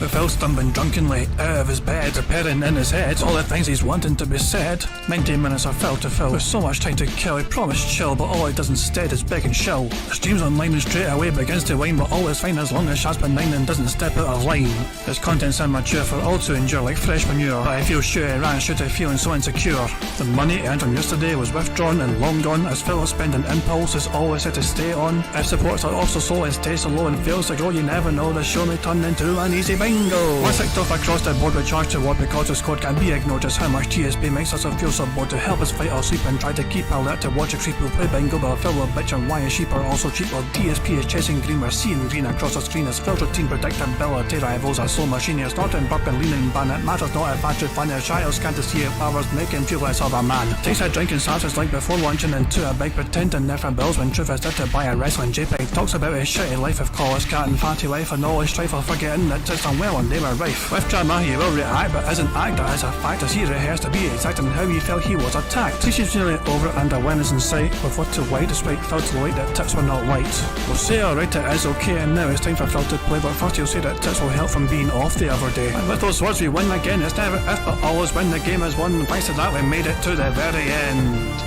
With Phil stumbling drunkenly out of his bed, preparing in his head all the things he's wanting to be said. 19 minutes of Phil to Phil, with so much time to kill. He promised chill, but all he does instead is beg and show. The stream's online and straight away begins to whine, but all is fine as long as Shad's benign and doesn't step out of line. His content's immature for all to endure like fresh manure, but I feel sure he ran straight to feeling so insecure. The money he earned from yesterday was withdrawn and long gone, as Phil's spending impulse is always set to stay on. If supports are also slow and stays so low and fails to grow, you never know, the show may turn into an easy bingo. Once ticked off across the board with charge to what because his code can be ignored, just how much TSP makes us feel so bored. To help us fight or sleep and try to keep alert to watch a creep who play bingo, but Phil will bitch on why his sheep are also cheap. While DSP is chasing green, we're seeing green across the screen as Phil's routine predictability rivals a slow machine. He's snorting, burping, leaning, ban. It matters not if battery fun, his child can't to see it powers make him feel less of a man. Takes a drink and starts his like before lunching into a bike, pretending they're for bills when truth is there to buy a wrestling JPEG. Talks about his shitty life of call his cat and fatty wife and all his strife, while forgetting that it's unwell and they were rife. With drama he will react, but isn't actor as a fact, as he rehearsed to be exact in how he felt he was attacked. She's nearly over it and a win is in sight, with what to white despite Phil to light that tips were not light. We'll say alright it is okay, and now it's time for Phil to play, but first he'll say that tips will help from being off the other day. And with those words we win again, it's never if but always when the game is won. Thanks to that we made it to the very end.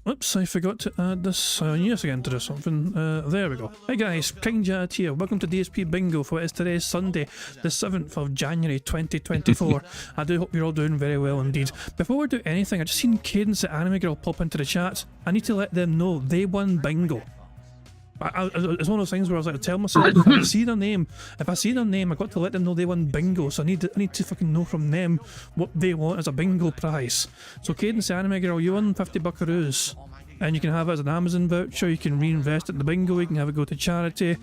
Oops, I forgot to add this yes again to do something. There we go. Hey guys, King Jad here. Welcome to DSP Bingo for what is today, Sunday, the 7th of January 2024. I do hope you're all doing very well indeed. Before we do anything, I just seen Cadence the Anime Girl pop into the chat. I need to let them know they won bingo. It's one of those things where I was like to tell myself, if I see their name, I've got to let them know they won bingo, so I need to fucking know from them what they want as a bingo prize. So Cadence the Anime Girl, you won 50 buckaroos, and you can have it as an Amazon voucher, you can reinvest it in the bingo, you can have it go to charity.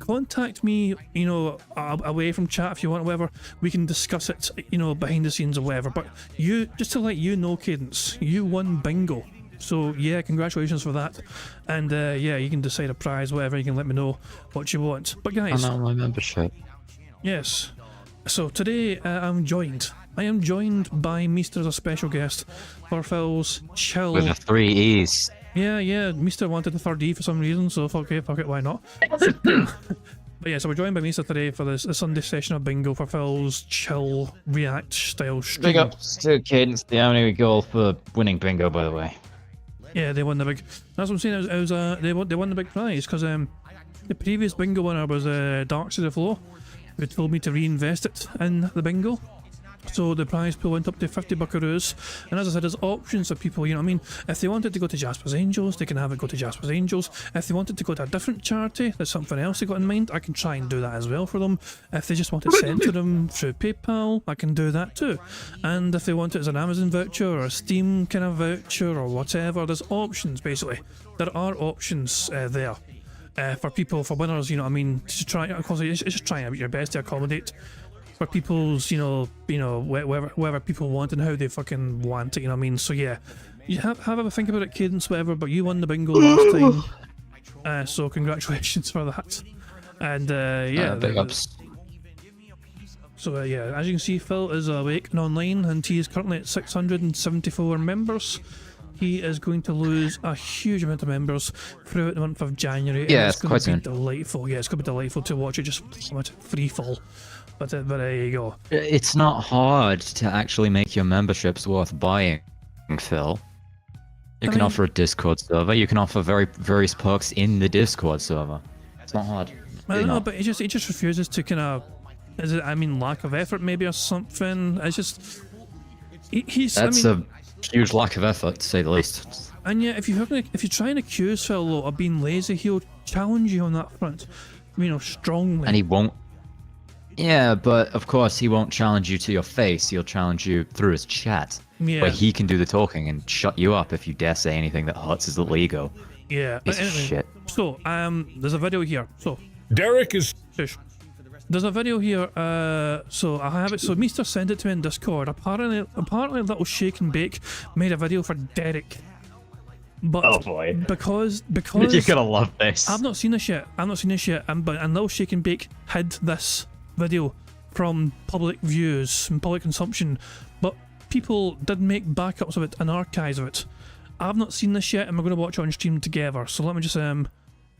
Contact me, you know, away from chat if you want, whatever. We can discuss it, you know, behind the scenes or whatever. But you, just to let you know, Cadence, you won bingo. So yeah, congratulations for that, and yeah, you can decide a prize, whatever. You can let me know what you want. But guys, I'm on my membership. Yes. So today I am joined by Meeester as a special guest for Phil's chill. With the 3 E's. Yeah, Meeester wanted the third E for some reason, so fuck it, why not? But yeah, so we're joined by Meeester today for this Sunday session of bingo for Phil's chill react style stream. Big ups to Cadence the Anime Girl for winning bingo, by the way. Yeah, they won the big. That's what I'm saying. It was they won the big prize because the previous bingo winner was Dark Side of Flow, who told me to reinvest it in the bingo. So the prize pool went up to 50 buckaroos, and as I said, there's options for people, you know what I mean? If they wanted to go to Jasper's Angels, they can have it go to Jasper's Angels. If they wanted to go to a different charity, there's something else they got in mind, I can try and do that as well for them. If they just want it sent to them through PayPal, I can do that too. And if they want it as an Amazon voucher or a Steam kind of voucher or whatever, there's options basically. There are options there. For people, for winners, you know what I mean, to try, of course, it's just trying your best to accommodate for people's, you know, whatever people want and how they fucking want it, you know what I mean? So yeah, you have a think about it, Cadence, whatever, but you won the bingo last time, so congratulations for that. And yeah, big ups. So yeah, as you can see, Phil is awake and online, and he is currently at 674 members. He is going to lose a huge amount of members throughout the month of January. Yeah, it's going to be delightful. Yeah, it's going to be delightful to watch it just free fall. But there you go. It's not hard to actually make your memberships worth buying, Phil. You can offer a Discord server. You can offer various perks in the Discord server. It's not hard. I don't know, but he just refuses to kind of. Is it? I mean, lack of effort maybe or something. It's just. That's a huge lack of effort, to say the least. And yeah, if you try and accuse Phil of being lazy, he'll challenge you on that front. You know, strongly. And he won't. Yeah, but of course he won't challenge you to your face. He'll challenge you through his chat, where he can do the talking and shut you up if you dare say anything that hurts his little ego. Yeah, but anyway, shit. So there's a video here. So Derek is. There's a video here. So I have it. So Meeester sent it to me in Discord. Apparently, Little Shake and Bake made a video for Derek. But oh boy, because you're gonna love this. I've not seen this yet. And Little Shake and Bake hid this video from public views and public consumption, but people did make backups of it and archives of it. I've not seen this yet, and we're going to watch it on stream together. So let me just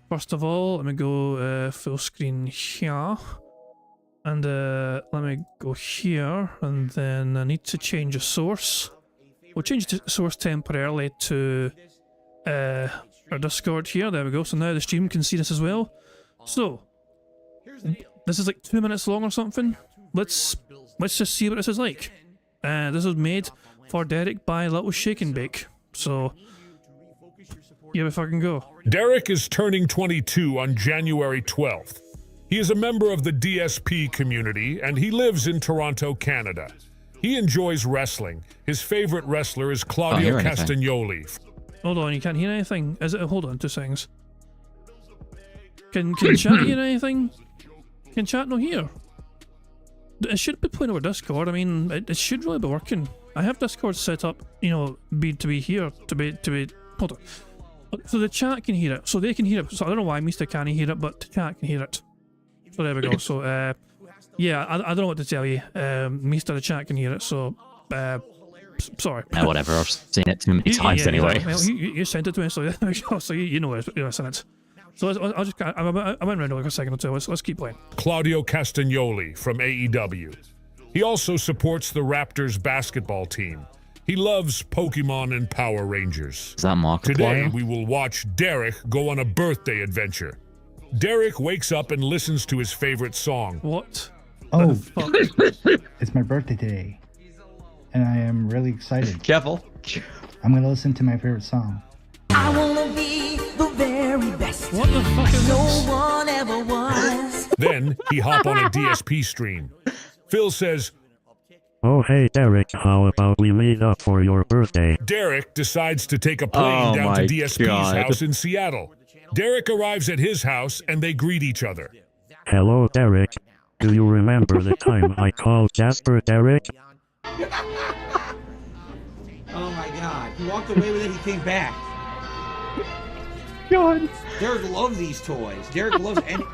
first of all, let me go full screen here, and let me go here, and then I need to change the source. We'll change the source temporarily to our Discord here. There we go. So now the stream can see this as well. So this is like 2 minutes long or something. Let's just see what this is like. This was made for Derek by Little Shake and Bake. So here we fucking go. Derek is turning 22 on January 12th. He is a member of the DSP community, and he lives in Toronto, Canada. He enjoys wrestling. His favorite wrestler is Claudio Castagnoli. Hold on, you can't hear anything. Is it? Hold on, 2 seconds. Can chat hear anything? Can chat not hear? It should be playing over Discord. I mean, it should really be working. I have Discord set up, you know, to be here, to be. Hold on. So the chat can hear it, so they can hear it. So I don't know why Meeester can't hear it, but the chat can hear it. So there we go. So yeah, I don't know what to tell you. Meeester, the chat can hear it. So sorry. Yeah, whatever. I've seen it too many times anyway. Well, you sent it to me, so there we go. So you know it. I sent it. So I went around like a second or two. Let's keep playing. Claudio Castagnoli from AEW. He also supports the Raptors basketball team. He loves Pokemon and Power Rangers. Is that Markiplier? Today, we will watch Derek go on a birthday adventure. Derek wakes up and listens to his favorite song. What? Oh, it's my birthday today, and I am really excited. Careful. I'm gonna listen to my favorite song. I wanna be the very best. What the fuck is this? No one ever was. Then, he hop on a DSP stream. Phil says, "Oh hey Derek, how about we meet up for your birthday?" Derek decides to take a plane down to my DSP's God. house in Seattle. Derek arrives at his house and they greet each other. "Hello Derek, do you remember the time I called Jasper Derek?" Oh my god. He walked away with it, he came back. God. Derek loves these toys. Derek loves any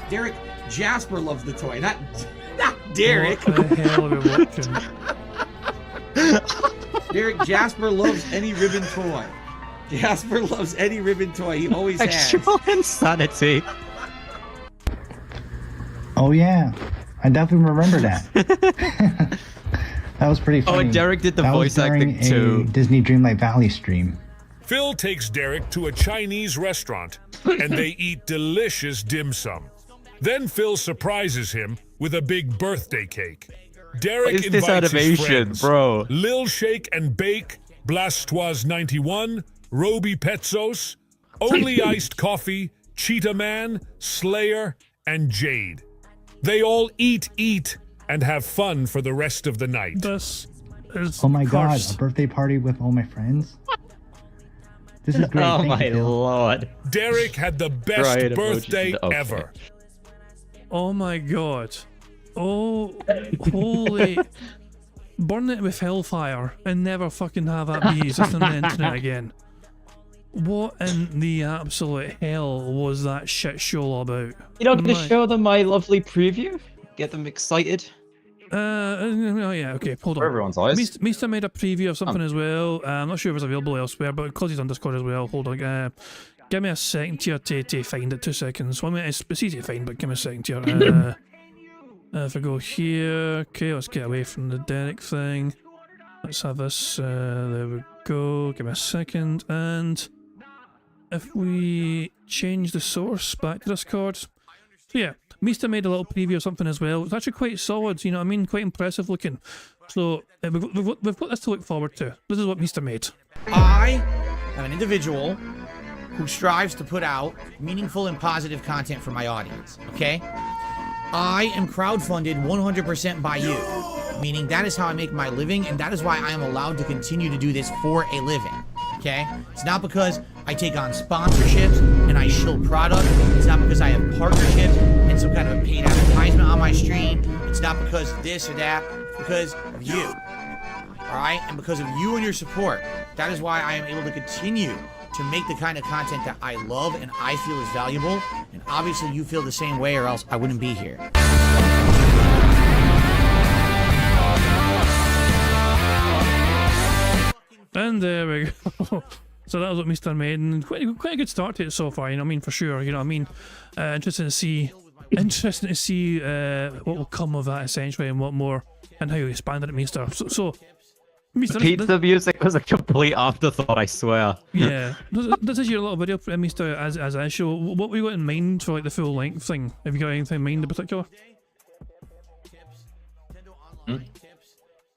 Derek Jasper loves the toy, not Derek. What the hell are we watching? Derek Jasper loves any ribbon toy. Jasper loves any ribbon toy. He always has. Actual insanity. Oh yeah, I definitely remember that. That was pretty funny. Oh, and Derek did the That was voice acting during too. a Disney Dreamlight Valley stream. Phil takes Derek to a Chinese restaurant and they eat delicious dim sum. Then Phil surprises him with a big birthday cake. Derek What is this invites his animation, friends, bro? Lil Shake and Bake, Blastoise 91, Roby Petzos, Only Iced Coffee, Cheetah Man, Slayer, and Jade. They all eat, and have fun for the rest of the night. This is Oh my god, cursed. a birthday party with all my friends? This is great. Oh Thank my you, Phil. lord. Derek had the best Right, birthday Okay. ever. Oh my god. Oh, holy. Burn it with hellfire and never fucking have that be existing on the internet again. What in the absolute hell was that shit show all about? You're not going to My- show them my lovely preview? Get them excited? Oh yeah, okay, hold on. For everyone's eyes. Meeester made a preview of something as well. I'm not sure if it's available elsewhere, but because he's on Discord as well, hold on. Give me a second here to find it. 2 seconds. Well, I mean, it's easy to find, but give me a second here. If I go here, okay, let's get away from the Derek thing. Let's have this. There we go. Give me a second, and if we change the source back to Discord, so yeah. Meeester made a little preview of something as well. It's actually quite solid, you know what I mean? Quite impressive looking. So we've got this to look forward to. This is what Meeester made. I am an individual who strives to put out meaningful and positive content for my audience, okay? I am crowdfunded 100% by you, meaning that is how I make my living, and that is why I am allowed to continue to do this for a living, okay? It's not because I take on sponsorships and I shill product. It's not because I have partnerships and some kind of a paid advertisement on my stream. It's not because this or that. It's because of you, all right? And because of you and your support. That is why I am able to continue to make the kind of content that I love and I feel is valuable. And obviously you feel the same way, or else I wouldn't be here. And there we go. So that was what Meeester made, and quite a good start to it so far, you know what I mean, for sure, you know what I mean. Interesting to see what will come of that, essentially, and what more, and how you expanded it, Meeester. So Meeester, Pizza music was a complete afterthought, I swear. yeah. This is your little video, Meeester, as I show. What were you got in mind for like the full length thing? Have you got anything in mind in particular?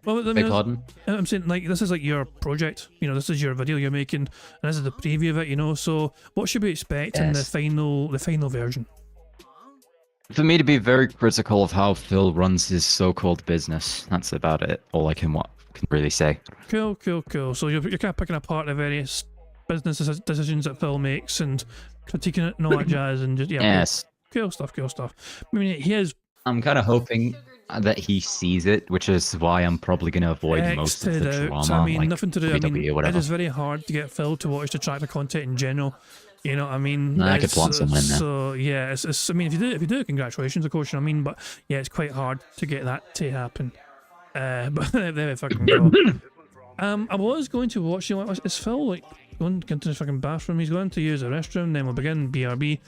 Well, I mean, Beg pardon? I'm saying, like, this is like your project, you know, this is your video you're making, and this is the preview of it, you know, so what should we expect in the final version? For me to be very critical of how Phil runs his so-called business. That's about it. All I can really say. Cool. So you're kind of picking apart the various business decisions that Phil makes and critiquing it and all that jazz, and just, yeah. Yes. Cool stuff. I mean, he is... I'm kind of hoping that he sees it, which is why I'm probably going to avoid most of the drama. So, I mean, like nothing to do. I mean, VW or whatever. it is very hard to get Phil to watch the tractor content in general. You know what I mean? I could plant someone in there. So yeah, it's I mean, if you do, congratulations, of course. You know what I mean? But yeah, it's quite hard to get that to happen. But there we fucking go. I was going to watch. You know, is Phil like going into the fucking bathroom? He's going to use the restroom. Then we'll begin BRB.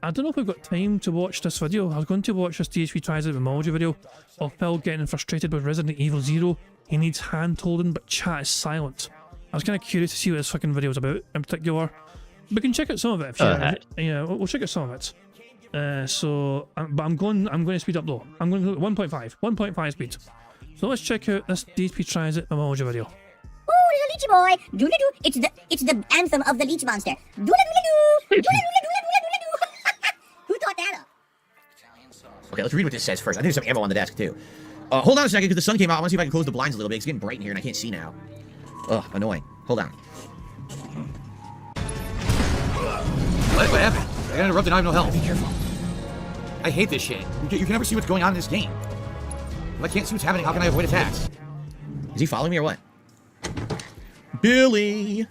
I don't know if we've got time to watch this video. I was going to watch this DSP Tries It Etymology video of Phil getting frustrated with Resident Evil 0. He needs hand-holding, but chat is silent. I was kind of curious to see what this fucking video is about in particular. We can check out some of it if you yeah, we'll check out some of it. But I'm going to speed up though. I'm going to 1.5 speed. So let's check out this DSP Tries It Etymology video. Ooh, little leechy boy, doodle-doo. It's the anthem of the leech monster. Doodle-doodle-doo, doodle-doodle-doodle-doodle-doo. Who thought that up? Okay, let's read what this says first. I think there's some ammo on the desk too. Hold on a second, because the sun came out. I want to see if I can close the blinds a little bit. It's getting bright in here and I can't see now. Ugh, annoying. Hold on. What happened? I got interrupted. I have no help. Be careful. I hate this shit. You can never see what's going on in this game. If I can't see what's happening, how can I avoid attacks? Is he following me or what? Billy,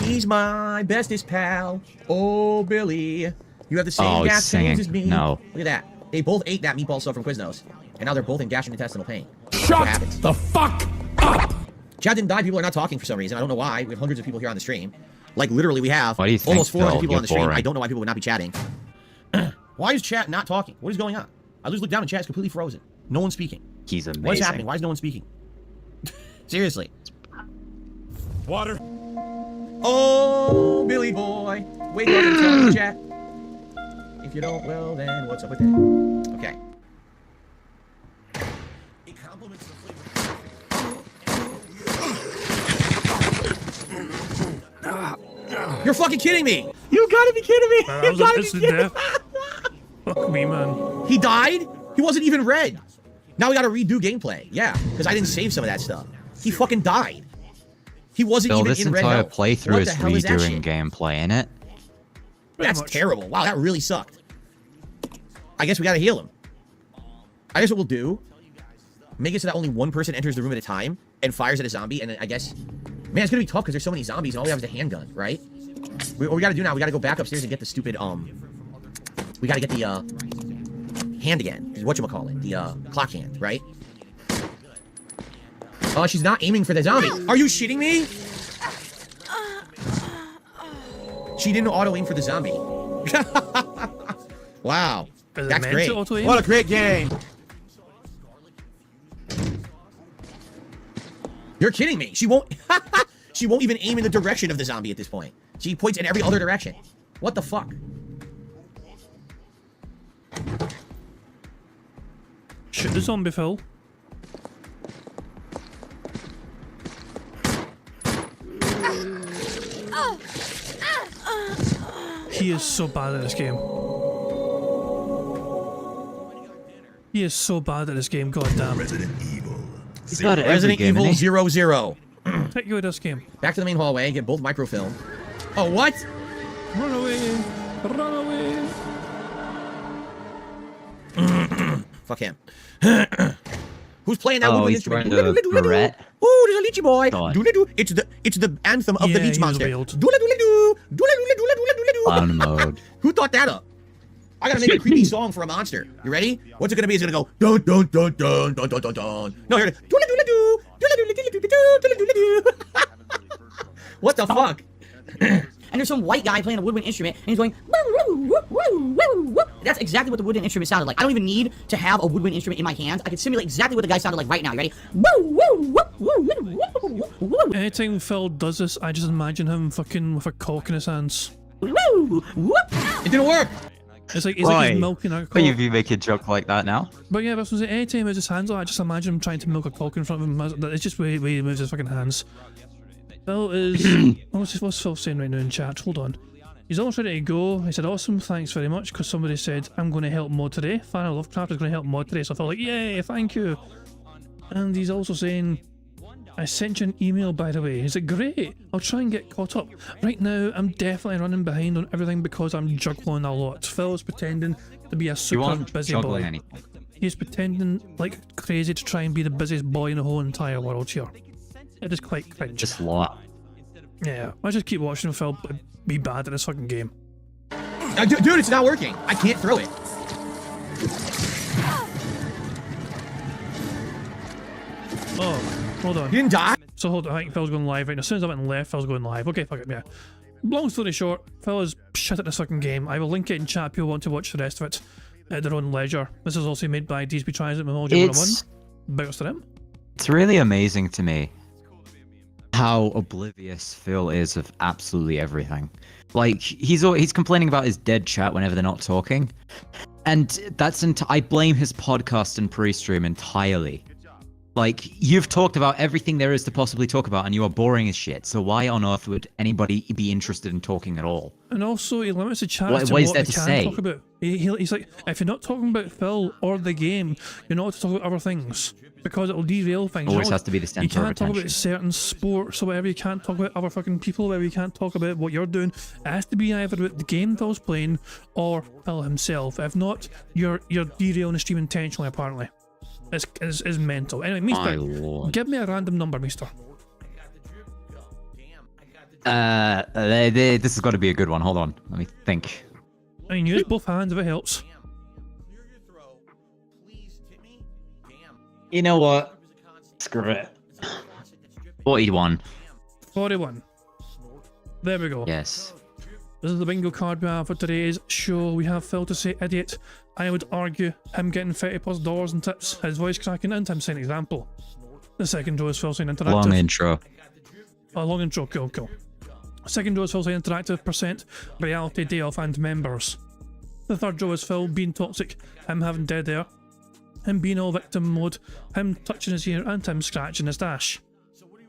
he's my bestest pal. Oh, Billy, you have the same gas pains as me. No. Look at that. They both ate that meatball stuff from Quiznos, and now they're both in gastrointestinal pain. Shut the fuck up! Chat didn't die. People are not talking for some reason. I don't know why. We have hundreds of people here on the stream. Like, literally, we have Why do you think, almost 400 Phil? people on the stream. Boring. I don't know why people would not be chatting. Why is chat not talking? What is going on? I just look down and chat is completely frozen. No one's speaking. He's amazing. What's happening? Why is no one speaking? Seriously. Water. Oh, Billy boy. Wake up and tell me, chat. If you don't, well, then what's up with that? Okay. It complements the flavor. You're fucking kidding me! You gotta be kidding me! You gotta be kidding me! Fuck me, man. He died? He wasn't even red. Now we gotta redo gameplay. Yeah, because I didn't save some of that stuff. He fucking died. He wasn't Phil, even this in red entire health. playthrough What is the hell is that redoing shit? gameplay, ain't it? That's much. terrible. Wow, that really sucked. I guess we gotta heal him. I guess what we'll do, make it so that only one person enters the room at a time and fires at a zombie, and then I guess... Man, it's gonna be tough because there's so many zombies and all we have is a handgun, right? What we gotta do now, we gotta go back upstairs and get the stupid, we gotta get the, hand again. Whatchamacallit? The, clock hand, right? Oh, she's not aiming for the zombie. Are you shitting me? She didn't auto-aim for the zombie. Wow. Is it That's meant great. to auto-aim? What a great game. You're kidding me. She won't... She won't even aim in the direction of the zombie at this point. She points in every other direction. What the fuck? Shoot the zombie, Phil. He is so bad at this game. He is so bad at this game, goddamn. He's got it every Resident game, Evil ain't he? 00. Take you at this game. Back to the main hallway, get both microfilm. Oh, what? Run away! Run away! Fuck him. Who's playing that Oh, woodwind he's instrument? trying to Barrette. Ooh, there's a lychee boy. God. Doodle-doo. It's the anthem of the Yeah, leech he was monster. wild. Doodle-doodle-doo. Doodle-doodle-doodle-doodle-doo. Clown mode. Who thought that up? I gotta make a creepy song for a monster. You ready? What's it gonna be? It's gonna go dun dun dun dun dun dun dun dun. No, here it is. Doodle-doodle-doo. Doodle-doodle-doodle-doo. Doodle-doodle-doo. What the fuck? And there's some white guy playing a woodwind instrument, and he's going. That's exactly what the woodwind instrument sounded like. I don't even need to have a woodwind instrument in my hands. I can simulate exactly what the guy sounded like right now. You ready? Anytime Phil does this, I just imagine him fucking with a cock in his hands. It didn't work. It's like he's milking a cock. Why you make a joke like that now? But yeah, that's what I'm saying. Anytime he moves his hands, I just imagine him trying to milk a cock in front of him. It's just the way he moves his fucking hands. Phil is... what's Phil saying right now in chat? Hold on. He's almost ready to go. He said, awesome, thanks very much, because somebody said, I'm going to help mod today. Fan of Lovecraft is going to help mod today. So I felt like, yay, thank you. And he's also saying, I sent you an email, by the way. Is it great? I'll try and get caught up. Right now, I'm definitely running behind on everything because I'm juggling a lot. Phil is pretending to be a super busy boy. Anything. He's pretending like crazy to try and be the busiest boy in the whole entire world here. It is quite cringe. Just a lot. Yeah, I just keep watching Phil be bad at this fucking game. Dude, it's not working. I can't throw it. Oh, hold on. You didn't die? So hold on, I think Phil's going live right now. As soon as I went left, Phil's going live. Okay, fuck it, yeah. Long story short, Phil is shit at this fucking game. I will link it in chat if you want to watch the rest of it at their own leisure. This is also made by DSP Transit Memology 101. Big ups to them. It's really amazing to me how oblivious Phil is of absolutely everything. Like, he's complaining about his dead chat whenever they're not talking. And that's I blame his podcast and pre-stream entirely. Like, you've talked about everything there is to possibly talk about, and you are boring as shit. So why on earth would anybody be interested in talking at all? And also, he limits the chat What to is what there they to can say? talk about. He's like, if you're not talking about Phil or the game, you're not to talk about other things. Because it'll derail things. Always has to be the center of You can't talk attention. about certain sports or whatever. You can't talk about other fucking people, whatever. You can't talk about what you're doing. It has to be either about the game Phil's playing or Phil himself. If not, you're derailing the stream intentionally, apparently. It's mental. Anyway, Meeester, give me a random number, Meeester. This has got to be a good one. Hold on, let me think. I mean, use both hands if it helps. You know what? Screw it. 41. 41. There we go. Yes. This is the bingo card we have for today's show. We have Phil to say idiot. I would argue him getting $30+ in tips, his voice cracking, and him saying example. The second row is Phil saying interactive. Long intro. Oh, long intro, cool. Second row is Phil saying interactive %, reality, day off, and members. The third row is Phil being toxic, him having dead air, him being all victim mode, him touching his ear, and him scratching his dash.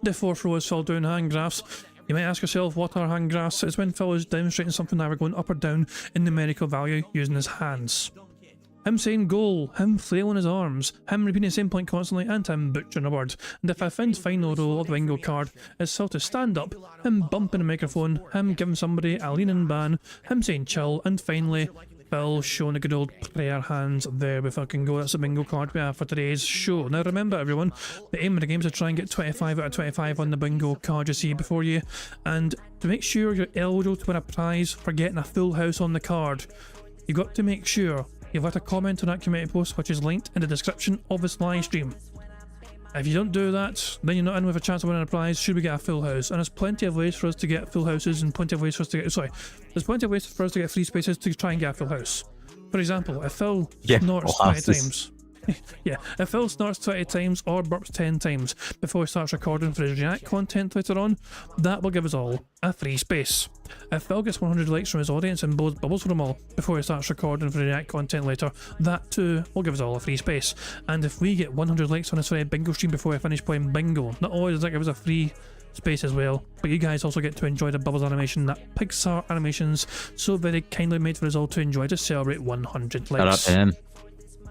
The fourth row is Phil doing hand graphs. You might ask yourself what are hand graphs. It's when Phil is demonstrating something either going up or down in numerical value using his hands. Him saying goal, him flailing his arms, him repeating the same point constantly, and him butchering a word. And if I find final row of the bingo card is Phil to stand up, him bumping a microphone, him giving somebody a leaning ban, him saying chill, and finally Phil showing the good old prayer hands. There we fucking go. That's the bingo card we have for today's show. Now remember everyone, the aim of the game is to try and get 25 out of 25 on the bingo card you see before you, and to make sure you're eligible to win a prize for getting a full house on the card, you've got to make sure you've left a comment on that community post, which is linked in the description of this live stream. If you don't do that, then you're not in with a chance of winning a prize should we get a full house. And there's plenty of ways for us to get full houses and plenty of ways for us to get... there's plenty of ways for us to get free spaces to try and get a full house. For example, if Phil snorts 20 times... yeah, if Phil snorts 20 times or burps 10 times before he starts recording for his React content later on, that will give us all a free space. If Phil gets 100 likes from his audience and blows bubbles for them all before he starts recording for React content later, that too will give us all a free space. And if we get 100 likes on this very bingo stream before I finish playing bingo, not only does that give us a free space as well, but you guys also get to enjoy the bubbles animation that Pixar Animations so very kindly made for us all to enjoy to celebrate 100 likes. Shout out to him.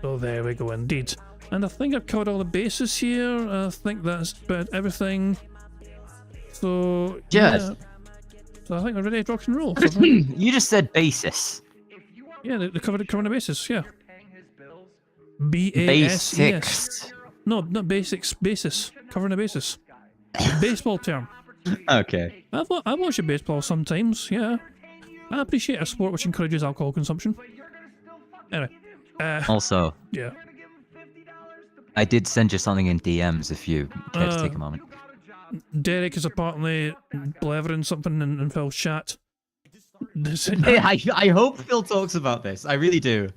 So there we go indeed. And I think I've covered all the bases here. I think that's about everything. So Yes. So I think we're ready to rock and roll. You just said basis. Yeah, they covered covering the basis, yeah. B-A-S-E-S. Basics. No, not basics, basis. Covering the basis. Baseball term. Okay. I watch a baseball sometimes, yeah. I appreciate a sport which encourages alcohol consumption. Anyway. Also, yeah. I did send you something in DMs if you care to take a moment. Derek is apparently blethering something in Phil's chat. I hope Phil talks about this. I really do.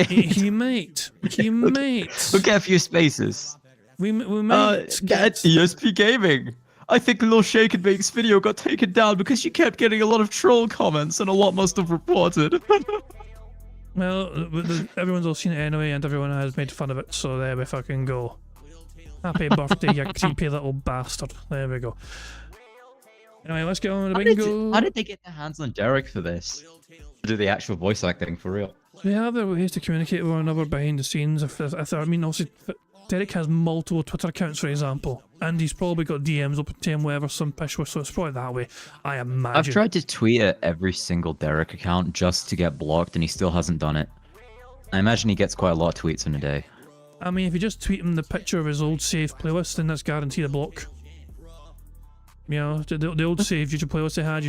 He might. He might. We'll get a few spaces. We might get DSP Gaming. I think Lil Shake Bake's video got taken down because she kept getting a lot of troll comments and a lot must have reported. Well, everyone's all seen it anyway, and everyone has made fun of it, so there we fucking go. Happy birthday, you creepy little bastard. There we go. Anyway, let's get on with the bingo. How did they get their hands on Derek for this? To do the actual voice acting for real? We have their ways to communicate with one another behind the scenes. I mean, also, Derek has multiple Twitter accounts, for example, and he's probably got DMs open to him, whatever, some pish with, so it's probably that way, I imagine. I've tried to tweet at every single Derek account just to get blocked, and he still hasn't done it. I imagine he gets quite a lot of tweets in a day. I mean, if you just tweet him the picture of his old save playlist, then that's guaranteed a block. You know, the old save YouTube playlist they had,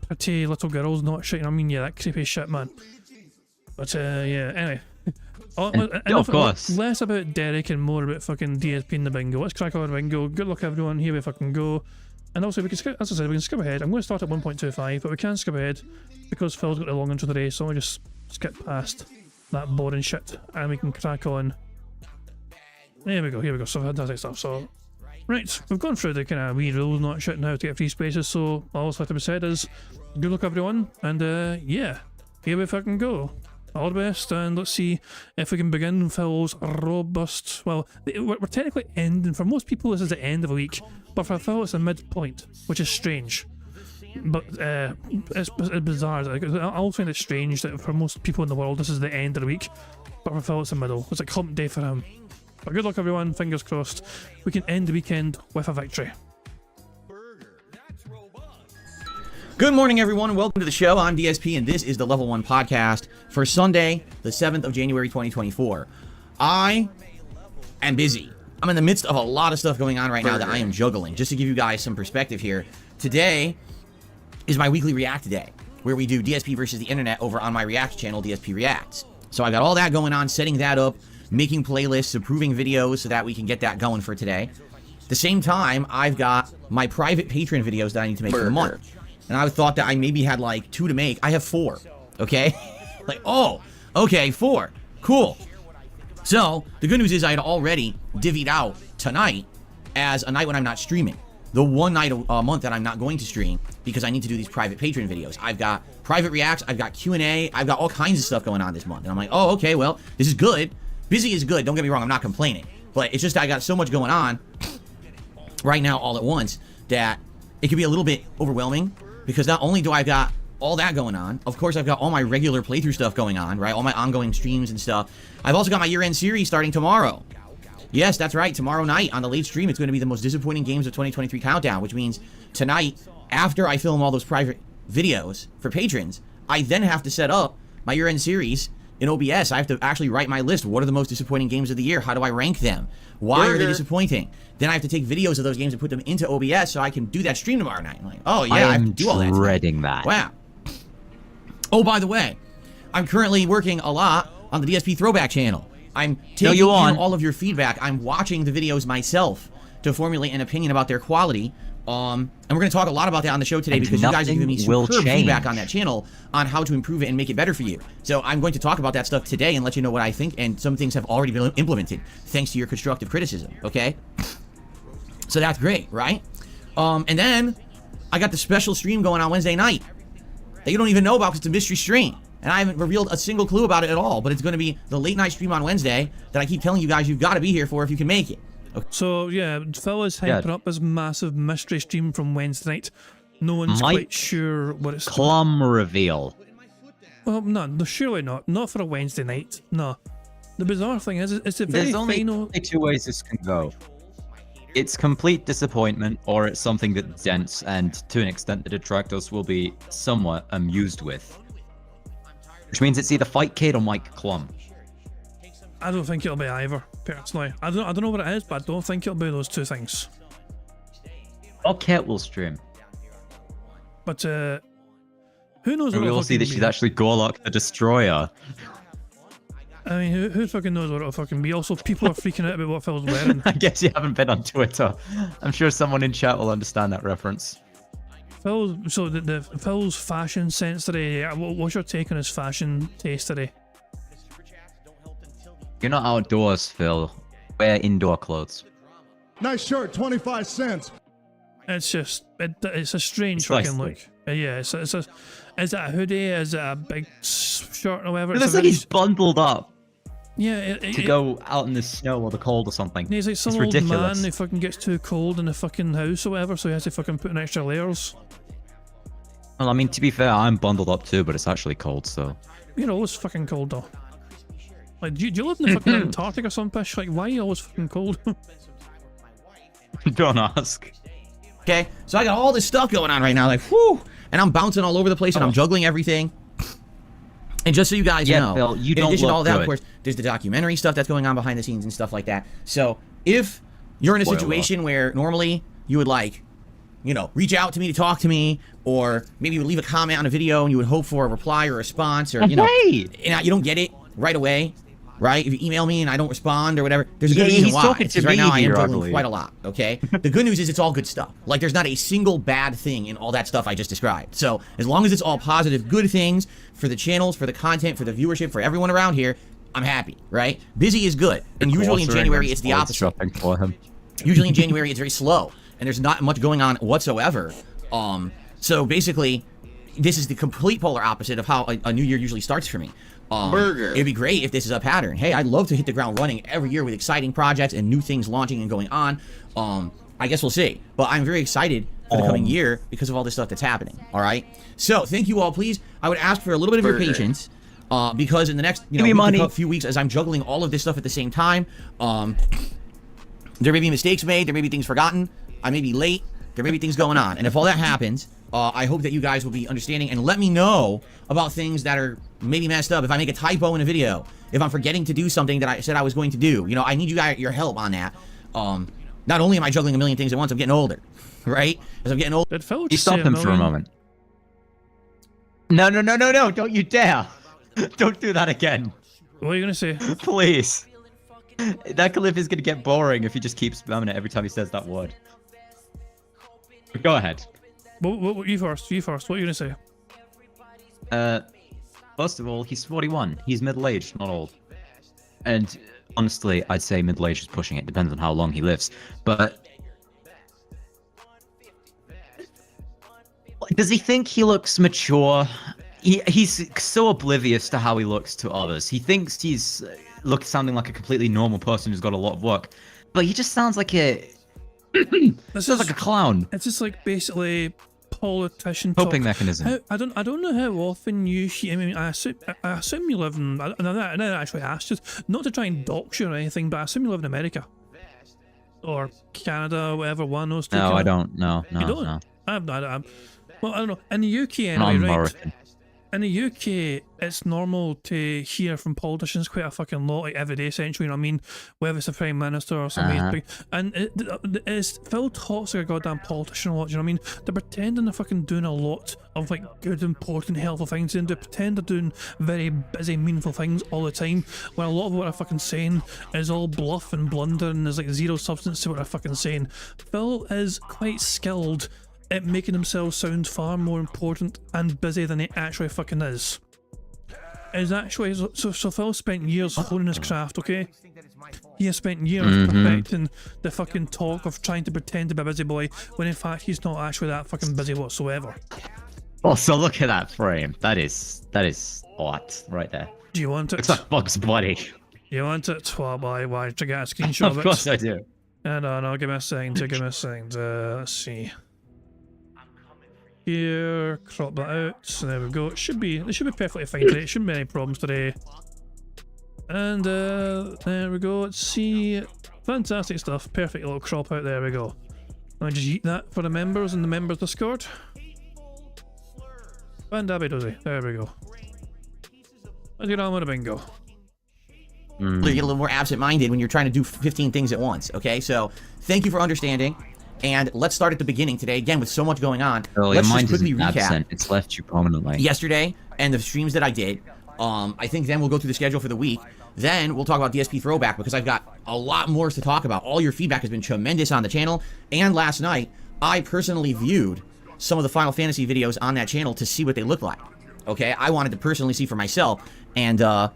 pretty little girls not shit, you know what I mean? Yeah, that creepy shit, man. But, yeah, anyway. Of course. Less about Derek and more about fucking DSP and the bingo. Let's crack on the bingo. Good luck, everyone. Here we fucking go. And also, we can skip, as I said, we can skip ahead. I'm going to start at 1.25, but we can skip ahead because Phil's got the long intro today, so I'll just skip past that boring shit and we can crack on. Here we go. So fantastic stuff. So, right, we've gone through the kind of wee rules, not shit, and how to get free spaces. So all that's left to be said is, good luck, everyone, and yeah, here we fucking go. All the best, and let's see if we can begin Phil's robust. Well, we're technically ending. For most people, this is the end of a week, but for Phil, it's a midpoint, which is strange. But it's bizarre. I also find it strange that for most people in the world, this is the end of the week, but for Phil, it's the middle. It's a hump day for him. But good luck, everyone. Fingers crossed. We can end the weekend with a victory. Good morning, everyone, and welcome to the show. I'm DSP, and this is the Level 1 podcast for Sunday, the 7th of January, 2024. I am busy. I'm in the midst of a lot of stuff going on right now that I am juggling. Just to give you guys some perspective here, today is my weekly React day, where we do DSP versus the internet over on my React channel, DSP Reacts. So I got all that going on, setting that up, making playlists, improving videos so that we can get that going for today. At the same time, I've got my private Patreon videos that I need to make for the month. And I thought that I maybe had like 2 to make. I have 4, okay? Like, oh, okay, 4. Cool. So, the good news is I had already divvied out tonight as a night when I'm not streaming. The one night a month that I'm not going to stream because I need to do these private Patreon videos. I've got private reacts, I've got Q&A, I've got all kinds of stuff going on this month. And I'm like, oh, okay, well, this is good. Busy is good, don't get me wrong, I'm not complaining. But it's just I got so much going on right now all at once that it can be a little bit overwhelming. Because not only do I got all that going on, of course I've got all my regular playthrough stuff going on, right? All my ongoing streams and stuff. I've also got my year-end series starting tomorrow. Yes, that's right. Tomorrow night on the late stream, it's going to be the most disappointing games of 2023 countdown, which means tonight, after I film all those private videos for patrons, I then have to set up my year-end series in OBS. I have to actually write my list. What are the most disappointing games of the year? How do I rank them? Why are they disappointing? Then I have to take videos of those games and put them into OBS so I can do that stream tomorrow night. I'm like, oh yeah, I have to do all that. I'm dreading that. Wow. Oh, by the way, I'm currently working a lot on the DSP Throwback channel. I'm taking in all of your feedback. I'm watching the videos myself to formulate an opinion about their quality. And we're going to talk a lot about that on the show today because you guys have given me superb feedback on that channel on how to improve it and make it better for you. So I'm going to talk about that stuff today and let you know what I think, and some things have already been implemented thanks to your constructive criticism, okay? So that's great, right? And then I got the special stream going on Wednesday night that you don't even know about because it's a mystery stream. And I haven't revealed a single clue about it at all, but it's going to be the late night stream on Wednesday that I keep telling you guys you've got to be here for if you can make it. Okay. So yeah, Phil is hyping up this massive mystery stream from Wednesday night. No one's quite sure what it's. Clum reveal. Well, no, surely not. Not for a Wednesday night. No. The bizarre thing is, it's a very final. There's only 2 ways this can go. It's complete disappointment, or it's something that's dense and, to an extent, the detractors will be somewhat amused with. Which means it's either Fight Kid or Mike Clum. I don't think it'll be either, personally. I don't know what it is, but I don't think it'll be those 2 things. Or Ket will stream. But, who knows what we will see that she's actually Gorlock the Destroyer. I mean, who fucking knows what it'll fucking be? Also, people are freaking out about what Phil's wearing. I guess you haven't been on Twitter. I'm sure someone in chat will understand that reference. Phil's fashion sense today. What's your take on his fashion taste today? You're not outdoors, Phil. Wear indoor clothes. Nice shirt, 25 cents. It's just, it's a strange fucking look. Yeah, is it a hoodie? Is it a big shirt or whatever? It looks like he's bundled up. Yeah, to go out in the snow or the cold or something. He's like some it's old ridiculous. man who fucking gets too cold in the fucking house or whatever, so he has to fucking put in extra layers. Well, I mean, to be fair, I'm bundled up too, but it's actually cold, so... You're always fucking cold, though. Like, do you live in the fucking Antarctic or some pish? Like, why are you always fucking cold? Don't ask. Okay, so I got all this stuff going on right now, like, whew, and I'm bouncing all over the place, and I'm juggling everything. And just so you guys know, Phil, you in don't addition to all look that, good. of course, there's the documentary stuff that's going on behind the scenes and stuff like that. So if you're in a situation where normally you would like, you know, reach out to me to talk to me, or maybe you would leave a comment on a video and you would hope for a reply or a response, or, you know, and you don't get it right away, right? If you email me and I don't respond or whatever, there's a good reason why. Because right now I am juggling quite a lot, okay? The good news is it's all good stuff. Like, there's not a single bad thing in all that stuff I just described. So as long as it's all positive, good things for the channels, for the content, for the viewership, for everyone around here, I'm happy, right? Busy is good. And usually in January, it's the opposite. For him. Usually in January, it's very slow, and there's not much going on whatsoever. So basically, this is the complete polar opposite of how a new year usually starts for me. It'd be great if this is a pattern. Hey, I'd love to hit the ground running every year with exciting projects and new things launching and going on. I guess we'll see. But I'm very excited for the coming year because of all this stuff that's happening. All right. So thank you all. Please, I would ask for a little bit of your patience. Because in the next few weeks, as I'm juggling all of this stuff at the same time, there may be mistakes made, there may be things forgotten, I may be late, there may be things going on. And if all that happens, I hope that you guys will be understanding and let me know about things that are maybe messed up. If I make a typo in a video, if I'm forgetting to do something that I said I was going to do, you know, I need your help on that. Not only am I juggling a million things at once, I'm getting older, right? As I'm getting older. You stop him for a moment. No, don't you dare. Don't do that again. What are you gonna say? Please. That clip is gonna get boring if he just keeps spamming it every time he says that word. Go ahead. You first. What are you gonna say? First of all, he's 41. He's middle-aged, not old. And honestly, I'd say middle-aged is pushing it. Depends on how long he lives. But does he think he looks mature? He's so oblivious to how he looks to others. He thinks he's sounding like a completely normal person who's got a lot of work, but he just sounds like a sounds like a clown. It's just like basically politician coping talk. mechanism. I don't know how often you hear. I mean, I assume you live in. I actually asked you not to try and dox you or anything, but I assume you live in America or Canada, or whatever one of those two. No, I don't. No, you don't? no. Well, I don't know. In the UK, anyway, right? In the UK, it's normal to hear from politicians quite a fucking lot, like every day, essentially, you know what I mean? Whether it's the Prime Minister or somebody. And Phil talks like a goddamn politician a lot, do you know what I mean? They're pretending they're fucking doing a lot of, like, good, important, helpful things, and they pretend they're doing very busy, meaningful things all the time, when a lot of what they're fucking saying is all bluff and blunder, and there's, like, zero substance to what they're fucking saying. Phil is quite skilled at making himself sound far more important and busy than he actually fucking is. So Phil spent years honing his craft, okay? He has spent years perfecting the fucking talk of trying to pretend to be a busy boy, when in fact he's not actually that fucking busy whatsoever. Oh, so look at that frame. That is hot right there. Do you want it? It's like Bugs Bunny. You want it? Well, why to get a screenshot of it? Of course I do. No, give me a second, let's see. Here, crop that out, so there we go. It should be perfectly fine today. It shouldn't be any problems today. And there we go. Let's see. Fantastic stuff. Perfect little crop out. There we go. Let me just eat that for the members in the members Discord. Bandabby dozy. There we go. Let's get on with the bingo. You get a little more absent-minded when you're trying to do 15 things at once, okay? So thank you for understanding. And let's start at the beginning today, again, with so much going on. Let's just quickly recap. Absent. It's left you permanently. Yesterday, and the streams that I did. I think then we'll go through the schedule for the week. Then we'll talk about DSP Throwback because I've got a lot more to talk about. All your feedback has been tremendous on the channel. And last night, I personally viewed some of the Final Fantasy videos on that channel to see what they look like. Okay, I wanted to personally see for myself. And now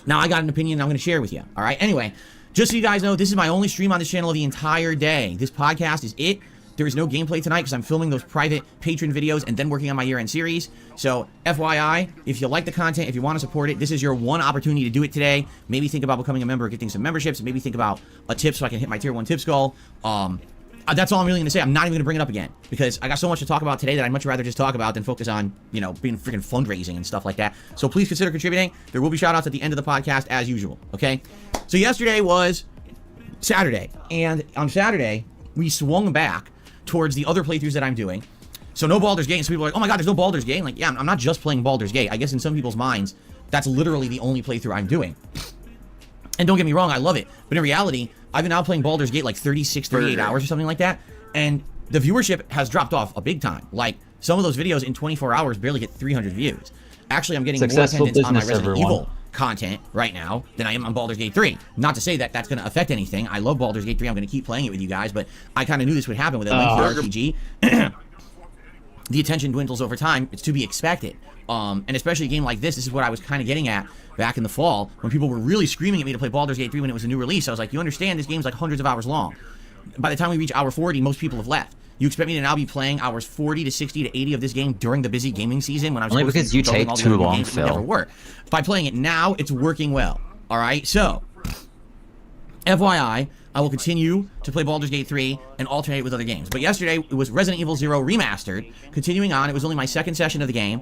I got an opinion I'm going to share with you. All right, anyway, just so you guys know, this is my only stream on this channel the entire day. This podcast is it. There is no gameplay tonight because I'm filming those private patron videos and then working on my year-end series. So, FYI, if you like the content, if you want to support it, this is your one opportunity to do it today. Maybe think about becoming a member, getting some memberships, and maybe think about a tip so I can hit my tier 1 tip goal. That's all I'm really going to say. I'm not even going to bring it up again because I got so much to talk about today that I'd much rather just talk about than focus on, you know, being freaking fundraising and stuff like that. So please consider contributing. There will be shout outs at the end of the podcast as usual. Okay. So yesterday was Saturday, and on Saturday we swung back towards the other playthroughs that I'm doing. So no Baldur's Gate. And so people are like, oh my god, there's no Baldur's Gate. Like, yeah, I'm not just playing Baldur's Gate. I guess in some people's minds, that's literally the only playthrough I'm doing. And don't get me wrong, I love it. But in reality, I've been now playing Baldur's Gate like 36, 38 hours or something like that. And the viewership has dropped off a big time. Like, some of those videos in 24 hours barely get 300 views. Actually, I'm getting Successful more attendance on my business, Resident everyone. Evil content right now than I am on Baldur's Gate 3. Not to say that that's going to affect anything. I love Baldur's Gate 3. I'm going to keep playing it with you guys, but I kind of knew this would happen with a lengthy RPG. The attention dwindles over time. It's to be expected. And especially a game like this is what I was kind of getting at back in the fall when people were really screaming at me to play Baldur's Gate 3 when it was a new release. I was like, you understand this game's like hundreds of hours long. By the time we reach hour 40, most people have left. You expect me to now be playing hours 40 to 60 to 80 of this game during the busy gaming season when I'm Only supposed because to be you controlling take all the too other long, games that never Phil. work. By playing it now, it's working well. All right, so FYI, I will continue to play Baldur's Gate 3 and alternate with other games. But yesterday, it was Resident Evil 0 Remastered. Continuing on, it was only my second session of the game.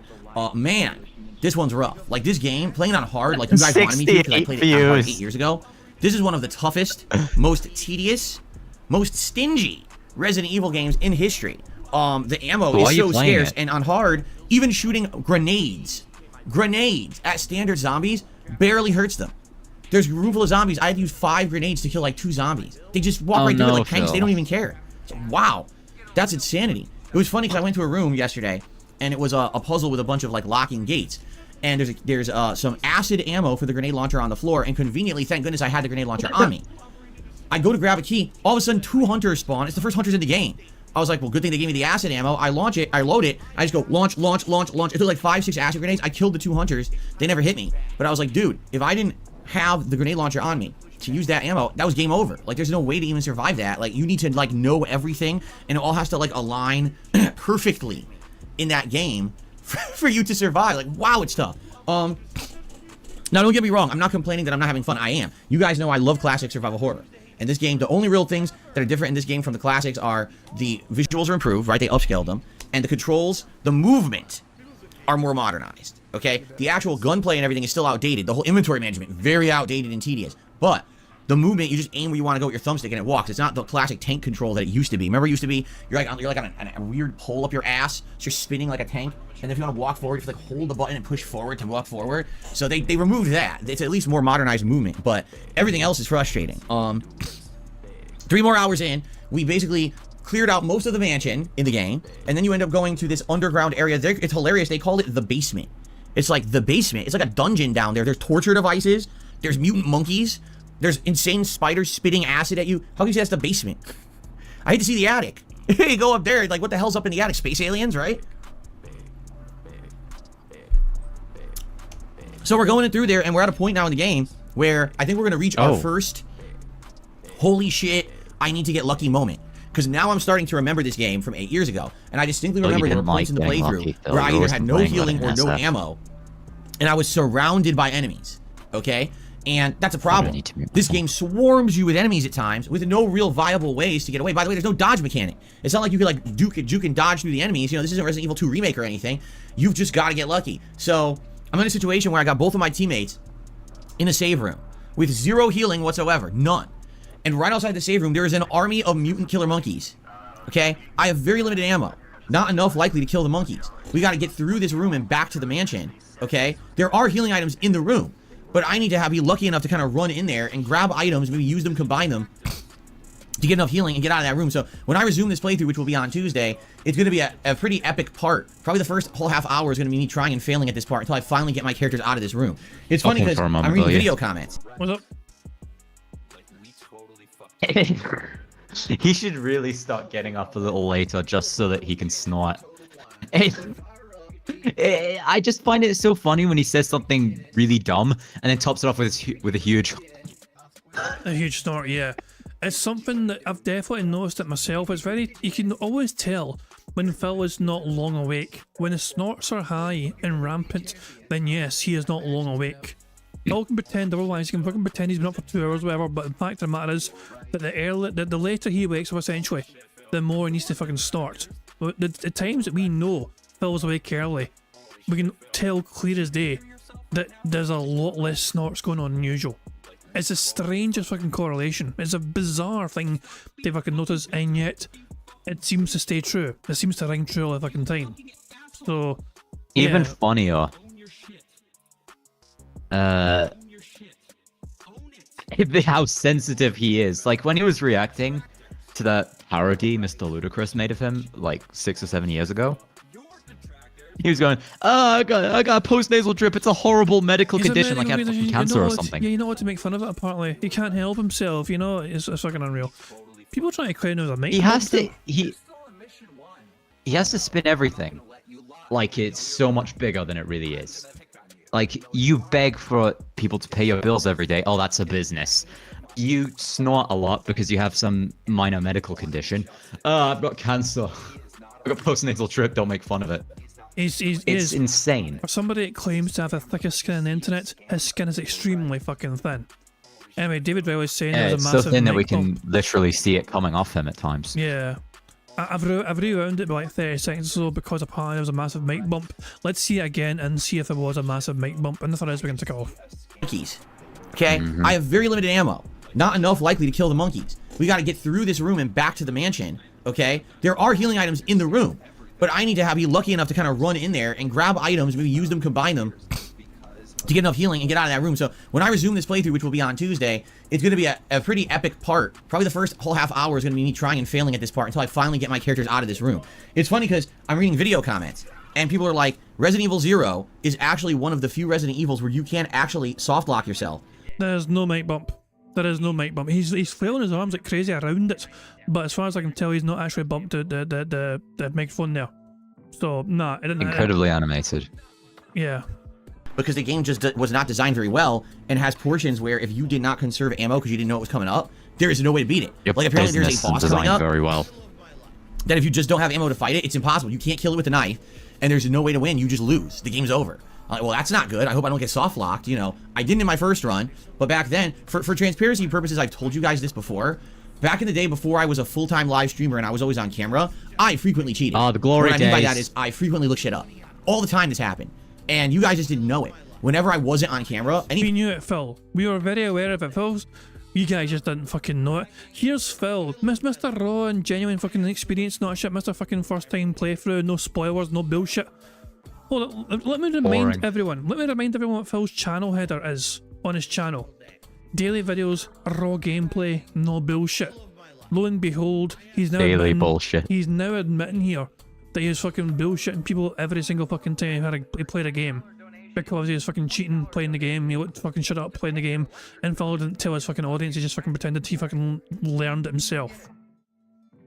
Man, this one's rough. Like, this game, playing it on hard, like you guys wanted me to because I played it on hard 8 years ago. This is one of the toughest, most tedious, most stingy Resident Evil games in history. The ammo is so scarce, and on hard, even shooting grenades at standard zombies barely hurts them. There's a room full of zombies. I had to use 5 grenades to kill like 2 zombies. They just walk right through it like tanks. They don't even care. So, wow, that's insanity. It was funny because I went to a room yesterday, and it was a puzzle with a bunch of like locking gates. And there's some acid ammo for the grenade launcher on the floor, and conveniently, thank goodness, I had the grenade launcher on me. I go to grab a key. All of a sudden, 2 hunters spawn. It's the first hunters in the game. I was like, well, good thing they gave me the acid ammo. I launch it. I load it. I just go launch, launch, launch, launch. It took like 5, 6 acid grenades. I killed the 2 hunters. They never hit me. But I was like, dude, if I didn't have the grenade launcher on me to use that ammo, that was game over. Like, there's no way to even survive that. Like, you need to like know everything, and it all has to like align perfectly in that game for you to survive. Like, wow, it's tough. Now, don't get me wrong. I'm not complaining that I'm not having fun. I am. You guys know I love classic survival horror. And this game, the only real things that are different in this game from the classics are the visuals are improved, right? They upscaled them. And the controls, the movement are more modernized, okay? The actual gunplay and everything is still outdated. The whole inventory management, very outdated and tedious. But the movement, you just aim where you want to go with your thumbstick and it walks. It's not the classic tank control that it used to be. Remember it used to be, you're like on a weird pole up your ass, so you're spinning like a tank. And if you want to walk forward, you have to like hold the button and push forward to walk forward. So they removed that. It's at least more modernized movement, but everything else is frustrating. 3 more hours in, we basically cleared out most of the mansion in the game, and then you end up going to this underground area. It's hilarious. They call it the basement. It's like the basement. It's like a dungeon down there. There's torture devices. There's mutant monkeys. There's insane spiders spitting acid at you. How can you say that's the basement? I hate to see the attic. You go up there, like, what the hell's up in the attic? Space aliens, right? So we're going in through there, and we're at a point now in the game where I think we're going to reach our first holy shit, I need to get lucky moment. Because now I'm starting to remember this game from 8 years ago. And I distinctly remember there were points in the playthrough where I either had no healing or no ammo. And I was surrounded by enemies. Okay? And that's a problem. This game swarms you with enemies at times with no real viable ways to get away. By the way, there's no dodge mechanic. It's not like you could like juke and dodge through the enemies. You know, this isn't Resident Evil 2 Remake or anything. You've just got to get lucky. So I'm in a situation where I got both of my teammates in a save room with 0 healing whatsoever. None. And right outside the save room, there is an army of mutant killer monkeys. Okay? I have very limited ammo. Not enough likely to kill the monkeys. We got to get through this room and back to the mansion. Okay? There are healing items in the room. But I need to be lucky enough to kind of run in there and grab items, maybe use them, combine them, to get enough healing and get out of that room. So when I resume this playthrough, which will be on Tuesday, it's going to be a pretty epic part. Probably the first whole half hour is going to be me trying and failing at this part until I finally get my characters out of this room. It's funny because I'm reading video comments. What's up? He should really start getting up a little later just so that he can snort. I just find it so funny when he says something really dumb and then tops it off with a huge... A huge snort, yeah. It's something that I've definitely noticed it myself. It's very... You can always tell when Phil is not long awake. When his snorts are high and rampant, then yes, he is not long awake. Phil can pretend otherwise. He can fucking pretend he's been up for 2 hours or whatever, but the fact of the matter is that the later he wakes up, essentially, the more he needs to fucking snort. But the times that we know Phil's awake early, we can tell clear as day that there's a lot less snorts going on than usual. It's the strangest fucking correlation. It's a bizarre thing to fucking notice, and yet it seems to stay true. It seems to ring true all the fucking time. So, even funnier. How sensitive he is. Like when he was reacting to that parody Mr. Ludacris made of him like 6 or 7 years ago. He was going, "Oh, I got a post-nasal drip. It's a horrible medical condition, like I had fucking cancer or something." Yeah, you know what to make fun of it. Apparently, he can't help himself. You know, it's fucking unreal. People trying to claim him as a mate. He has to spin everything like it's so much bigger than it really is. Like you beg for people to pay your bills every day. Oh, that's a business. You snort a lot because you have some minor medical condition. I've got cancer. I've got post-nasal drip. Don't make fun of it. It's insane. For somebody that claims to have the thickest skin on the internet, his skin is extremely fucking thin. Anyway, David Bell was saying there was a massive so thin that we mic bump. can literally see it coming off him at times. Yeah. I've rewound it by like 30 seconds or so because apparently there was a massive mic bump. Let's see it again and see if there was a massive mic bump, and if there is, we can take it off. Monkeys. Okay? I have very limited ammo. Not enough likely to kill the monkeys. We got to get through this room and back to the mansion. Okay? There are healing items in the room. But I need to be lucky enough to kind of run in there and grab items, maybe use them, combine them, to get enough healing and get out of that room. So when I resume this playthrough, which will be on Tuesday, it's going to be a pretty epic part. Probably the first whole half hour is going to be me trying and failing at this part until I finally get my characters out of this room. It's funny because I'm reading video comments, and people are like, Resident Evil 0 is actually one of the few Resident Evils where you can actually soft lock yourself. There's no mic bump. There is no mic bump. He's flailing his arms like crazy around it, but as far as I can tell, he's not actually bumped the microphone there. So, nah, it didn't. Incredibly animated. Yeah. Because the game just was not designed very well and has portions where if you did not conserve ammo because you didn't know it was coming up, there is no way to beat it. Yep, like apparently there's a boss coming up very well. that if you just don't have ammo to fight it, it's impossible. You can't kill it with a knife, and there's no way to win. You just lose. The game's over. I'm like, well, that's not good. I hope I don't get soft locked. You know, I didn't in my first run, but back then, for transparency purposes, I've told you guys this before. Back in the day, before I was a full-time live streamer and I was always on camera, I frequently cheated. Oh, the glory days. What I mean by that is I frequently look shit up. All the time this happened. And you guys just didn't know it. Whenever I wasn't on camera... We knew it, Phil. We were very aware of it, Phil. You guys just didn't fucking know it. Here's Phil. Mr. Raw and genuine fucking experience, not shit. Mr. fucking first-time playthrough, no spoilers, no bullshit. Hold on, let me remind everyone. Let me remind everyone what Phil's channel header is on his channel. Daily videos, raw gameplay, no bullshit. Lo and behold, he's now He's now admitting here that he's fucking bullshitting people every single fucking time he played a game. Because he was fucking cheating playing the game, he wouldn't fucking shut up playing the game, and Phil didn't tell his fucking audience, he just fucking pretended he fucking learned it himself.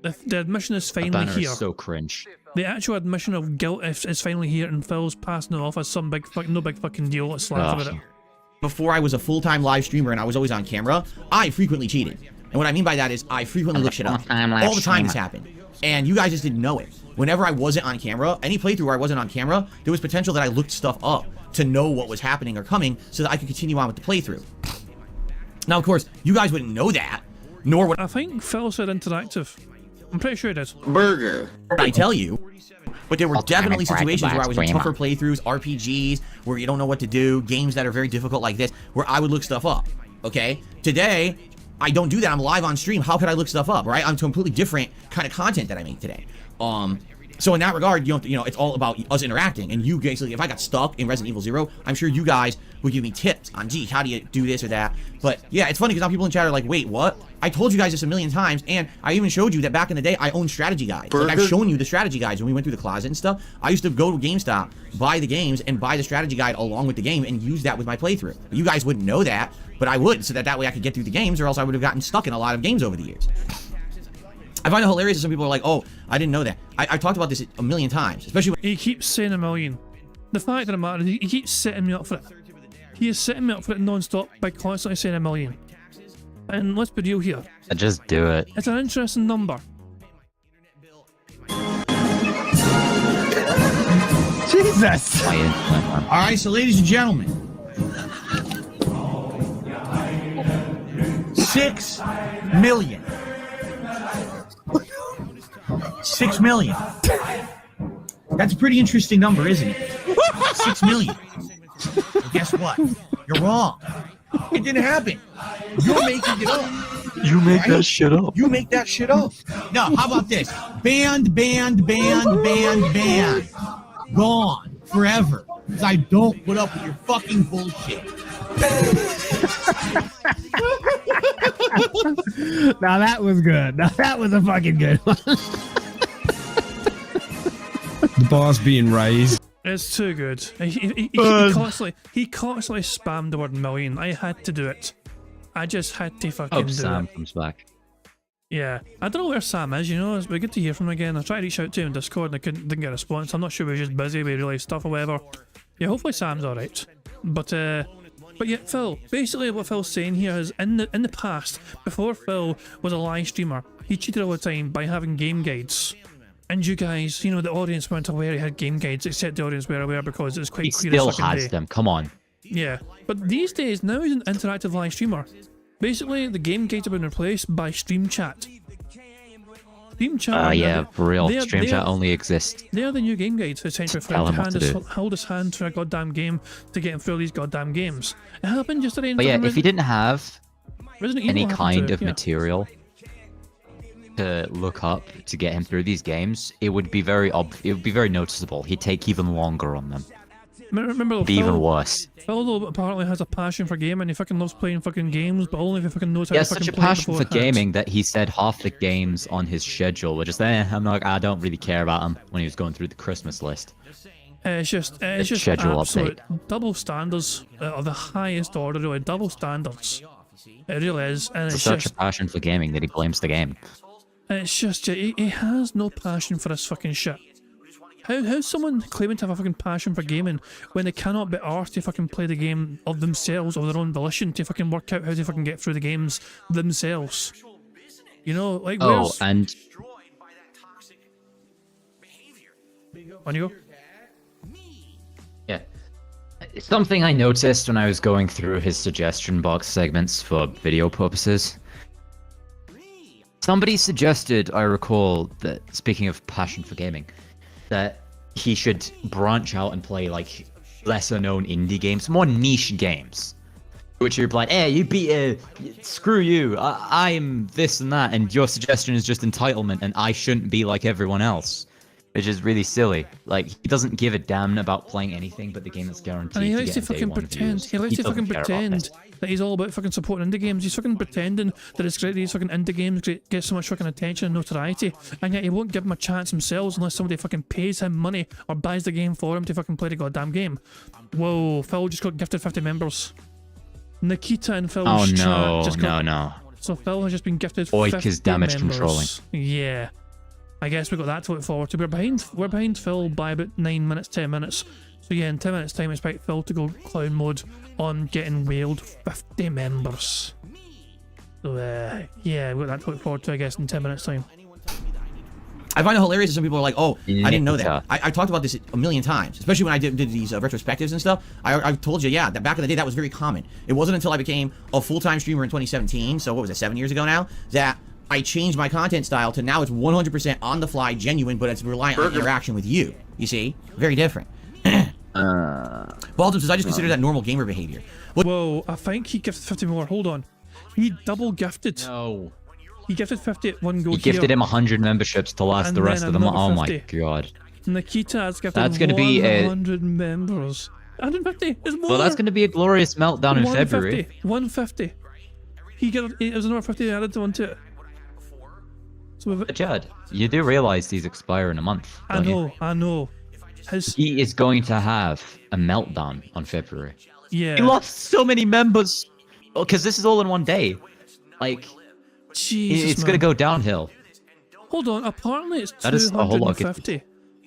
The admission is finally here. Is so cringe. The actual admission of guilt is finally here, and Phil's passing it off as some no big fucking deal. Let's laugh about it. Before I was a full-time live streamer and I was always on camera, I frequently cheated. And what I mean by that is I frequently look shit up. All the time this happened. And you guys just didn't know it. Whenever I wasn't on camera, any playthrough where I wasn't on camera, there was potential that I looked stuff up to know what was happening or coming so that I could continue on with the playthrough. Now, of course, you guys wouldn't know that, nor would I think Phil said interactive. I'm pretty sure it is. Burger. I tell you. But there were definitely situations where I was in tougher playthroughs, RPGs, where you don't know what to do, games that are very difficult like this, where I would look stuff up, okay? Today, I don't do that. I'm live on stream. How could I look stuff up, right? I'm completely different kind of content that I make today. So in that regard, you know, it's all about us interacting. And you basically, if I got stuck in Resident Evil 0, I'm sure you guys would give me tips on, gee, how do you do this or that? But yeah, it's funny because now people in chat are like, wait, what? I told you guys this a million times, and I even showed you that back in the day, I owned strategy guides. Like, I've shown you the strategy guides when we went through the closet and stuff. I used to go to GameStop, buy the games, and buy the strategy guide along with the game, and use that with my playthrough. You guys wouldn't know that, but I would, so that way I could get through the games, or else I would have gotten stuck in a lot of games over the years. I find it hilarious that some people are like, oh, I didn't know that. I've talked about this a million times, especially when He keeps saying a million. The fact of the matter is, he keeps setting me up for it. He is setting me up for it non-stop by constantly saying a million. And let's be real here. Just do it. It's an interesting number. Jesus! Alright, so ladies and gentlemen, 6 million. 6 million. That's a pretty interesting number, isn't it? 6 million. Well, guess what? You're wrong. It didn't happen. You're making it up. You make that shit up. You make that shit up. No, how about this? Banned. Gone. Forever. Because I don't put up with your fucking bullshit. Now that was good. Now that was a fucking good one. The bar's being raised. It's too good. He constantly spammed the word million. I had to do it. I just had to fucking do Sam it. comes back. Yeah. I don't know where Sam is, you know. It's been good to hear from him again. I tried to reach out to him in Discord and I didn't get a response. I'm not sure he was just busy with real life stuff or whatever. Yeah, hopefully Sam's alright. But yeah, Phil, basically what Phil's saying here is in the past, before Phil was a live streamer, he cheated all the time by having game guides. And you guys, you know, the audience weren't aware he had game guides, except the audience were aware because it was quite clear. He still has them, come on. Yeah, but these days, now he's an interactive live streamer. Basically, the game guides have been replaced by stream chat. Stream chat. Yeah, for real. Stream chat only exists. They are the new game guides, essentially, for him to hold his hand through a goddamn game to get him through these goddamn games. It happened yesterday in But yeah, if he didn't have any kind of yeah. material to look up to get him through these games, it would be very noticeable. He'd take even longer on them. Remember, It'd be even worse. Phil though apparently has a passion for gaming. He fucking loves playing fucking games, but only if he fucking knows how to fucking play. He has such a passion for gaming that he said half the games on his schedule were just, I don't really care about them when he was going through the Christmas list. It's just schedule absolute update. double standards of the highest order, really. Double standards. It really is, and it's such just a passion for gaming that he blames the game. it's just he has no passion for this fucking shit. How's someone claiming to have a fucking passion for gaming when they cannot be arsed to fucking play the game of themselves, of their own volition, to fucking work out how to fucking get through the games themselves? You know, like, oh, and on you go. Yeah. Something I noticed when I was going through his suggestion box segments for video purposes. Somebody suggested, I recall, that, speaking of passion for gaming, that he should branch out and play, like, lesser known indie games, more niche games. Which you're like, hey, you beat screw you, I'm this and that, and your suggestion is just entitlement, and I shouldn't be like everyone else. Which is really silly. Like, he doesn't give a damn about playing anything but the game that's guaranteed And he to likes get to fucking pretend. views. He likes to fucking doesn't care about pretend this. that he's all about fucking supporting indie games. He's fucking pretending that it's great that these fucking indie games get so much fucking attention and notoriety, and yet he won't give them a chance themselves unless somebody fucking pays him money or buys the game for him to fucking play the goddamn game. Whoa, Phil just got gifted 50 members. Nikita and Phil's Oh chat no, just got, no. So Phil has just been gifted Oik 50 is damage members. controlling. Yeah. I guess we got that to look forward to. We're behind Phil by about 9 minutes, 10 minutes. So yeah, in 10 minutes time, expect Phil to go clown mode on getting whaled 50 members. So yeah, we got that to look forward to, I guess, in 10 minutes time. I find it hilarious that some people are like, oh, I didn't know that. I talked about this a million times, especially when I did these retrospectives and stuff. I told you, yeah, that back in the day, that was very common. It wasn't until I became a full-time streamer in 2017, so what was it, 7 years ago now, that I changed my content style to now it's 100% on the fly, genuine, but it's reliant on interaction with you. You see? Very different. Baldwin says, I just consider that normal gamer behavior. Whoa, I think he gifted 50 more. Hold on. He double gifted. No. He gifted 50 at one go He here. gifted him 100 memberships to last And the rest then of the month. another Oh my 50. god. Nikita has gifted That's gonna be a- 100 members. 150 is more. Well, that's going to be a glorious meltdown in 150, February. 150. It was another 50 added onto it. So But Jed, you do realize these expire in a month. I don't you? know, I know. He is going to have a meltdown on February. Yeah. He lost so many members. Because this is all in one day. Like, Jesus, it's going to go downhill. Hold on, apparently it's That is a whole lot of 250.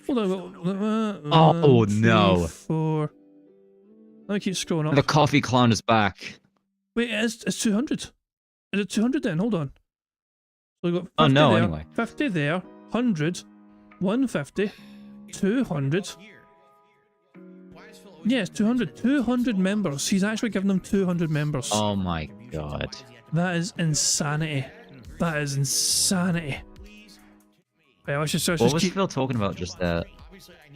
Hold on. Oh, no. 4. Let me keep scrolling up. The coffee clown is back. Wait, it's 200. Is it 200 then? Hold on. So we got 50 Oh, no, there, anyway. 50 there, 100, 150, 200. Yes, 200. 200 members. He's actually given them 200 members. Oh my god. That is insanity. That is insanity. Right, let's just What was keep... Phil talking about just there?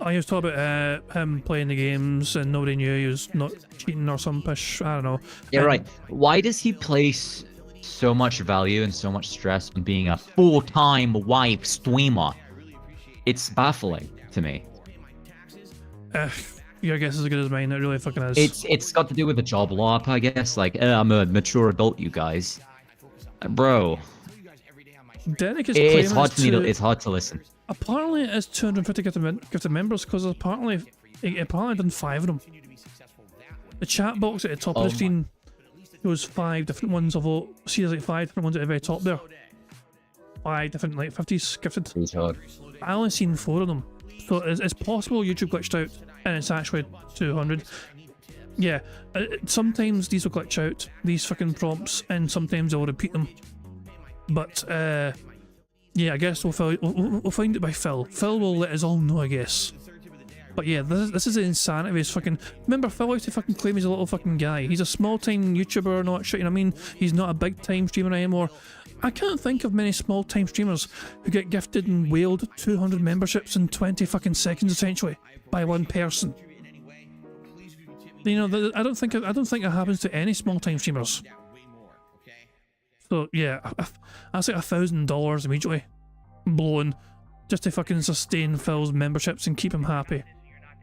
Oh, he was talking about him playing the games and nobody knew he was not cheating or some pish. I don't know. Yeah, right. Why does he place so much value and so much stress on being a full-time wife streamer? It's baffling to me. Your guess is as good as mine. It really fucking is. It's got to do with the job lot, I guess. Like, I'm a mature adult, you guys. Bro, Derek is it's claiming hard to me to, it's hard to listen. Apparently, it is 250 gifted members because apparently it done 5 of them. The chat box at the top of the screen shows 5 different ones. Although, see, there's like 5 different ones at the very top there. 5 different like 50s gifted. I only seen 4 of them, so it's possible YouTube glitched out and it's actually 200. Yeah, sometimes these will glitch out, these fucking prompts, and sometimes they'll repeat them. But yeah, I guess we'll find it by Phil. Phil will let us all know, I guess. But yeah, this is the insanity of his fucking... Remember, Phil used to fucking claim he's a little fucking guy. He's a small-time YouTuber and all that shit, you know what I mean? He's not a big-time streamer anymore. I can't think of many small-time streamers who get gifted and whaled 200 memberships in 20 fucking seconds, essentially, by one person. You know, I don't think it happens to any small-time streamers. So yeah, that's like $1,000 immediately blown just to fucking sustain Phil's memberships and keep him happy.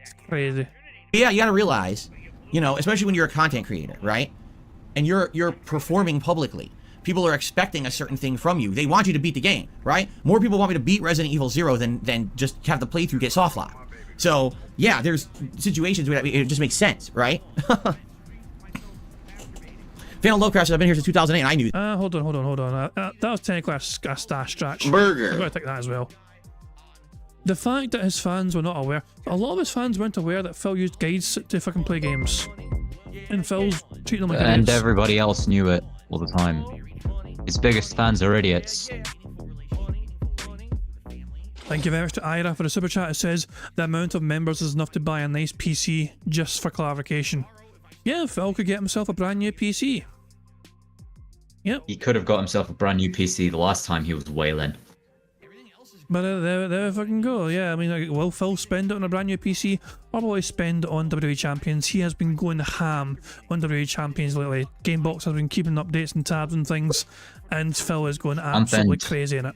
It's crazy. Yeah, you gotta realize, you know, especially when you're a content creator, right? And you're performing publicly. People are expecting a certain thing from you. They want you to beat the game, right? More people want me to beat Resident Evil 0 than just have the playthrough get soft locked. So yeah, there's situations where it just makes sense, right? Phantom Lowcrest, I've been here since 2008, and I knew. Hold on. That was technically a stash stretch. Burger. I've got to take that as well. The fact that his fans were not aware, a lot of his fans weren't aware that Phil used guides to fucking play games. And Phil's treating them like And idiots. everybody else knew it all the time. His biggest fans are idiots. Thank you very much to Ira for the super chat. It says the amount of members is enough to buy a nice PC, just for clarification. Yeah, Phil could get himself a brand new PC. Yep. He could have got himself a brand new PC the last time he was whaling. But there we fucking go. Yeah, I mean, like, will Phil spend it on a brand new PC? Or will he spend it on WWE Champions? He has been going ham on WWE Champions lately. Gamebox has been keeping updates and tabs and things, and Phil is going absolutely crazy in it.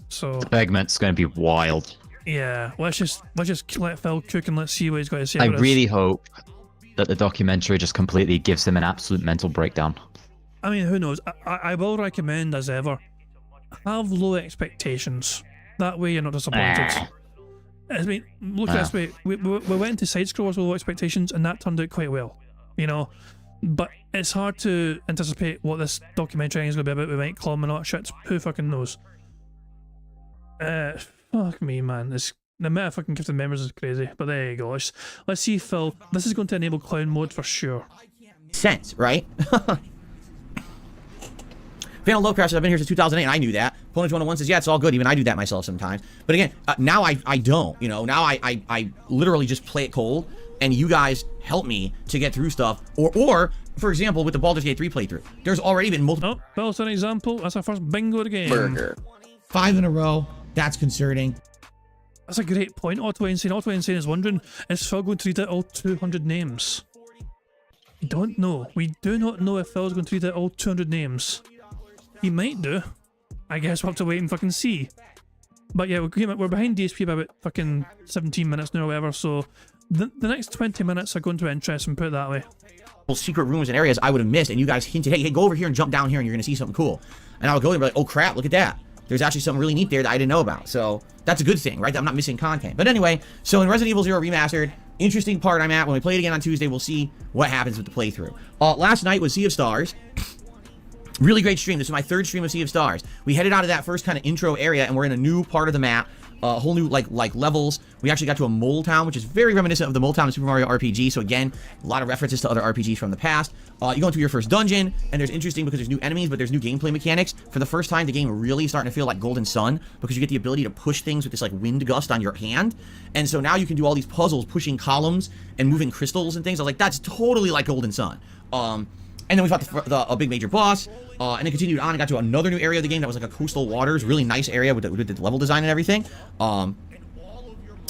So Segment's going to be wild. yeah, let's just let Phil cook and let's see what he's got to say. I about us. really hope that the documentary just completely gives him an absolute mental breakdown. I mean, who knows? I will recommend, as ever, have low expectations. That way you're not disappointed. I mean, look at this way. We went into side-scrollers with low expectations, and that turned out quite well. You know? But it's hard to anticipate what this documentary is going to be about with Mike Clum and all that shit. Who fucking knows? Fuck me, man. The amount of fucking gifted members is crazy. But there you go. Let's see, Phil. This is going to enable clown mode for sure. Sense, right? Phantom Lowcrest, I've been here since 2008, and I knew that. Opponent 101 says, yeah, it's all good. Even I do that myself sometimes. But again, now I don't, you know. Now I literally just play it cold, and you guys help me to get through stuff. Or for example, with the Baldur's Gate 3 playthrough, there's already been multiple... Oh, Phil's an example. That's our first bingo of the game. Burger. 5 in a row. That's concerning. That's a great point, Otto Insane. Otto Insane is wondering, is Phil going to read out all 200 names? We don't know. We do not know if Phil's going to read out all 200 names. He might do. I guess we'll have to wait and fucking see. But yeah, we're behind DSP by about fucking 17 minutes now or whatever, so the next 20 minutes are going to be interesting, put it that way. Secret rooms and areas I would have missed, and you guys hinted, hey, go over here and jump down here and you're going to see something cool. And I would go there and be like, oh crap, look at that. There's actually something really neat there that I didn't know about. So that's a good thing, right? I'm not missing content. But anyway, so in Resident Evil 0 Remastered, interesting part I'm at. When we play it again on Tuesday, we'll see what happens with the playthrough. Last night was Sea of Stars. Really great stream. This is my third stream of Sea of Stars. We headed out of that first kind of intro area, and we're in a new part of the map. A whole new like levels. We actually got to a mole town, which is very reminiscent of the mole town in Super Mario RPG. So again, a lot of references to other RPGs from the past. You go into your first dungeon, and there's interesting because there's new enemies, but there's new gameplay mechanics. For the first time, the game really starting to feel like Golden Sun because you get the ability to push things with this like wind gust on your hand. And so now you can do all these puzzles, pushing columns and moving crystals and things. I was like, that's totally like Golden Sun. And then we fought a big major boss, and it continued on and got to another new area of the game that was like a coastal waters, really nice area with the level design and everything.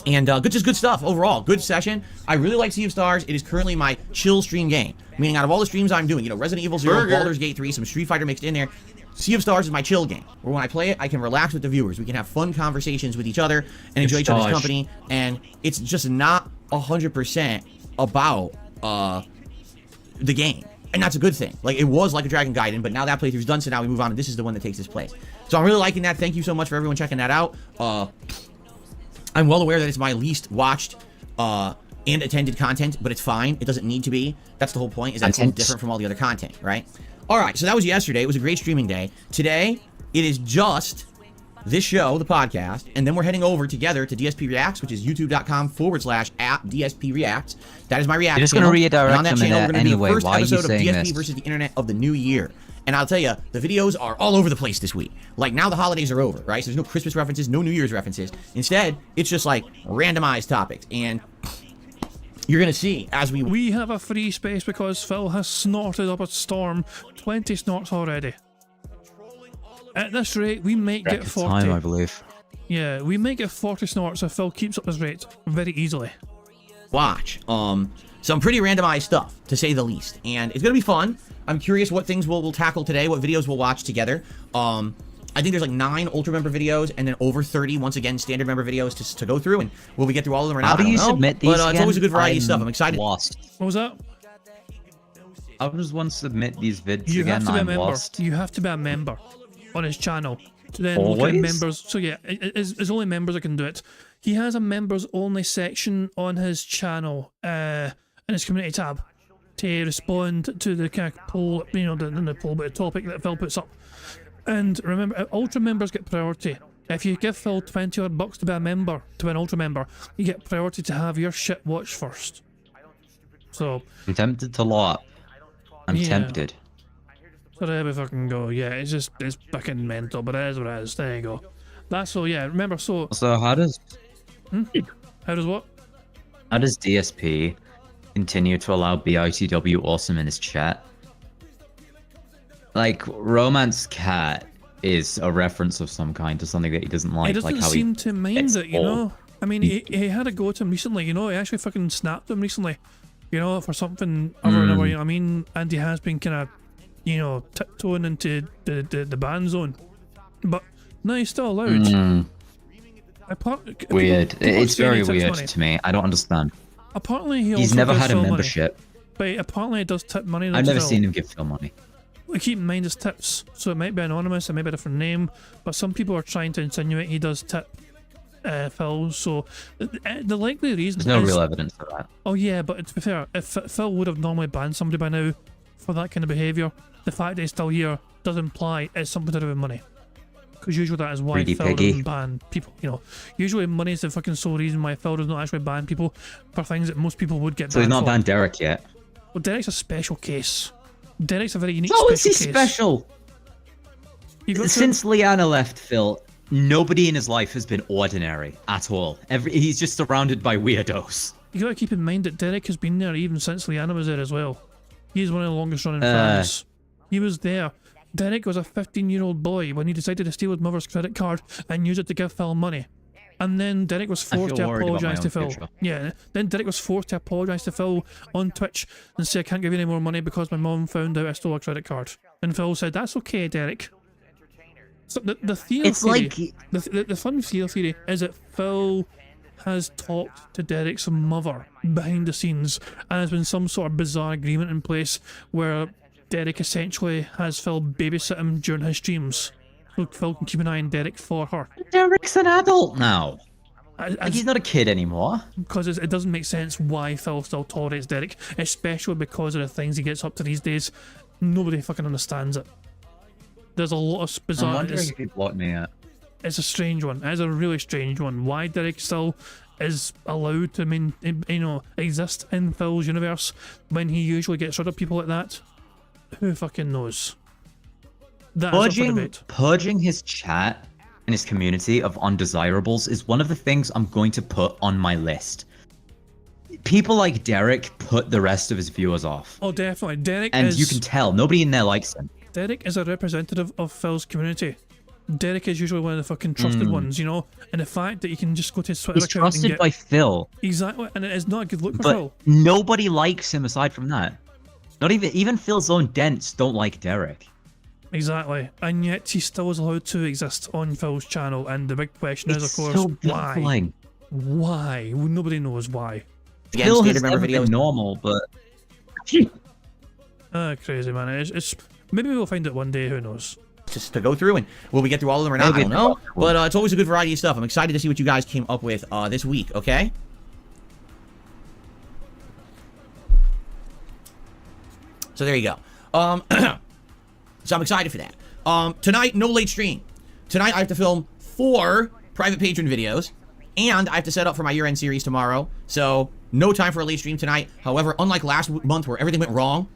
Just good stuff overall. Good session. I really like Sea of Stars. It is currently my chill stream game. Meaning out of all the streams I'm doing, Resident Evil 0, Baldur's Gate 3, some Street Fighter mixed in there, Sea of Stars is my chill game. Where when I play it, I can relax with the viewers. We can have fun conversations with each other and enjoy each other's company. And it's just not 100% about the game. And that's a good thing. Like, it was like a Dragon Gaiden, but now that playthrough's done, so now we move on, and this is the one that takes its place. So I'm really liking that. Thank you so much for everyone checking that out. I'm well aware that it's my least watched and attended content, but it's fine. It doesn't need to be. That's the whole point, is that it's a little different from all the other content, right? All right, so that was yesterday. It was a great streaming day. Today, it is just this show, the podcast, and then we're heading over together to DSP Reacts, which is youtube.com/@DSP Reacts. That is my reaction. You're just going to redirect on that them channel, we're going to do the first Why episode of DSP this? versus the Internet of the New Year. And I'll tell you, the videos are all over the place this week. Like, now the holidays are over, right? So there's no Christmas references, no New Year's references. Instead, it's just like randomized topics. And you're going to see as we have a free space because Phil has snorted up a storm. 20 snorts already. At this rate, we might get 40. Time, I believe. Yeah, we might get 40 snorts if Phil keeps up this rate very easily. Watch. Some pretty randomized stuff, to say the least. And it's going to be fun. I'm curious what things we'll tackle today, what videos we'll watch together. I think there's like 9 Ultra member videos and then over 30, once again, standard member videos to go through. And will we get through all of them or not? How do you submit these But it's always a good variety of stuff. I'm excited. Lost. What was that? I just want to submit these vids You again. have to be a I'm member. lost. You have to be a member on his channel. Then look at Always? members. So yeah, it's only members that can do it. He has a members only section on his channel, in his community tab, to respond to the kind of poll, the poll, but the topic that Phil puts up. And remember, Ultra members get priority. If you give Phil 20 odd bucks to be a member, to be an Ultra member, you get priority to have your shit watched first. So I'm tempted to lot. I'm tempted. So there we fucking go. Yeah, it's fucking mental, but it is what it is. There you go. That's all. Yeah, remember. So how does how does what? How does DSP continue to allow BITW Awesome in his chat? Like, Romance Cat is a reference of some kind to something that he doesn't like. He doesn't like how seem to mind it, I mean, he had a go to him recently, He actually fucking snapped him recently, for something other than what I mean. And he has been kind of, tiptoeing into the ban zone. But no, he's still allowed. Weird. It's very weird money. to me. I don't understand. Apparently, he's never had a membership. Money. But apparently, it does tip money. I've never seen him give Phil money. We keep in mind his tips, so it might be anonymous, it might be a different name, but some people are trying to insinuate he does tip Phil. So the likely reason there's no real evidence for that. Oh yeah, but to be fair, if Phil would have normally banned somebody by now for that kind of behaviour, the fact that he's still here does imply it's something to do with money. Because usually that is why Greedy Phil piggy. doesn't ban people. Usually money is the fucking sole reason why Phil does not actually ban people for things that most people would get So banned he's not for. banned Derek yet. Well, Derek's a special case. Derek's a very unique How is he case. special? Since Liana left Phil, nobody in his life has been ordinary at all. He's just surrounded by weirdos. You gotta keep in mind that Derek has been there even since Liana was there as well. He's one of the longest running fans. He was there. Derek was a 15-year-old boy when he decided to steal his mother's credit card and use it to give Phil money. And then Derek was forced to apologise to Phil. Yeah, then Derek was forced to apologise to Phil on Twitch and say, I can't give you any more money because my mom found out I stole a credit card. And Phil said, that's okay, Derek. So the theory, It's like the fun theory is that Phil has talked to Derek's mother behind the scenes, and there's been some sort of bizarre agreement in place where Derek essentially has Phil babysit him during his streams, so Phil can keep an eye on Derek for her. Derek's an adult now. Like, he's not a kid anymore. Because it doesn't make sense why Phil still tolerates Derek, especially because of the things he gets up to these days. Nobody fucking understands it. There's a lot of bizarre... I'm wondering if he'd block me out. It's a strange one. It's a really strange one. Why Derek still is allowed to exist in Phil's universe when he usually gets rid of people like that? Who fucking knows? That's up for debate. Purging his chat and his community of undesirables is one of the things I'm going to put on my list. People like Derek put the rest of his viewers off. Oh, definitely. And you can tell, nobody in there likes him. Derek is a representative of Phil's community. Derek is usually one of the fucking trusted ones, you know? And the fact that you can just go to his Twitter account and trusted by Phil. Exactly, and it is not a good look for But Phil. nobody likes him aside from that. Not even Phil's own dents don't like Derek. Exactly, and yet he still is allowed to exist on Phil's channel, and the big question is, of course, so why? baffling. Why? Nobody knows why. Phil has never been normal, but... Crazy, man. It's maybe we'll find it one day, who knows? Just to go through, and will we get through all of them or not? I don't know. But it's always a good variety of stuff. I'm excited to see what you guys came up with this week, okay? So there you go. So I'm excited for that. Tonight, no late stream. Tonight, I have to film 4 private patron videos, and I have to set up for my year-end series tomorrow. So no time for a late stream tonight. However, unlike last month where everything went wrong,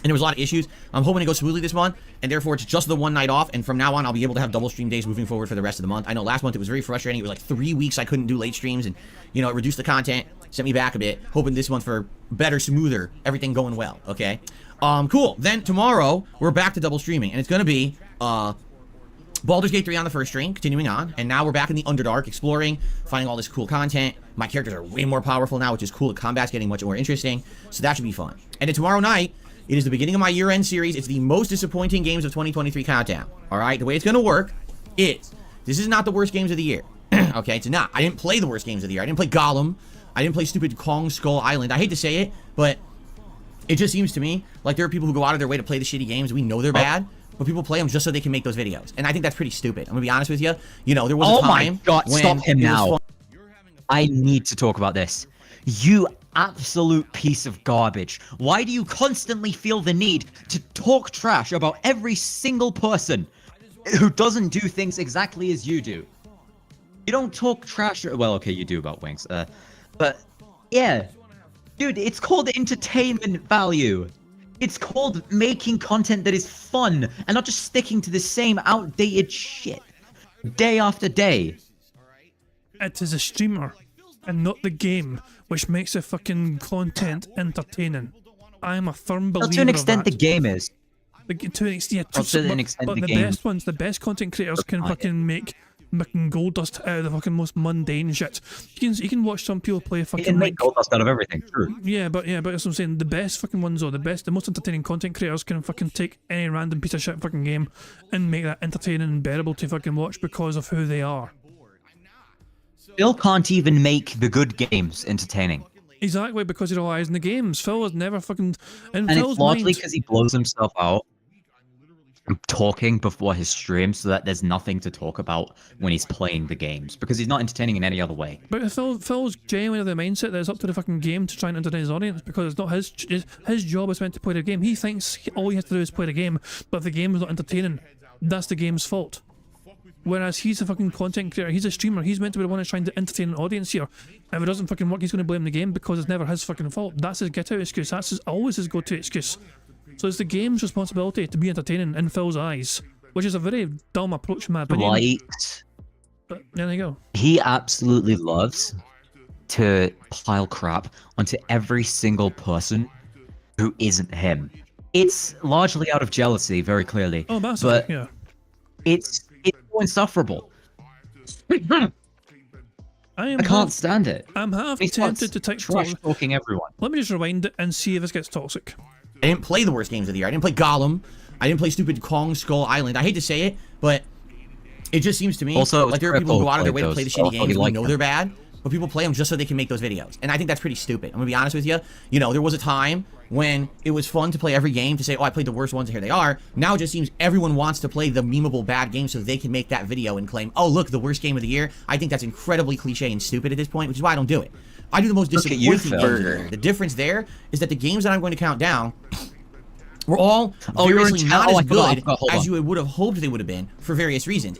and there was a lot of issues, I'm hoping to go smoothly this month, and therefore it's just the one night off, and from now on I'll be able to have double stream days moving forward for the rest of the month. I know last month it was very frustrating. It was like 3 weeks I couldn't do late streams, and you know, it reduced the content, sent me back a bit, hoping this month for better, smoother, everything going well, okay? Cool. Then tomorrow we're back to double streaming, and it's gonna be Baldur's Gate 3 on the first stream, continuing on, and now we're back in the Underdark, exploring, finding all this cool content. My characters are way more powerful now, which is cool. The combat's getting much more interesting, so that should be fun. And then tomorrow night, it is the beginning of my year-end series. It's the most disappointing games of 2023 countdown. All right, the way it's going to work is, this is not the worst games of the year. Okay, it's not. I didn't play the worst games of the year. I didn't play Gollum. I didn't play stupid Kong Skull Island. I hate to say it, but it just seems to me like there are people who go out of their way to play the shitty games. We know they're bad, but people play them just so they can make those videos. And I think that's pretty stupid. I'm going to be honest with you. You know, there was a time my God, when stop him it was now. fun. I need to talk about this. You absolute piece of garbage. Why do you constantly feel the need to talk trash about every single person who doesn't do things exactly as you do? You don't talk trash. Well, okay, you do about Wings. But yeah, dude, it's called entertainment value. It's called making content that is fun and not just sticking to the same outdated shit day after day. It is a streamer and not the game which makes the fucking content entertaining. I'm a firm believer of that. To an extent, the game is. To an extent, But the best ones, the best content creators can fucking make gold dust out of the fucking most mundane shit. You can watch some people play fucking. You can make gold dust out of everything. True. Yeah, but that's what I'm saying. The best fucking ones, though, the most entertaining content creators can fucking take any random piece of shit fucking game and make that entertaining and bearable to fucking watch because of who they are. Phil can't even make the good games entertaining. Exactly, because he relies on the games. Phil has never fucking... And it's largely because he blows himself out talking before his stream so that there's nothing to talk about when he's playing the games, because he's not entertaining in any other way. But Phil's genuinely of the mindset that it's up to the fucking game to try and entertain his audience, because it's not his job is meant to play the game. He thinks all he has to do is play the game, but if the game is not entertaining, that's the game's fault. Whereas he's a fucking content creator, he's a streamer, he's meant to be the one who's trying to entertain an audience here. If it doesn't fucking work, he's going to blame the game because it's never his fucking fault. That's his get-out excuse, that's always his go-to excuse. So it's the game's responsibility to be entertaining in Phil's eyes, which is a very dumb approach in my opinion. Right. But there you go. He absolutely loves to pile crap onto every single person who isn't him. It's largely out of jealousy, very clearly. Oh, massively, yeah. It's so insufferable. I can't stand it. I'm half tempted to type trash talking everyone. Let me just rewind it and see if this gets toxic. I didn't play the worst games of the year. I didn't play Gollum. I didn't play stupid Kong Skull Island. I hate to say it, but It just seems to me Also, like there are people who go out of their way to those, play the so shitty games and like know them. they're bad, but people play them just so they can make those videos. And I think that's pretty stupid. I'm gonna be honest with you. You know, there was a time when it was fun to play every game to say, oh, I played the worst ones and here they are. Now it just seems everyone wants to play the memeable bad game so they can make that video and claim, oh, look, the worst game of the year. I think that's incredibly cliche and stupid at this point, which is why I don't do it. I do the most Look at you, disappointing games of the year. The difference there is that the games that I'm going to count down were all variously not as good as you would have hoped they would have been for various reasons.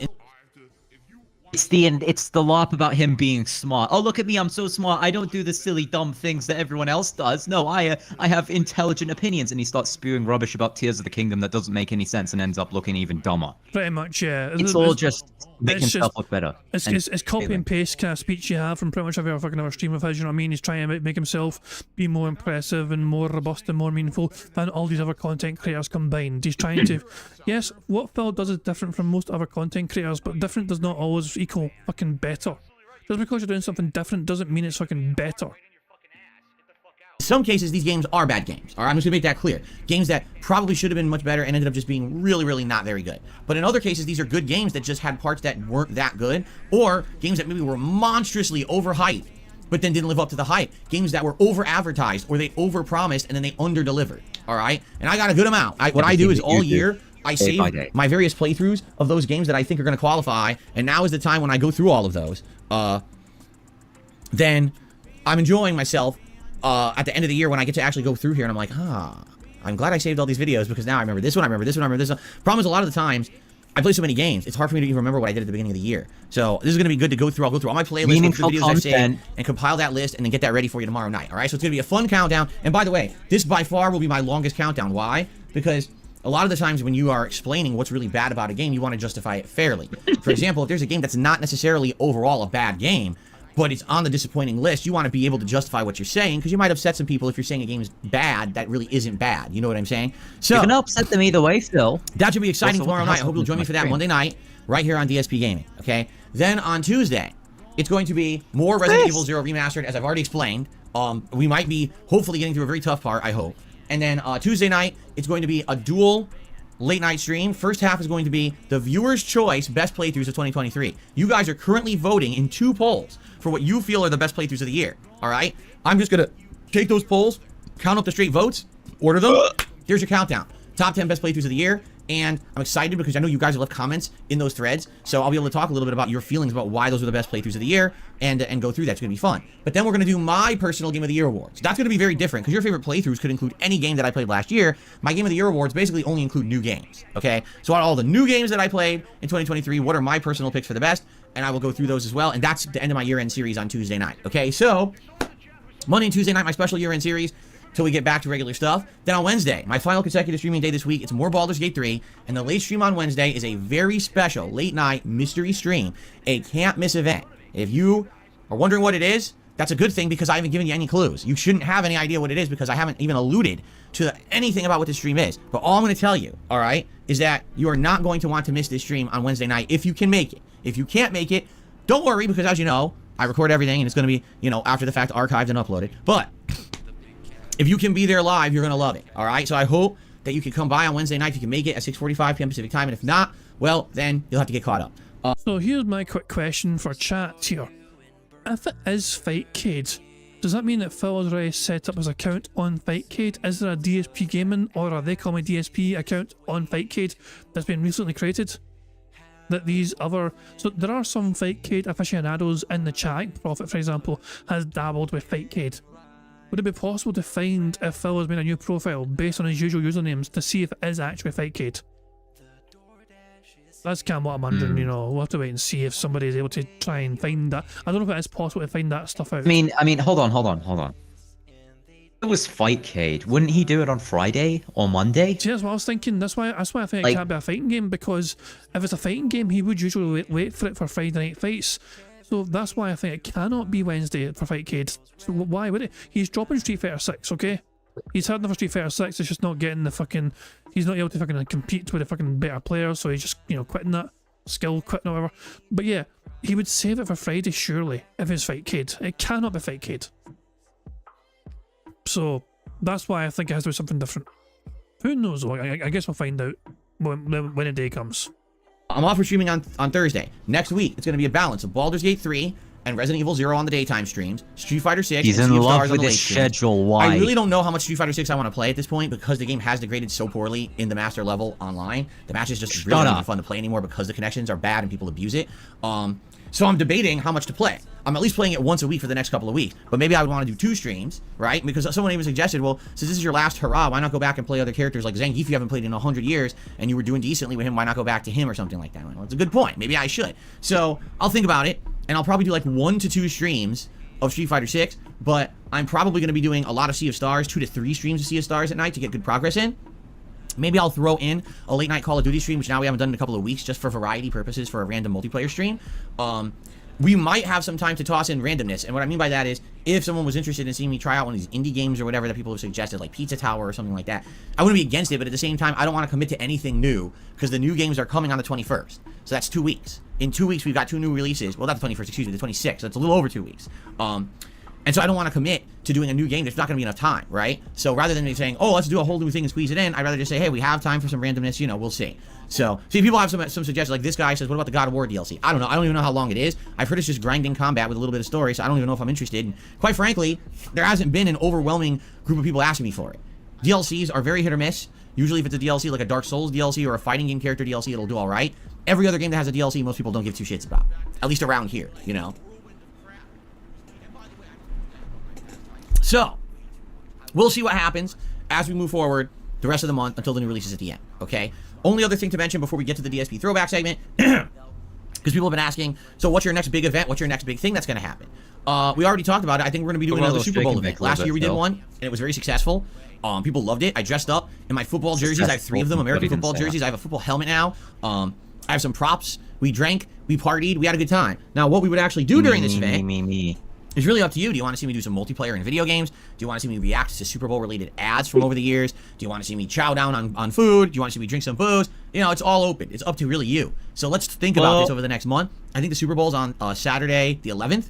It's the LARP about him being smart. Oh, look at me, I'm so smart. I don't do the silly, dumb things that everyone else does. No, I have intelligent opinions. And he starts spewing rubbish about Tears of the Kingdom that doesn't make any sense and ends up looking even dumber. Pretty much, yeah. It's all just making himself look better. It's copy and paste kind of speech you have from pretty much every other stream of his, you know what I mean? He's trying to make himself be more impressive and more robust and more meaningful than all these other content creators combined. He's trying to... Yes, what Phil does is different from most other content creators, but different does not always equal fucking better. Just because you're doing something different doesn't mean it's fucking better. In some cases, these games are bad games. All right, I'm just gonna make that clear. Games that probably should have been much better and ended up just being really, really not very good. But in other cases, these are good games that just had parts that weren't that good, or games that maybe were monstrously overhyped, but then didn't live up to the hype. Games that were over-advertised, or they over-promised, and then they under-delivered. All right, and I got a good amount. What I do is all year, I save my various playthroughs of those games that I think are going to qualify, and now is the time when I go through all of those. Then I'm enjoying myself at the end of the year when I get to actually go through here, and I'm like, I'm glad I saved all these videos because now I remember this one, I remember this one, I remember this one. Problem is, a lot of the times, I play so many games, it's hard for me to even remember what I did at the beginning of the year. So this is going to be good to go through. I'll go through all my playlists, go through the videos I saved, and compile that list, and then get that ready for you tomorrow night. All right, so it's going to be a fun countdown. And by the way, this by far will be my longest countdown. Why? Because a lot of the times when you are explaining what's really bad about a game, you want to justify it fairly. For example, if there's a game that's not necessarily overall a bad game, but it's on the disappointing list, you want to be able to justify what you're saying, because you might upset some people if you're saying a game is bad that really isn't bad. You know what I'm saying? So you can upset them either way, Phil. That should be exciting tomorrow night. I hope you'll join me for that Monday night, right here on DSP Gaming. Okay. Then on Tuesday, it's going to be more Resident Evil 0 Remastered, as I've already explained. We might be hopefully getting through a very tough part, I hope. And then Tuesday night, it's going to be a dual late night stream. First half is going to be the viewer's choice best playthroughs of 2023. You guys are currently voting in 2 polls for what you feel are the best playthroughs of the year. All right, I'm just gonna take those polls, count up the straight votes, order them. Here's your countdown: top 10 best playthroughs of the year. And I'm excited because I know you guys have left comments in those threads, so I'll be able to talk a little bit about your feelings about why those are the best playthroughs of the year, and go through that. It's gonna be fun. But then we're gonna do my personal Game of the Year awards. That's gonna be very different because your favorite playthroughs could include any game that I played last year. My Game of the Year awards basically only include new games. Okay, so out of all the new games that I played in 2023, what are my personal picks for the best? And I will go through those as well. And that's the end of my year-end series on Tuesday night. Okay, so Monday and Tuesday night, my special year-end series, till we get back to regular stuff. Then on Wednesday, my final consecutive streaming day this week, it's more Baldur's Gate 3, and the late stream on Wednesday is a very special late-night mystery stream, a can't-miss event. If you are wondering what it is, that's a good thing because I haven't given you any clues. You shouldn't have any idea what it is because I haven't even alluded to anything about what this stream is. But all I'm going to tell you, all right, is that you are not going to want to miss this stream on Wednesday night if you can make it. If you can't make it, don't worry because, as you know, I record everything and it's going to be, you know, after the fact archived and uploaded. But if you can be there live, you're going to love it. All right. So I hope that you can come by on Wednesday night if you can make it at 6:45 p.m. Pacific time. And if not, well, then you'll have to get caught up. So here's my quick question for chat here. If it is Fightcade, does that mean that Phil has already set up his account on Fightcade? Is there a DSP Gaming or a They Call Me DSP account on Fightcade that's been recently created? That these other... So there are some Fightcade aficionados in the chat. Prophet, for example, has dabbled with Fightcade. Would it be possible to find if Phil has made a new profile based on his usual usernames to see if it is actually Fightcade? That's kind of what I'm wondering, you know. We'll have to wait and see if somebody is able to try and find that. I don't know if it is possible to find that stuff out. I mean, hold on. If it was Fightcade, wouldn't he do it on Friday or Monday? See, that's what I was thinking. That's why I think it can't be a fighting game, because if it's a fighting game, he would usually wait for it for Friday night fights. So that's why I think it cannot be Wednesday for Fightcade. So why would it? He's dropping Street Fighter 6, okay? He's had another Street Fighter 6, it's just not getting the fucking... He's not able to fucking compete with the fucking better players, so he's just, you know, quitting that. Skill quitting or whatever. But yeah, he would save it for Friday, surely, if it's Fightcade. It cannot be Fightcade. So, that's why I think it has to be something different. Who knows though? I guess we'll find out when the day comes. I'm off for streaming on Thursday. Next week, it's going to be a balance of Baldur's Gate 3 and Resident Evil 0 on the daytime streams, Street Fighter 6, He's and in Sea of love Stars on with the his late streams. schedule. Why? I really don't know how much Street Fighter 6 I want to play at this point because the game has degraded so poorly in the master level online. The matches just really not fun to play anymore because the connections are bad and people abuse it. So I'm debating how much to play. I'm at least playing it once a week for the next couple of weeks. But maybe I would want to do 2 streams, right? Because someone even suggested, well, since this is your last hurrah, why not go back and play other characters like Zangief you haven't played in 100 years and you were doing decently with him, why not go back to him or something like that? Well, it's a good point. Maybe I should. So I'll think about it, and I'll probably do like 1 to 2 streams of Street Fighter 6, but I'm probably going to be doing a lot of Sea of Stars, 2 to 3 streams of Sea of Stars at night to get good progress in. Maybe I'll throw in a late night Call of Duty stream, which now we haven't done in a couple of weeks, just for variety purposes for a random multiplayer stream. We might have some time to toss in randomness, and what I mean by that is if someone was interested in seeing me try out one of these indie games or whatever that people have suggested, like Pizza Tower or something like that, I wouldn't be against it, but at the same time, I don't want to commit to anything new because the new games are coming on the 21st, so that's 2 weeks. In 2 weeks, we've got 2 new releases. Well, not the 21st, excuse me, the 26th, so it's a little over 2 weeks. And so I don't want to commit to doing a new game. There's not going to be enough time, right? So rather than me saying, oh, let's do a whole new thing and squeeze it in, I'd rather just say, hey, we have time for some randomness, you know, we'll see. So, see, people have some suggestions, like this guy says, what about the God of War DLC? I don't know. I don't even know how long it is. I've heard it's just grinding combat with a little bit of story, so I don't even know if I'm interested. And quite frankly, there hasn't been an overwhelming group of people asking me for it. DLCs are very hit or miss. Usually if it's a DLC like a Dark Souls DLC or a fighting game character DLC, it'll do all right. Every other game that has a DLC, most people don't give 2 shits about. At least around here, you know? So, we'll see what happens as we move forward the rest of the month until the new releases at the end, okay? Only other thing to mention before we get to the DSP throwback segment, because people have been asking, so what's your next big event? What's your next big thing that's going to happen? We already talked about it. I think we're going to be doing another Super Bowl event. Last year we did one, and it was very successful. People loved it. I dressed up in my football jerseys. I have 3 of them, American football jerseys. I have a football helmet now. I have some props. We drank. We partied. We had a good time. Now, what we would actually do during this event... It's really up to you. Do you want to see me do some multiplayer in video games? Do you want to see me react to Super Bowl related ads from over the years? Do you want to see me chow down on food? Do you want to see me drink some booze? You know, it's all open. It's up to really you. So let's think about this over the next month. I think the Super Bowl's on Saturday the 11th.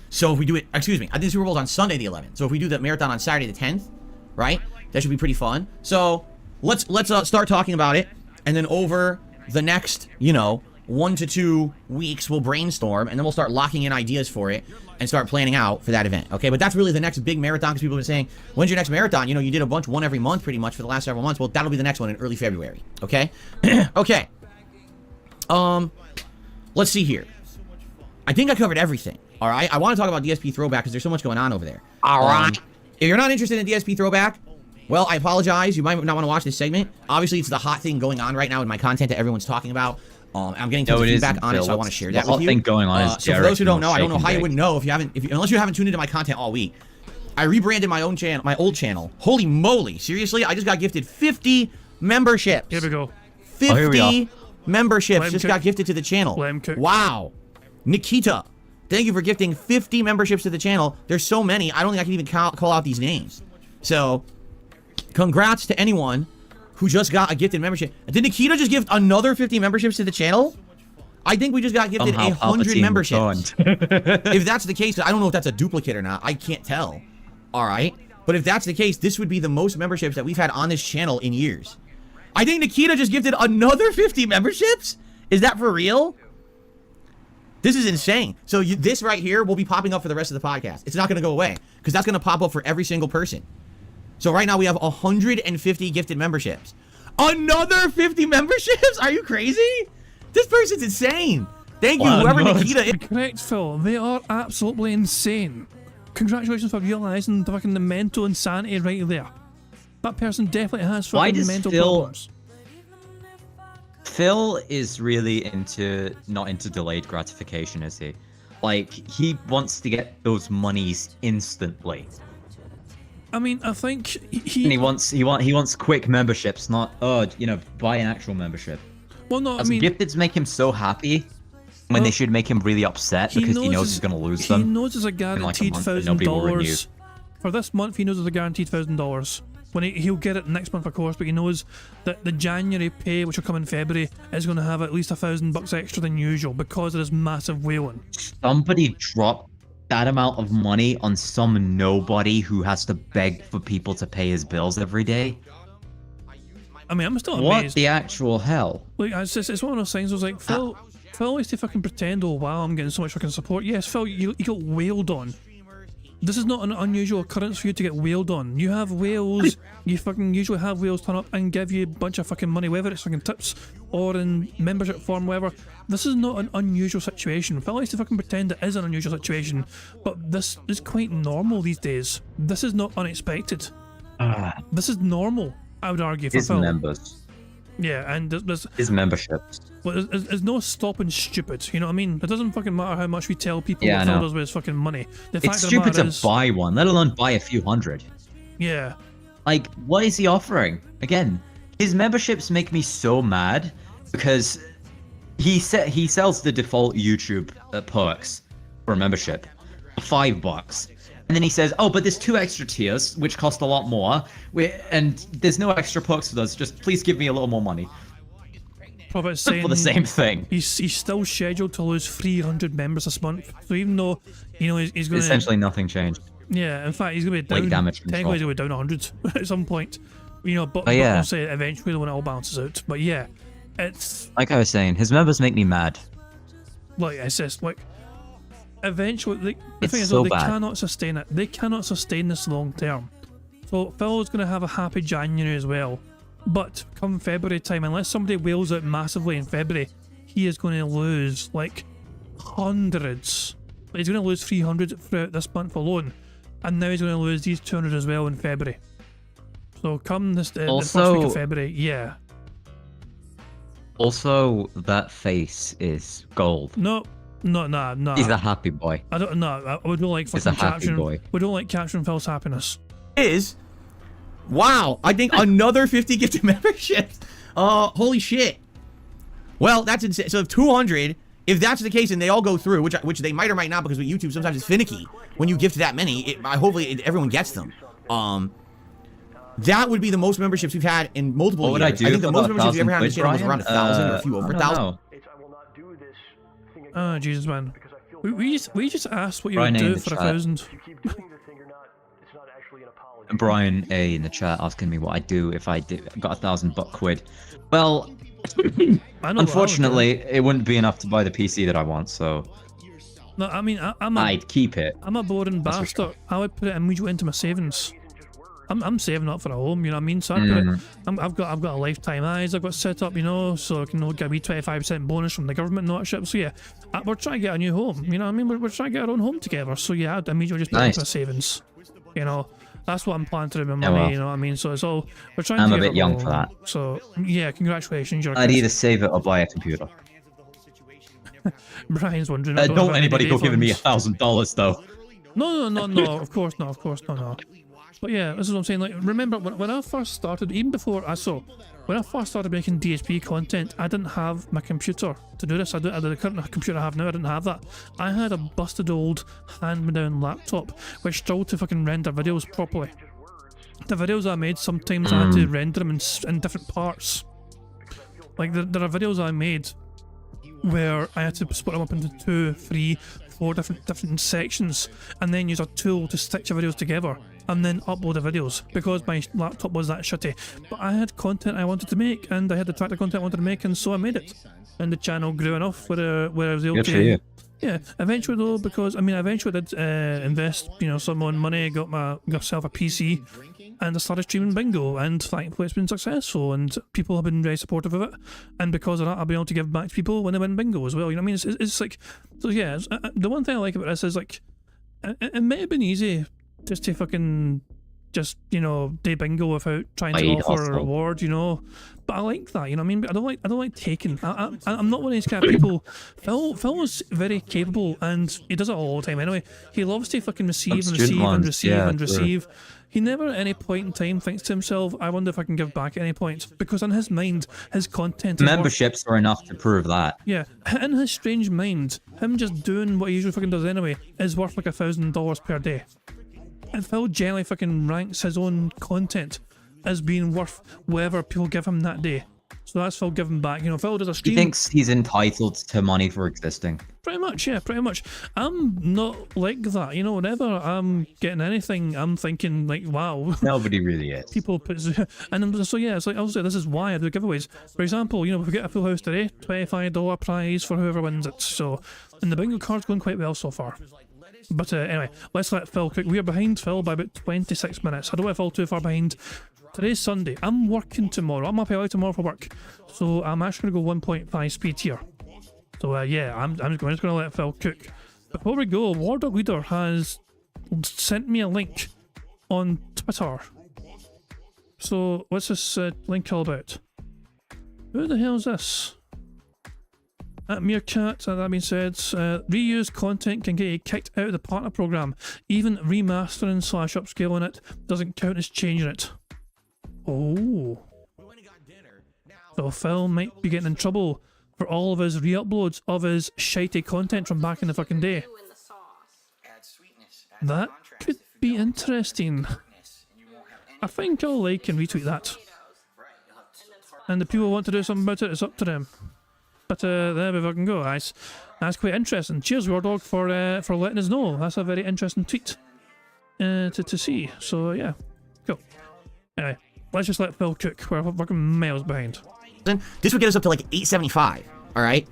So if we do it, excuse me, I think the Super Bowl's on Sunday the 11th. So if we do the marathon on Saturday the 10th, right? That should be pretty fun. So let's start talking about it, and then over the next, you know, 1 to 2 weeks, we'll brainstorm, and then we'll start locking in ideas for it and start planning out for that event, okay? But that's really the next big marathon, because people have been saying, when's your next marathon? You know, you did a bunch, one every month pretty much for the last several months. Well, that'll be the next one in early February, okay? Okay. Let's see here. I think I covered everything, all right? I want to talk about DSP Throwback because there's so much going on over there. All right. If you're not interested in DSP Throwback, well, I apologize. You might not want to watch this segment. Obviously, it's the hot thing going on right now in my content that everyone's talking about. I'm getting tons of feedback on it, so I want to share that with you. Thing going on is so for those who don't know, I don't know how you wouldn't know unless you haven't tuned into my content all week. I rebranded my own channel, my old channel. Holy moly! Seriously, I just got gifted 50 memberships. Here we go. 50 memberships just got gifted to the channel. Wow, Nikita, thank you for gifting 50 memberships to the channel. There's so many, I don't think I can even call out these names. So, congrats to anyone who just got a gifted membership. Did Nikita just gift another 50 memberships to the channel? I think we just got gifted 100 memberships. If that's the case, I don't know if that's a duplicate or not. I can't tell. All right. But if that's the case, this would be the most memberships that we've had on this channel in years. I think Nikita just gifted another 50 memberships? Is that for real? This is insane. So this right here will be popping up for the rest of the podcast. It's not going to go away because that's going to pop up for every single person. So right now we have 150 gifted memberships. Another 50 memberships? Are you crazy? This person's insane. Thank you, whoever Nikita is. Correct, Phil. They are absolutely insane. Congratulations for realizing the fucking mental insanity right there. That person definitely has fucking mental problems. Phil is really not into delayed gratification, is he? Like, he wants to get those monies instantly. I mean, I think and he wants quick memberships, not buy an actual membership. Well, no, I mean, gifteds make him so happy when they should make him really upset because he knows he's gonna lose them. He knows there's a guaranteed $1,000 for this month. He knows there's a guaranteed $1,000. When he'll get it next month, of course, but he knows that the January pay, which will come in February, is going to have at least $1,000 extra than usual because of this massive whaling. Somebody dropped that amount of money on some nobody who has to beg for people to pay his bills every day. I mean, I'm still What amazed. the actual hell? Like, it's one of those things. I was like, Phil likes to fucking pretend, oh wow, I'm getting so much fucking support. Yes, Phil, you got wailed on. This is not an unusual occurrence for you to get wailed on. You have whales, you fucking usually have whales turn up and give you a bunch of fucking money, whether it's fucking tips or in membership form, whatever. This is not an unusual situation. Phil likes to fucking pretend it is an unusual situation, but this is quite normal these days. This is not unexpected. This is normal, I would argue, for His Phil. members. Yeah, and there's His memberships. well, there's no stopping stupid, you know what I mean? It doesn't fucking matter how much we tell people Yeah, what I Phil know. does with his fucking money. The fact It's of the stupid matter to is, buy one, let alone buy a few hundred. yeah, Like, what is he offering? Again, his memberships make me so mad because he sells the default YouTube perks for a membership for $5. And then he says, oh, but there's 2 extra tiers, which cost a lot more, and there's no extra perks for those, just please give me a little more money. Prophet's saying For the same thing. he's still scheduled to lose 300 members this month. So even though, you know, he's going to... Essentially nothing changed. Yeah, in fact, he's going to be down... Like damage control. Technically, he's going to be down 100 at some point. You know, but yeah. I'll say eventually when it all balances out. But yeah, it's... Like I was saying, his members make me mad. Like, it's just, like... Eventually, the It's thing is, so though, they bad. cannot sustain it. They cannot sustain this long term. So Phil's going to have a happy January as well. But come February time, unless somebody wails out massively in February, he is going to lose like hundreds. He's going to lose 300 throughout this month alone, and now he's going to lose these 200 as well in February. So come this the first week Also- of February, yeah. Also, that face is gold. No, no. He's a happy boy. I don't know. I would like He's a fucking happy capturing. boy. We don't like capturing Phil's happiness. Is wow, I think another 50 gifted memberships. Holy shit. Well, that's insane. So if 200, if that's the case and they all go through, which they might or might not, because with YouTube sometimes it's finicky when you gift that many. Hopefully everyone gets them. That would be the most memberships we've had in multiple What would years. I do? I think the for most about memberships we've ever had on 1,000 this channel was quid, around 1,000 or a few Brian? over I don't 1,000. know. Oh Jesus, man. We just asked what you Brian would A in do the for chat. 1,000. Brian A in the chat asking me what I'd do if I got $1,000 Well, I know what I would do. unfortunately, it wouldn't be enough to buy the PC that I want, so No, I mean I'd keep it. I'm a boring That's for bastard. sure. I would put it immediately into my savings. I'm saving up for a home, you know what I mean? So I put it, I've got a lifetime eyes I've got set up, you know, so I can get a wee 25% bonus from the government and all that shit. So yeah, we're trying to get a new home, you know what I mean? We're trying to get our own home together. So yeah, I'd immediately just put it into my Nice. savings. You know, that's what I'm planning to do with my Yeah, money, well, you know what I mean? So it's all, we're trying I'm to a get bit our young own for home. that. So yeah, congratulations. You're a I'd kid. either save it or buy a computer. Brian's wondering. I Don't have any anybody day go giving me funds. $1,000 though. No, of course not, no. But yeah, this is what I'm saying, like, remember, when I first started, even before when I first started making DSP content, I didn't have my computer to do this. The current computer I have now, I didn't have that. I had a busted old hand-me-down laptop, which struggled to fucking render videos properly. The videos I made, sometimes I had to render them in different parts. Like, there are videos I made where I had to split them up into 2, 3, 4 different sections, and then use a tool to stitch the videos together, and then upload the videos, because my laptop was that shitty. But I had content I wanted to make, and I had the type of content I wanted to make, and so I made it. And the channel grew enough where I was able Good for to... you. Yeah, eventually though, because I eventually did invest, some own money, got myself a PC, and I started streaming Bingo, and thankfully it's been successful, and people have been very supportive of it, and because of that, I've been able to give back to people when they win Bingo as well. You know what I mean? It's like, so yeah. The one thing I like about this is like, it may have been easy just to fucking do Bingo without trying to offer a reward, But I like that, you know what I mean? But I don't like taking. I'm not one of these kind of people. Phil is very capable, and he does it all the time anyway. He loves to fucking receive and receive and receive and receive. He never at any point in time thinks to himself, I wonder if I can give back at any point. Because in his mind, his content is Memberships are enough to prove that. yeah, in his strange mind, him just doing what he usually fucking does anyway is worth like $1,000 per day. And Phil generally fucking ranks his own content as being worth whatever people give him that day. So that's Phil giving back. You know, Phil does a He stream. thinks he's entitled to money for existing. Pretty much, yeah, pretty much. I'm not like that. You know, whenever I'm getting anything, I'm thinking like, wow. Nobody really is. People put, and so yeah, it's like, obviously this is why I do giveaways. For example, you know, if we get a full house today, $25 prize for whoever wins it. So, and the bingo card's going quite well so far. But anyway, let's let Phil cook. We are behind Phil by about 26 minutes. I don't want to fall too far behind. Today's Sunday. I'm working tomorrow. I'm up early tomorrow for work. So I'm actually going to go 1.5 speed here. So yeah, I'm just going to let Phil cook. Before we go, War Dog Leader has sent me a link on Twitter. So what's this link all about? Who the hell is this? At Meerkat, that being said, reused content can get you kicked out of the partner program. Even remastering / upscaling it doesn't count as changing it. Oh. So Phil might be getting in trouble for all of his re-uploads of his shitey content from back in the fucking day. That could be interesting. I think I'll like and retweet that. And the people who want to do something about it, it's up to them. But there we fucking go, guys. That's quite interesting. Cheers, War Dog, for letting us know. That's a very interesting tweet to see. So yeah, cool. Anyway, let's just let Phil cook. We're fucking miles behind. This would get us up to like 875. All right.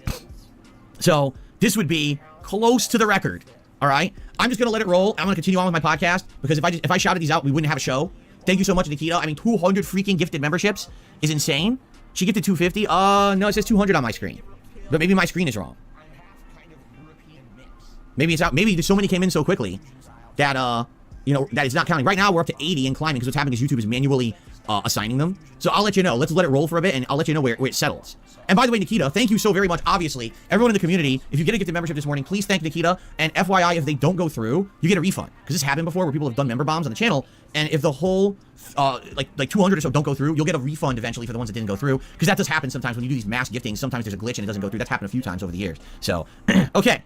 So this would be close to the record. All right. I'm just gonna let it roll. I'm gonna continue on with my podcast because if I shouted these out, we wouldn't have a show. Thank you so much, Nikita. I mean, 200 freaking gifted memberships is insane. She gifted 250. No, it says 200 on my screen. But maybe my screen is wrong. Maybe it's out. Maybe so many came in so quickly that you know, that it's not counting. Right now we're up to 80 and climbing because what's happening is YouTube is manually assigning them. So I'll let you know. Let's let it roll for a bit and I'll let you know where it settles. And by the way, Nikita, thank you so very much. Obviously, everyone in the community, if you get a gifted membership this morning, please thank Nikita. And FYI, if they don't go through, you get a refund. Because this happened before where people have done member bombs on the channel. And if the whole, like 200 or so don't go through, you'll get a refund eventually for the ones that didn't go through. Because that does happen sometimes when you do these mass giftings. Sometimes there's a glitch and it doesn't go through. That's happened a few times over the years. So, okay.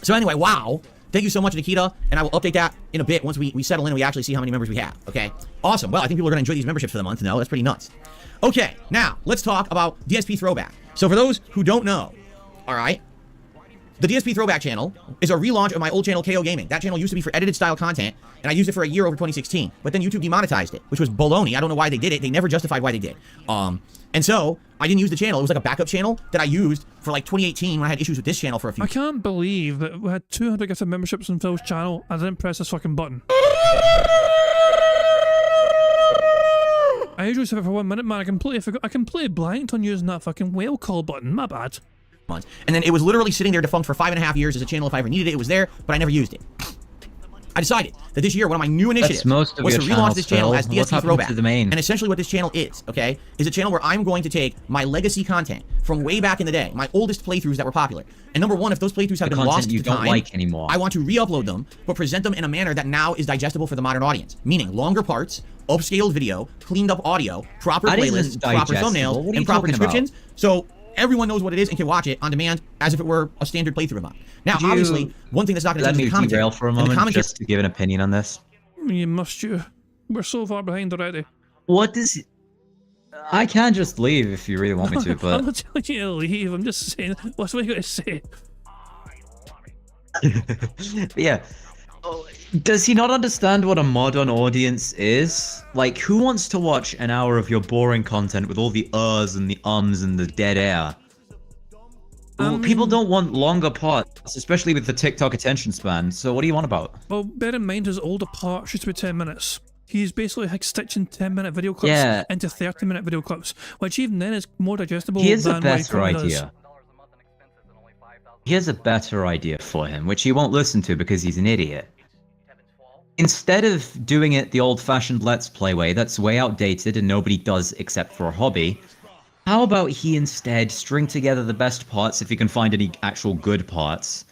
So anyway, wow. Thank you so much, Nikita, and I will update that in a bit once we settle in and we actually see how many members we have, okay? Awesome. Well, I think people are going to enjoy these memberships for the month. No, that's pretty nuts. Okay, now, let's talk about DSP Throwback. So for those who don't know, all right, the DSP Throwback channel is a relaunch of my old channel, KO Gaming. That channel used to be for edited style content, and I used it for a year over 2016, but then YouTube demonetized it, which was baloney. I don't know why they did it. They never justified why they did. And so, I didn't use the channel. It was like a backup channel that I used for like 2018 when I had issues with this channel for a few. I can't believe that we had 200 gifted memberships on Phil's channel and I didn't press this fucking button. I usually save it for 1 minute, man. I completely forgot. I completely blanked on using that fucking whale call button. My bad. And then it was literally sitting there defunct for 5.5 years as a channel. If I ever needed it, it was there, but I never used it. I decided that this year, one of my new initiatives was to relaunch this channel as DSP Throwback. And essentially what this channel is, okay, is a channel where I'm going to take my legacy content from way back in the day, my oldest playthroughs that were popular. And number one, if those playthroughs have been lost to time, like anymore, I want to re-upload them, but present them in a manner that now is digestible for the modern audience. Meaning longer parts, upscaled video, cleaned up audio, proper playlists, proper thumbnails, and proper descriptions. So everyone knows what it is and can watch it on demand as if it were a standard playthrough of mine. Now, obviously, one thing that's not going to change is the commentary. Let me derail for a moment just to give an opinion on this. You. We're so far behind already. What does... I can just leave if you really want me to, but... I'm not telling you to leave. I'm just saying, what's what you got to say? Yeah. Does he not understand what a modern audience is? Like, who wants to watch an hour of your boring content with all the ers and the ums and the dead air? People don't want longer parts, especially with the TikTok attention span. So what do you want about? Well, bear in mind his older parts used to be 10 minutes. He's basically like stitching 10-minute video clips into 30-minute video clips, which even then is more digestible Here's than a better idea. Here's a better idea for him, which he won't listen to because he's an idiot. Instead of doing it the old-fashioned Let's Play way, that's way outdated and nobody does except for a hobby, how about he instead string together the best parts, if he can find any actual good parts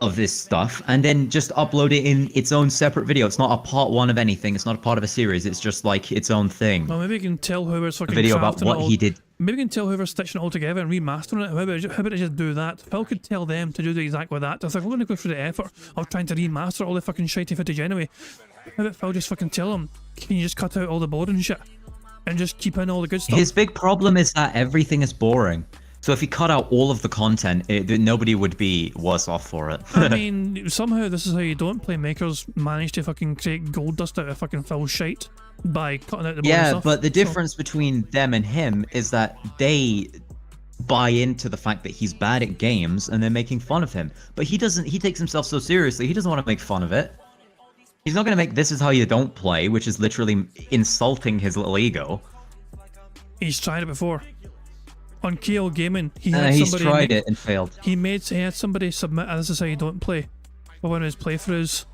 of this stuff, and then just upload it in its own separate video. It's not a part one of anything, it's not a part of a series, it's just like its own thing. Well, maybe you can tell whoever's fucking video about what he did. Maybe you can tell whoever's stitching it all together and remastering it. How about I just do that? Phil could tell them to do exactly that. I was like, I'm going to go through the effort of trying to remaster all the fucking shitty footage anyway. How about Phil just fucking tell them, can you just cut out all the boring shit? and just keep in all the good stuff. His big problem is that everything is boring. So if he cut out all of the content, nobody would be worse off for it. I mean, somehow this is how you don't play makers manage to fucking create gold dust out of fucking Phil's shite by cutting out the boring stuff. But the difference between them and him is that they buy into the fact that he's bad at games and they're making fun of him. But he doesn't. He takes himself so seriously. He doesn't want to make fun of it. He's not going to make "This is how you don't play," which is literally insulting his little ego. He's tried it before. On KO Gaming, he had he's somebody tried it and failed. He had somebody submit "This is how you don't play" for one of his playthroughs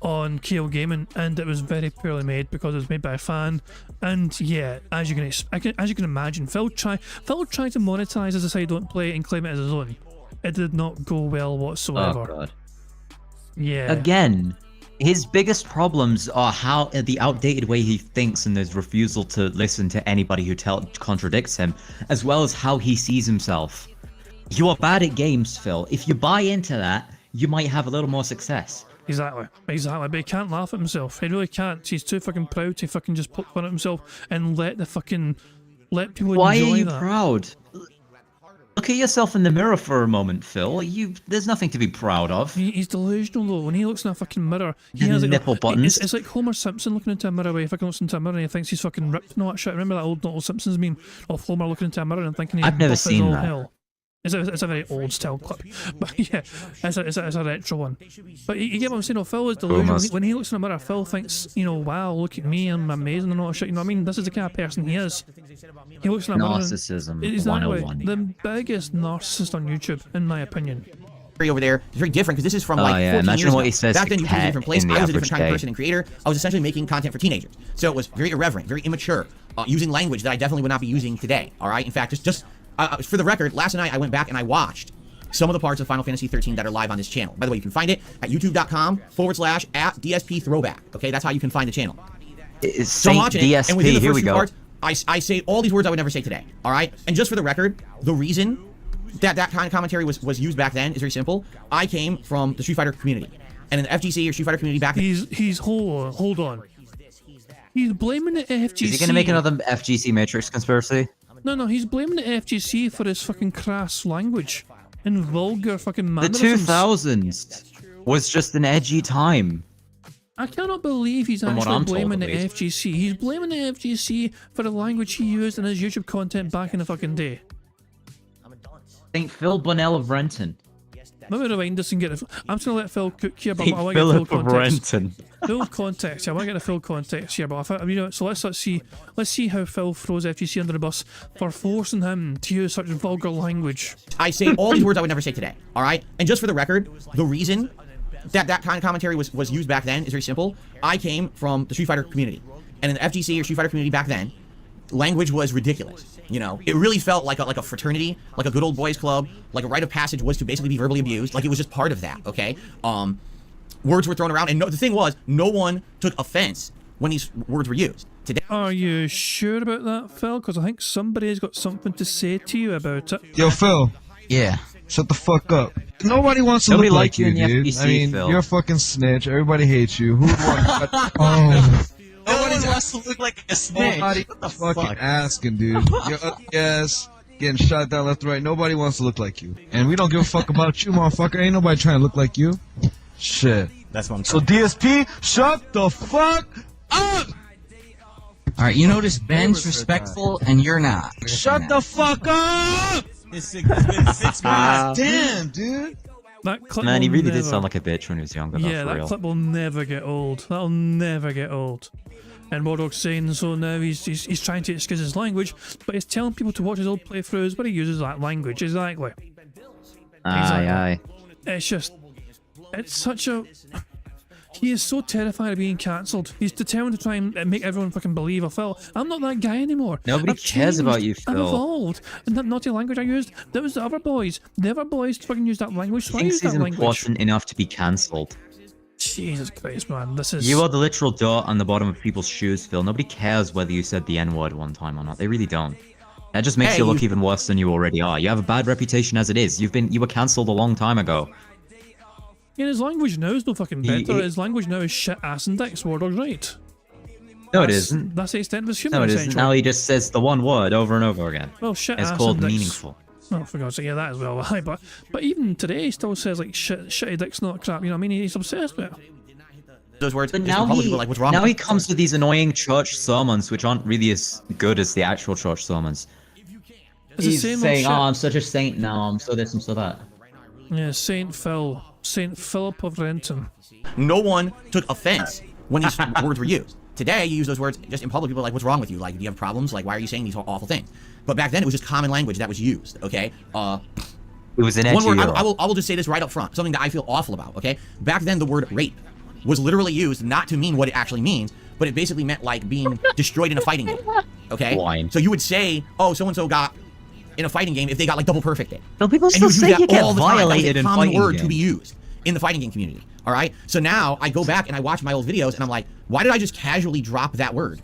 on KO Gaming, and it was very poorly made because it was made by a fan. And yeah, as you can imagine, Phil tried to monetize "This is how you don't play" and claim it as his own. It did not go well whatsoever. Oh god. Yeah. Again, his biggest problems are how the outdated way he thinks and his refusal to listen to anybody who contradicts him, as well as how he sees himself. You are bad at games, Phil. If you buy into that, you might have a little more success. Exactly. But he can't laugh at himself. He really can't. He's too fucking proud to fucking just poke fun at himself and let people Why enjoy are you that. proud? Look at yourself in the mirror for a moment, Phil. There's nothing to be proud of. He's delusional though. When he looks in a fucking mirror, he The has like nipple buttons. It's like Homer Simpson looking into a mirror where he fucking looks into a mirror and he thinks he's fucking ripped and all that shit. Remember that old Simpsons meme of Homer looking into a mirror and thinking he's I've never buff as seen all that. hell. It's a very old style clip, but yeah, it's a retro one. But you get what I'm saying? Phil is delusional. When he looks in a mirror, Phil thinks, wow, look at me, I'm amazing and all that shit. You know what I mean? This is the kind of person he is. He looks in a mirror. Narcissism. Exactly. 101. The biggest narcissist on YouTube, in my opinion. Over there, it's very different because this is from like 14 imagine years what ago. he says Back to then, you were in a Kat different place. in the I was a average different kind of day. person and creator. I was essentially making content for teenagers, so it was very irreverent, very immature, using language that I definitely would not be using today. All right. In fact, just for the record, last night I went back and I watched some of the parts of Final Fantasy 13 that are live on this channel. By the way, you can find it at youtube.com/@DSP Throwback. Okay, that's how you can find the channel. So I'm watching it, and within the first few parts, I say all these words I would never say today. All right, and just for the record, the reason that kind of commentary was used back then is very simple. I came from the Street Fighter community, and in the FGC or Street Fighter community back then. He's hold on. He's blaming the FGC. Is he gonna make another FGC Matrix conspiracy? No, he's blaming the FGC for his fucking crass language and vulgar fucking The mannerisms. 2000s was just an edgy time. I cannot believe he's From what actually I'm told, blaming the at least. FGC. He's blaming the FGC for the language he used in his YouTube content back in the fucking day. St. Phil Bonnell of Renton. Let me rewind this and get it. I'm just gonna let Phil cook here, but I St. want to get full Philip of context. Renton. Full context. I want to get the full context here, but so let's see how Phil throws FGC under the bus for forcing him to use such vulgar language. I say all these words I would never say today. All right, and just for the record, the reason that kind of commentary was used back then is very simple. I came from the Street Fighter community, and in the FGC or Street Fighter community back then, language was ridiculous. It really felt like a fraternity, like a good old boys club, like a rite of passage was to basically be verbally abused. Like it was just part of that. Okay, words were thrown around, and the thing was, no one took offense when these words were used. Today, Are you sure about that, Phil? Because I think somebody's got something to say to you about it. Yo, Phil. Yeah. Shut the fuck up. Nobody wants to Nobody look liked like you in the dude. FBC, I mean, Phil. you're a fucking snitch. Everybody hates you. Who wants? Oh. Nobody wants to look like a snitch. Nobody What the fucking fuck? asking, dude. You're up the ass, getting shot down left and right. Nobody wants to look like you. And we don't give a fuck about you, motherfucker. Ain't nobody trying to look like you. Shit. That's what I'm So DSP, shut the fuck up! Alright, you notice Ben's respectful and you're not. Shut the fuck up! It's been 6 months. Damn, dude. That clip Man, he will really never, did sound like a bitch when he was younger. Yeah, though, for that real. clip will never get old. That'll never get old. And Mordok's saying so now he's trying to excuse his language, but he's telling people to watch his old playthroughs where he uses that language. Exactly. Aye. It's just, it's such a. He is so terrified of being cancelled. He's determined to try and make everyone fucking believe or Phil. I'm not that guy anymore. Nobody I've cares about changed. you, I've Phil. evolved. And that naughty language I used, that was the other boys. The other boys fucking used that language, so I Thinks used he's that language. important enough to be cancelled. Jesus Christ, man. This is. You are the literal dirt on the bottom of people's shoes, Phil. Nobody cares whether you said the N-word one time or not. They really don't. That just makes Hey, you look even worse than you already are. You have a bad reputation as it is. You were cancelled a long time ago. Yeah, his language now is no fucking better. His language now is shit ass and dicks. Wardog's right. No, it isn't. That's the extent of his humor, No, it essentially. isn't. Now he just says the one word over and over again. Well, shit It's ass called and dicks. meaningful. Oh, for God's sake, yeah, that as well. Aye, but even today, he still says like shitty dick's not crap. You know what I mean? He's obsessed with it. Those words. But just now public he, people are like, what's wrong now with he you? comes with these annoying church sermons, which aren't really as good as the actual church sermons. It's the He's same old saying, shit. "Oh, I'm such a saint now. I'm so this, I'm so that." Yeah, Saint Philip of Renton. No one took offense when these words were used. Today, you use those words just in public. People are like, what's wrong with you? Like, do you have problems? Like, why are you saying these awful things? But back then, it was just common language that was used, okay? It was an edgy one word, era. I will just say this right up front, something that I feel awful about, okay? Back then, the word rape was literally used not to mean what it actually means, but it basically meant like being destroyed in a fighting game, okay? Blind. So you would say, oh, so-and-so got in a fighting game if they got like double perfect it. But people And still you do say that you get all the time. That was violated a in common fighting word games. to be used in the fighting game community, all right? So now I go back and I watch my old videos and I'm like, why did I just casually drop that word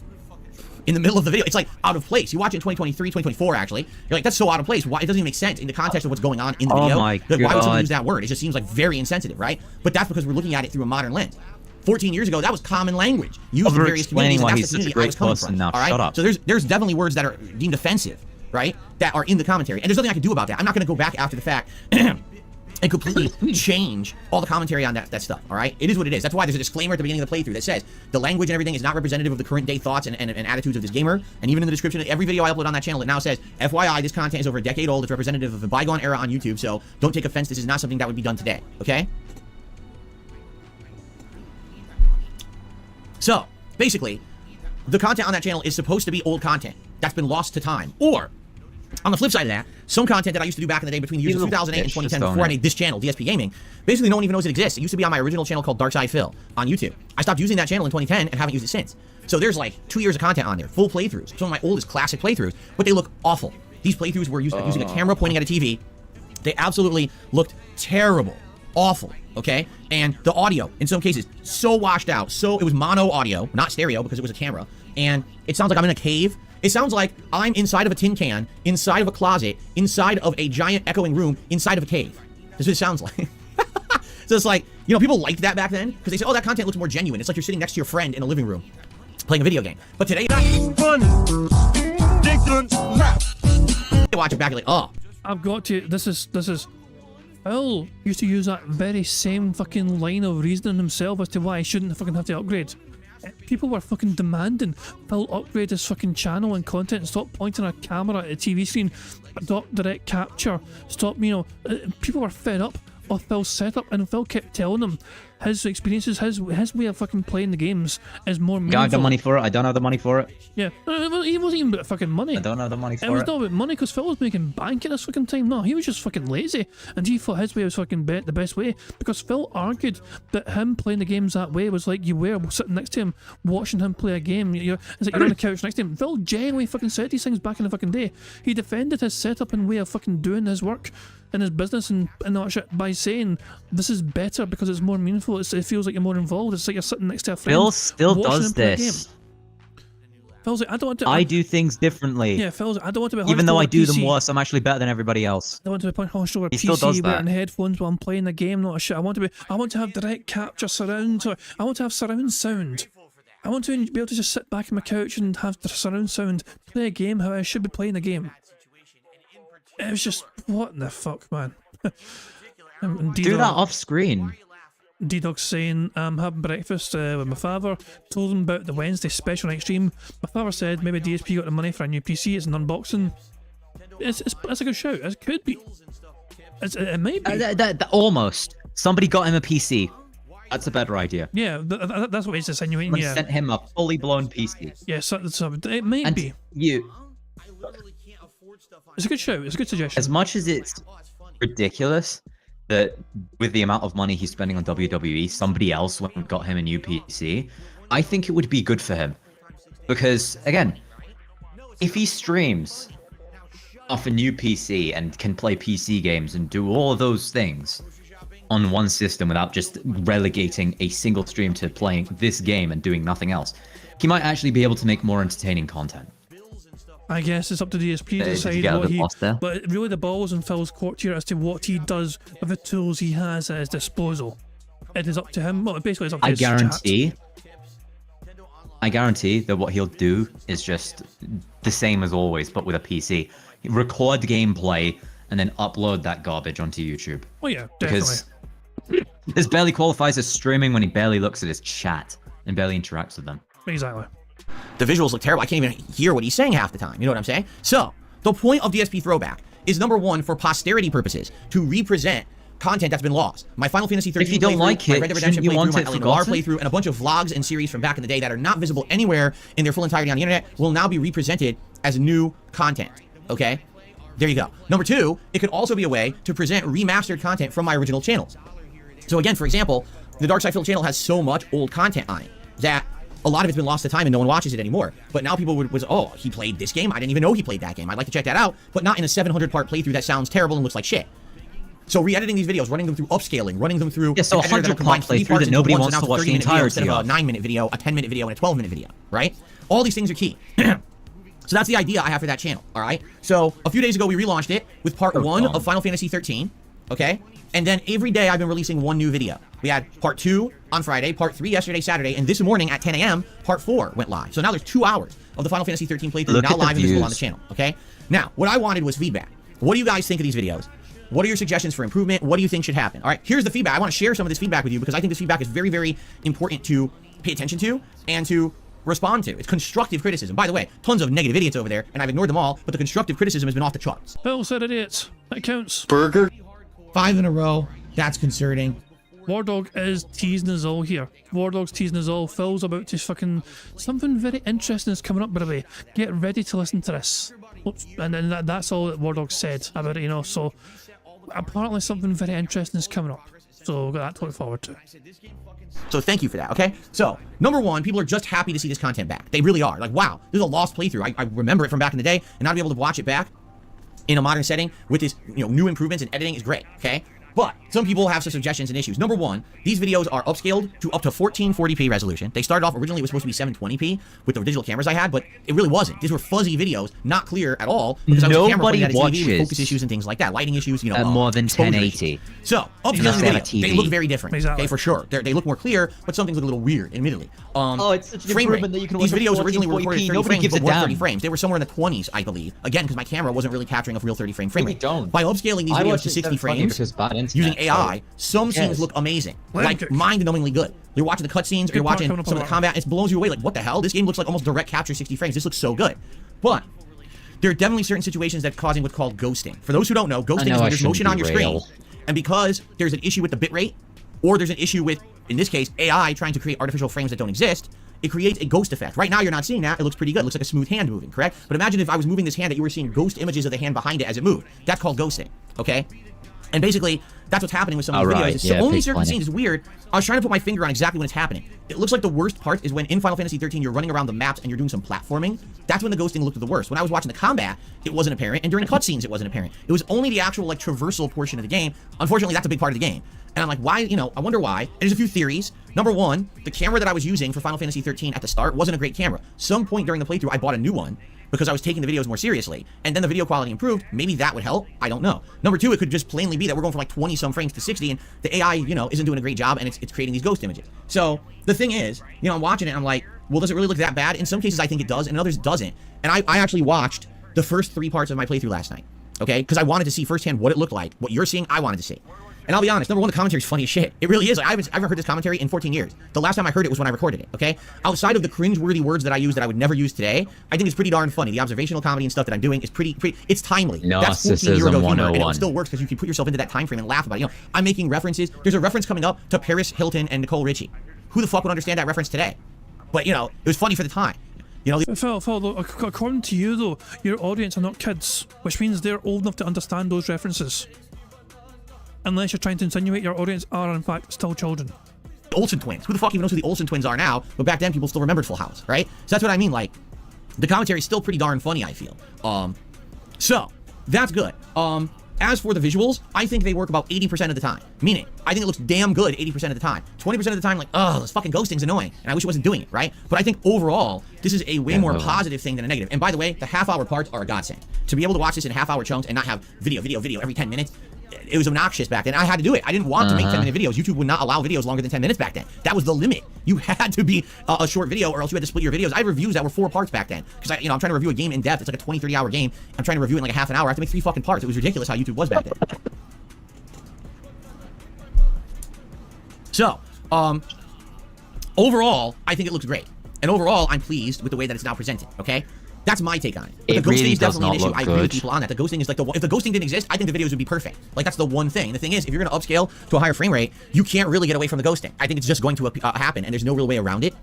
in the middle of the video? It's like out of place. You watch it in 2023, 2024 actually. You're like, that's so out of place. Why? It doesn't even make sense in the context of what's going on in the video. Oh my Like, why would someone God. use that word? It just seems like very insensitive, right? But that's because we're looking at it through a modern lens. 14 years ago, that was common language used in various Over-explaining communities, and why that's he's the such a community I great was coming person from. now. All right? Shut up. So there's definitely words that are deemed offensive, right? That are in the commentary, and there's nothing I can do about that. I'm not going to go back after the fact and completely change all the commentary on that stuff, all right? It is what it is. That's why there's a disclaimer at the beginning of the playthrough that says the language and everything is not representative of the current day thoughts and attitudes of this gamer. And even in the description of every video I upload on that channel, it now says, FYI, this content is over a decade old. It's representative of a bygone era on YouTube, so don't take offense. This is not something that would be done today, okay? So, basically, the content on that channel is supposed to be old content that's been lost to time. Or, on the flip side of that, some content that I used to do back in the day between the years of 2008 and 2010 before I made this channel, DSP Gaming, basically no one even knows it exists. It used to be on my original channel called Darkside Phil on YouTube. I stopped using that channel in 2010 and haven't used it since. So there's like 2 years of content on there, full playthroughs. Some of my oldest classic playthroughs, but they look awful. These playthroughs were using a camera pointing at a TV. They absolutely looked terrible. Awful, okay? And the audio, in some cases, so washed out. So it was mono audio, not stereo because it was a camera. And it sounds like I'm in a cave. It sounds like I'm inside of a tin can, inside of a closet, inside of a giant echoing room, inside of a cave. That's what it sounds like. So it's like, you know, people liked that back then because they say, oh, that content looks more genuine. It's like you're sitting next to your friend in a living room playing a video game. But today, you watch it back, you're like, oh. I've got to. This is. Phil used to use that very same fucking line of reasoning himself as to why he shouldn't fucking have to upgrade. People were fucking demanding Phil upgrade his fucking channel and content and stop pointing a camera at a TV screen, stop direct capture, stop, you know, people were fed up of Phil's setup, and Phil kept telling them his experiences, his way of fucking playing the games is more meaningful. I have the money for it. I don't have the money for it. Yeah, no, he wasn't even about fucking money. I don't have the money for it. It was not about money because Phil was making bank at this fucking time. No, he was just fucking lazy, and he thought his way was fucking the best way because Phil argued that him playing the games that way was like you were sitting next to him watching him play a game. It's like you're on the couch next to him. Phil genuinely fucking said these things back in the fucking day. He defended his setup and way of fucking doing his work in his business and all that shit by saying this is better because it's more meaningful. It feels like you're more involved. It's like you're sitting next to a friend. Phil still watching does him play a this. game. Phil's like, I don't want to. I do things differently. Yeah, Phil's like, I don't want to be. Even though I hardcore do them PC. worse, I'm actually better than everybody else. I want to be playing hunched over He still does PC that. wearing headphones while I'm playing the game, not a shit. I want to have direct capture surround. I want to have surround sound. I want to be able to just sit back on my couch and have the surround sound, play a game how I should be playing a game. It was just, what the fuck, man? And Do that off screen. D-Dog's saying, I'm having breakfast with my father, told him about the Wednesday special night stream. My father said maybe DSP got the money for a new PC, it's an unboxing. It's a good shout, it could be. It might be. Almost. Somebody got him a PC. That's a better idea. Yeah, that's what he's insinuating, Someone yeah. sent him a fully blown PC. Yeah, so it might And be. It's a good show, it's a good suggestion. As much as it's ridiculous that with the amount of money he's spending on WWE, somebody else went and got him a new PC, I think it would be good for him. Because, again, if he streams off a new PC and can play PC games and do all of those things on one system without just relegating a single stream to playing this game and doing nothing else, he might actually be able to make more entertaining content. I guess it's up to DSP to Did you decide get a what bit lost there? But really the ball's in Phil's court here as to what he does with the tools he has at his disposal. It is up to him. Well, basically it's up to his chat. I guarantee that what he'll do is just the same as always, but with a PC. Record gameplay and then upload that garbage onto YouTube. Oh yeah, definitely. Because this barely qualifies as streaming when he barely looks at his chat and barely interacts with them. Exactly. The visuals look terrible. I can't even hear what he's saying half the time. You know what I'm saying? So, the point of DSP Throwback is number one, for posterity purposes, to represent content that's been lost. My Final Fantasy 13 If you don't like my it, Red Dead Redemption shouldn't you playthrough, want my it LNR forgotten? playthrough, and a bunch of vlogs and series from back in the day that are not visible anywhere in their full entirety on the internet will now be represented as new content. Okay? There you go. Number two, it could also be a way to present remastered content from my original channels. So again, for example, the Dark Side Phil channel has so much old content on it that a lot of it's been lost to time and no one watches it anymore. But now people oh, he played this game? I didn't even know he played that game. I'd like to check that out, but not in a 700-part playthrough that sounds terrible and looks like shit. So re-editing these videos, running them through upscaling, running them through... Yeah, so 100-part playthrough that nobody wants to watch the entirety instead of a 9-minute video, a 10-minute video, and a 12-minute video, right? All these things are key. So that's the idea I have for that channel, all right? So a few days ago, we relaunched it with part 1 of Final Fantasy 13, okay? And then every day, I've been releasing one new video. We had part 2 on Friday, part 3 yesterday, Saturday, and this morning at 10 a.m., part 4 went live. So now there's 2 hours of the Final Fantasy 13 playthrough now live and visible on the channel, okay? Now, what I wanted was feedback. What do you guys think of these videos? What are your suggestions for improvement? What do you think should happen? All right, here's the feedback. I want to share some of this feedback with you because I think this feedback is very, very important to pay attention to and to respond to. It's constructive criticism. By the way, tons of negative idiots over there, and I've ignored them all, but the constructive criticism has been off the charts. Bill said idiots. That counts. Burger. 5 in a row. That's concerning. Wardog is teasing us all here. Wardog's teasing us all. Phil's about to fucking... Something very interesting is coming up, by the way. Get ready to listen to this. Oops. And then that's all that Wardog said about it, you know, so... Apparently something very interesting is coming up. So we've got that to look forward to. So thank you for that, okay? So, number one, people are just happy to see this content back. They really are. Like, wow, this is a lost playthrough. I remember it from back in the day, and now to be able to watch it back in a modern setting with this, new improvements in editing is great, okay? But some people have some suggestions and issues. Number one, these videos are upscaled to up to 1440p resolution. They started off, originally it was supposed to be 720p with the digital cameras I had, but it really wasn't. These were fuzzy videos, not clear at all, because I was a camera pointing at a TV with focus issues and things like that, lighting issues, at more than exposure 1080. issues. So, upscaling the video, they look very different, okay, for sure. They look more clear, but some things look a little weird, admittedly. It's such an frame rate. improvement that you can These watch videos at originally were recorded 1440p. at 30 Nobody frames, gives but a weren't damn. 30 frames. They were somewhere in the 20s, I believe. Again, because my camera wasn't really capturing a real 30 frame frame rate. don't. By upscaling these videos to 60 frames, using AI, some scenes look amazing. Like, mind-numbingly good. You're watching the cutscenes, or you're watching some of the combat, it blows you away. Like, what the hell? This game looks like almost direct capture 60 frames. This looks so good. But there are definitely certain situations that are causing what's called ghosting. For those who don't know, ghosting is when there's motion on your screen, and because there's an issue with the bitrate, or there's an issue with, in this case, AI trying to create artificial frames that don't exist, it creates a ghost effect. Right now, you're not seeing that. It looks pretty good. It looks like a smooth hand moving, correct? But imagine if I was moving this hand that you were seeing ghost images of the hand behind it as it moved. That's called ghosting, okay? And basically, that's what's happening with some of these videos. It's only certain scenes. It's weird. I was trying to put my finger on exactly when it's happening. It looks like the worst part is when in Final Fantasy 13 you're running around the maps and you're doing some platforming. That's when the ghosting looked the worst. When I was watching the combat, it wasn't apparent, and during cutscenes it wasn't apparent. It was only the actual traversal portion of the game. Unfortunately, that's a big part of the game. And I'm like, why? I wonder why. And there's a few theories. Number one, the camera that I was using for Final Fantasy 13 at the start wasn't a great camera. Some point during the playthrough, I bought a new one because I was taking the videos more seriously, and then the video quality improved. Maybe that would help. I don't know. Number two, it could just plainly be that we're going from like 20 some frames to 60, and the AI, isn't doing a great job, and it's creating these ghost images. So the thing is, I'm watching it, and I'm like, well, does it really look that bad? In some cases, I think it does, and in others, it doesn't. And I actually watched the first 3 parts of my playthrough last night, okay? Because I wanted to see firsthand what it looked like. What you're seeing, I wanted to see. And I'll be honest, number one, the commentary is funny as shit. It really is. Like, I haven't heard this commentary in 14 years. The last time I heard it was when I recorded it, okay? Outside of the cringe-worthy words that I use that I would never use today, I think it's pretty darn funny. The observational comedy and stuff that I'm doing is pretty it's timely. That's 14-year ago humor, and it still works because you can put yourself into that time frame and laugh about it. I'm making references. There's a reference coming up to Paris Hilton and Nicole Richie. Who the fuck would understand that reference today? But, it was funny for the time. Phil, though, according to you, though, your audience are not kids, which means they're old enough to understand those references. Unless you're trying to insinuate your audience are, in fact, still children. Olsen twins. Who the fuck even knows who the Olsen twins are now? But back then, people still remembered Full House, right? So that's what I mean. Like, the commentary is still pretty darn funny, I feel. So that's good. As for the visuals, I think they work about 80% of the time. Meaning, I think it looks damn good 80% of the time. 20% of the time, like, oh, this fucking ghosting's annoying, and I wish it wasn't doing it, right? But I think overall, this is a way more positive thing than a negative. And by the way, the half-hour parts are a godsend. To be able to watch this in half-hour chunks and not have video every 10 minutes, it was obnoxious back then. I had to do it. I didn't want to make 10-minute videos. YouTube would not allow videos longer than 10 minutes back then. That was the limit. You had to be a short video, or else you had to split your videos. I had reviews that were 4 parts back then, because I'm trying to review a game in depth. It's like a 20-30 hour game. I'm trying to review it in like a half an hour. I have to make 3 fucking parts. It was ridiculous how YouTube was back then. So, overall, I think it looks great. And overall, I'm pleased with the way that it's now presented, okay? That's my take on it. But the ghosting is definitely an issue. I agree with people on that. The ghosting is like if the ghosting didn't exist, I think the videos would be perfect. Like, that's the one thing. The thing is, if you're going to upscale to a higher frame rate, you can't really get away from the ghosting. I think it's just going to happen, and there's no real way around it,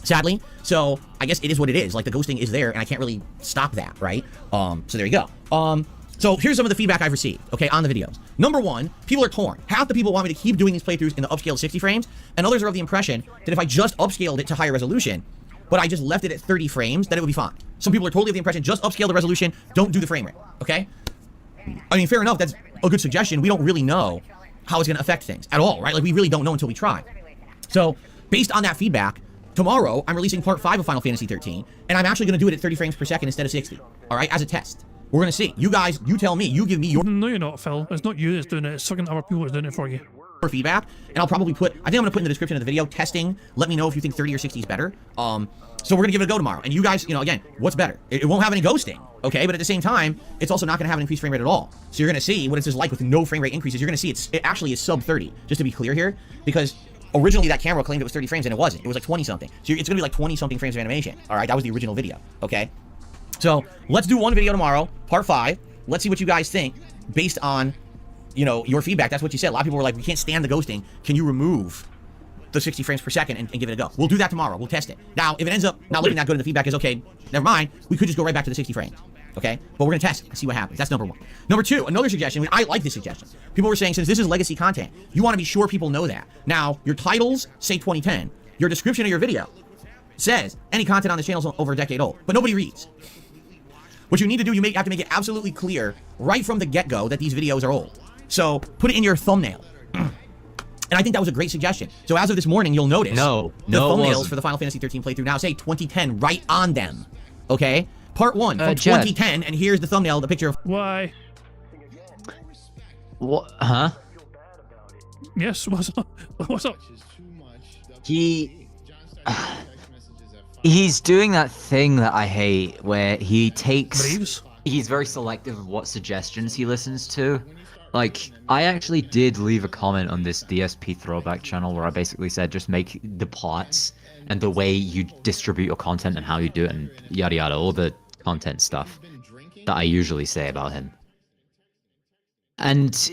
sadly. So, I guess it is what it is. Like, the ghosting is there, and I can't really stop that, right? So there you go. So here's some of the feedback I've received, okay, on the videos. Number 1, people are torn. Half the people want me to keep doing these playthroughs in the upscaled 60 frames, and others are of the impression that if I just upscaled it to higher resolution, but I just left it at 30 frames, that it would be fine. Some people are totally of the impression, just upscale the resolution, don't do the frame rate, okay? I mean, fair enough, that's a good suggestion. We don't really know how it's gonna affect things at all, right? Like, we really don't know until we try. So, based on that feedback, tomorrow, I'm releasing part 5 of Final Fantasy 13, and I'm actually gonna do it at 30 frames per second instead of 60, all right, as a test. We're gonna see. You guys, you tell me, you give me your... No, you're not, Phil. It's not you that's doing it, it's fucking other people that's doing it for you. Feedback, and I'll probably put, I think I'm gonna put in the description of the video, testing, let me know if you think 30 or 60 is better. So we're gonna give it a go tomorrow, and you guys, again, what's better? It won't have any ghosting, okay, but at the same time, it's also not gonna have an increased frame rate at all. So you're gonna see what it's just like with no frame rate increases. You're gonna see it actually is sub 30, just to be clear here, because originally that camera claimed it was 30 frames, and it wasn't. It was like 20 something. So it's gonna be like 20 something frames of animation, all right? That was the original video, okay? So let's do one video tomorrow, part 5. Let's see what you guys think based on your feedback. That's what you said. A lot of people were like, we can't stand the ghosting. Can you remove the 60 frames per second and give it a go? We'll do that tomorrow. We'll test it. Now, if it ends up not looking that good and the feedback is okay, never mind. We could just go right back to the 60 frames. Okay? But we're going to test it and see what happens. That's number 1. Number 2, another suggestion. I like this suggestion. People were saying, since this is legacy content, you want to be sure people know that. Now, your titles say 2010. Your description of your video says any content on this channel is over a decade old. But nobody reads. What you need to do, you have to make it absolutely clear right from the get-go that these videos are old. So put it in your thumbnail. And I think that was a great suggestion. So as of this morning, you'll notice the thumbnails for the Final Fantasy 13 playthrough now say 2010 right on them. Okay? Part 1 from 2010, and here's the thumbnail, the picture of... Why? What? Huh? Yes, what's up? What's up? He's doing that thing that I hate, where he takes... Braves? He's very selective of what suggestions he listens to. Like, I actually did leave a comment on this DSP throwback channel where I basically said just make the parts and the way you distribute your content and how you do it and yada yada, all the content stuff that I usually say about him. And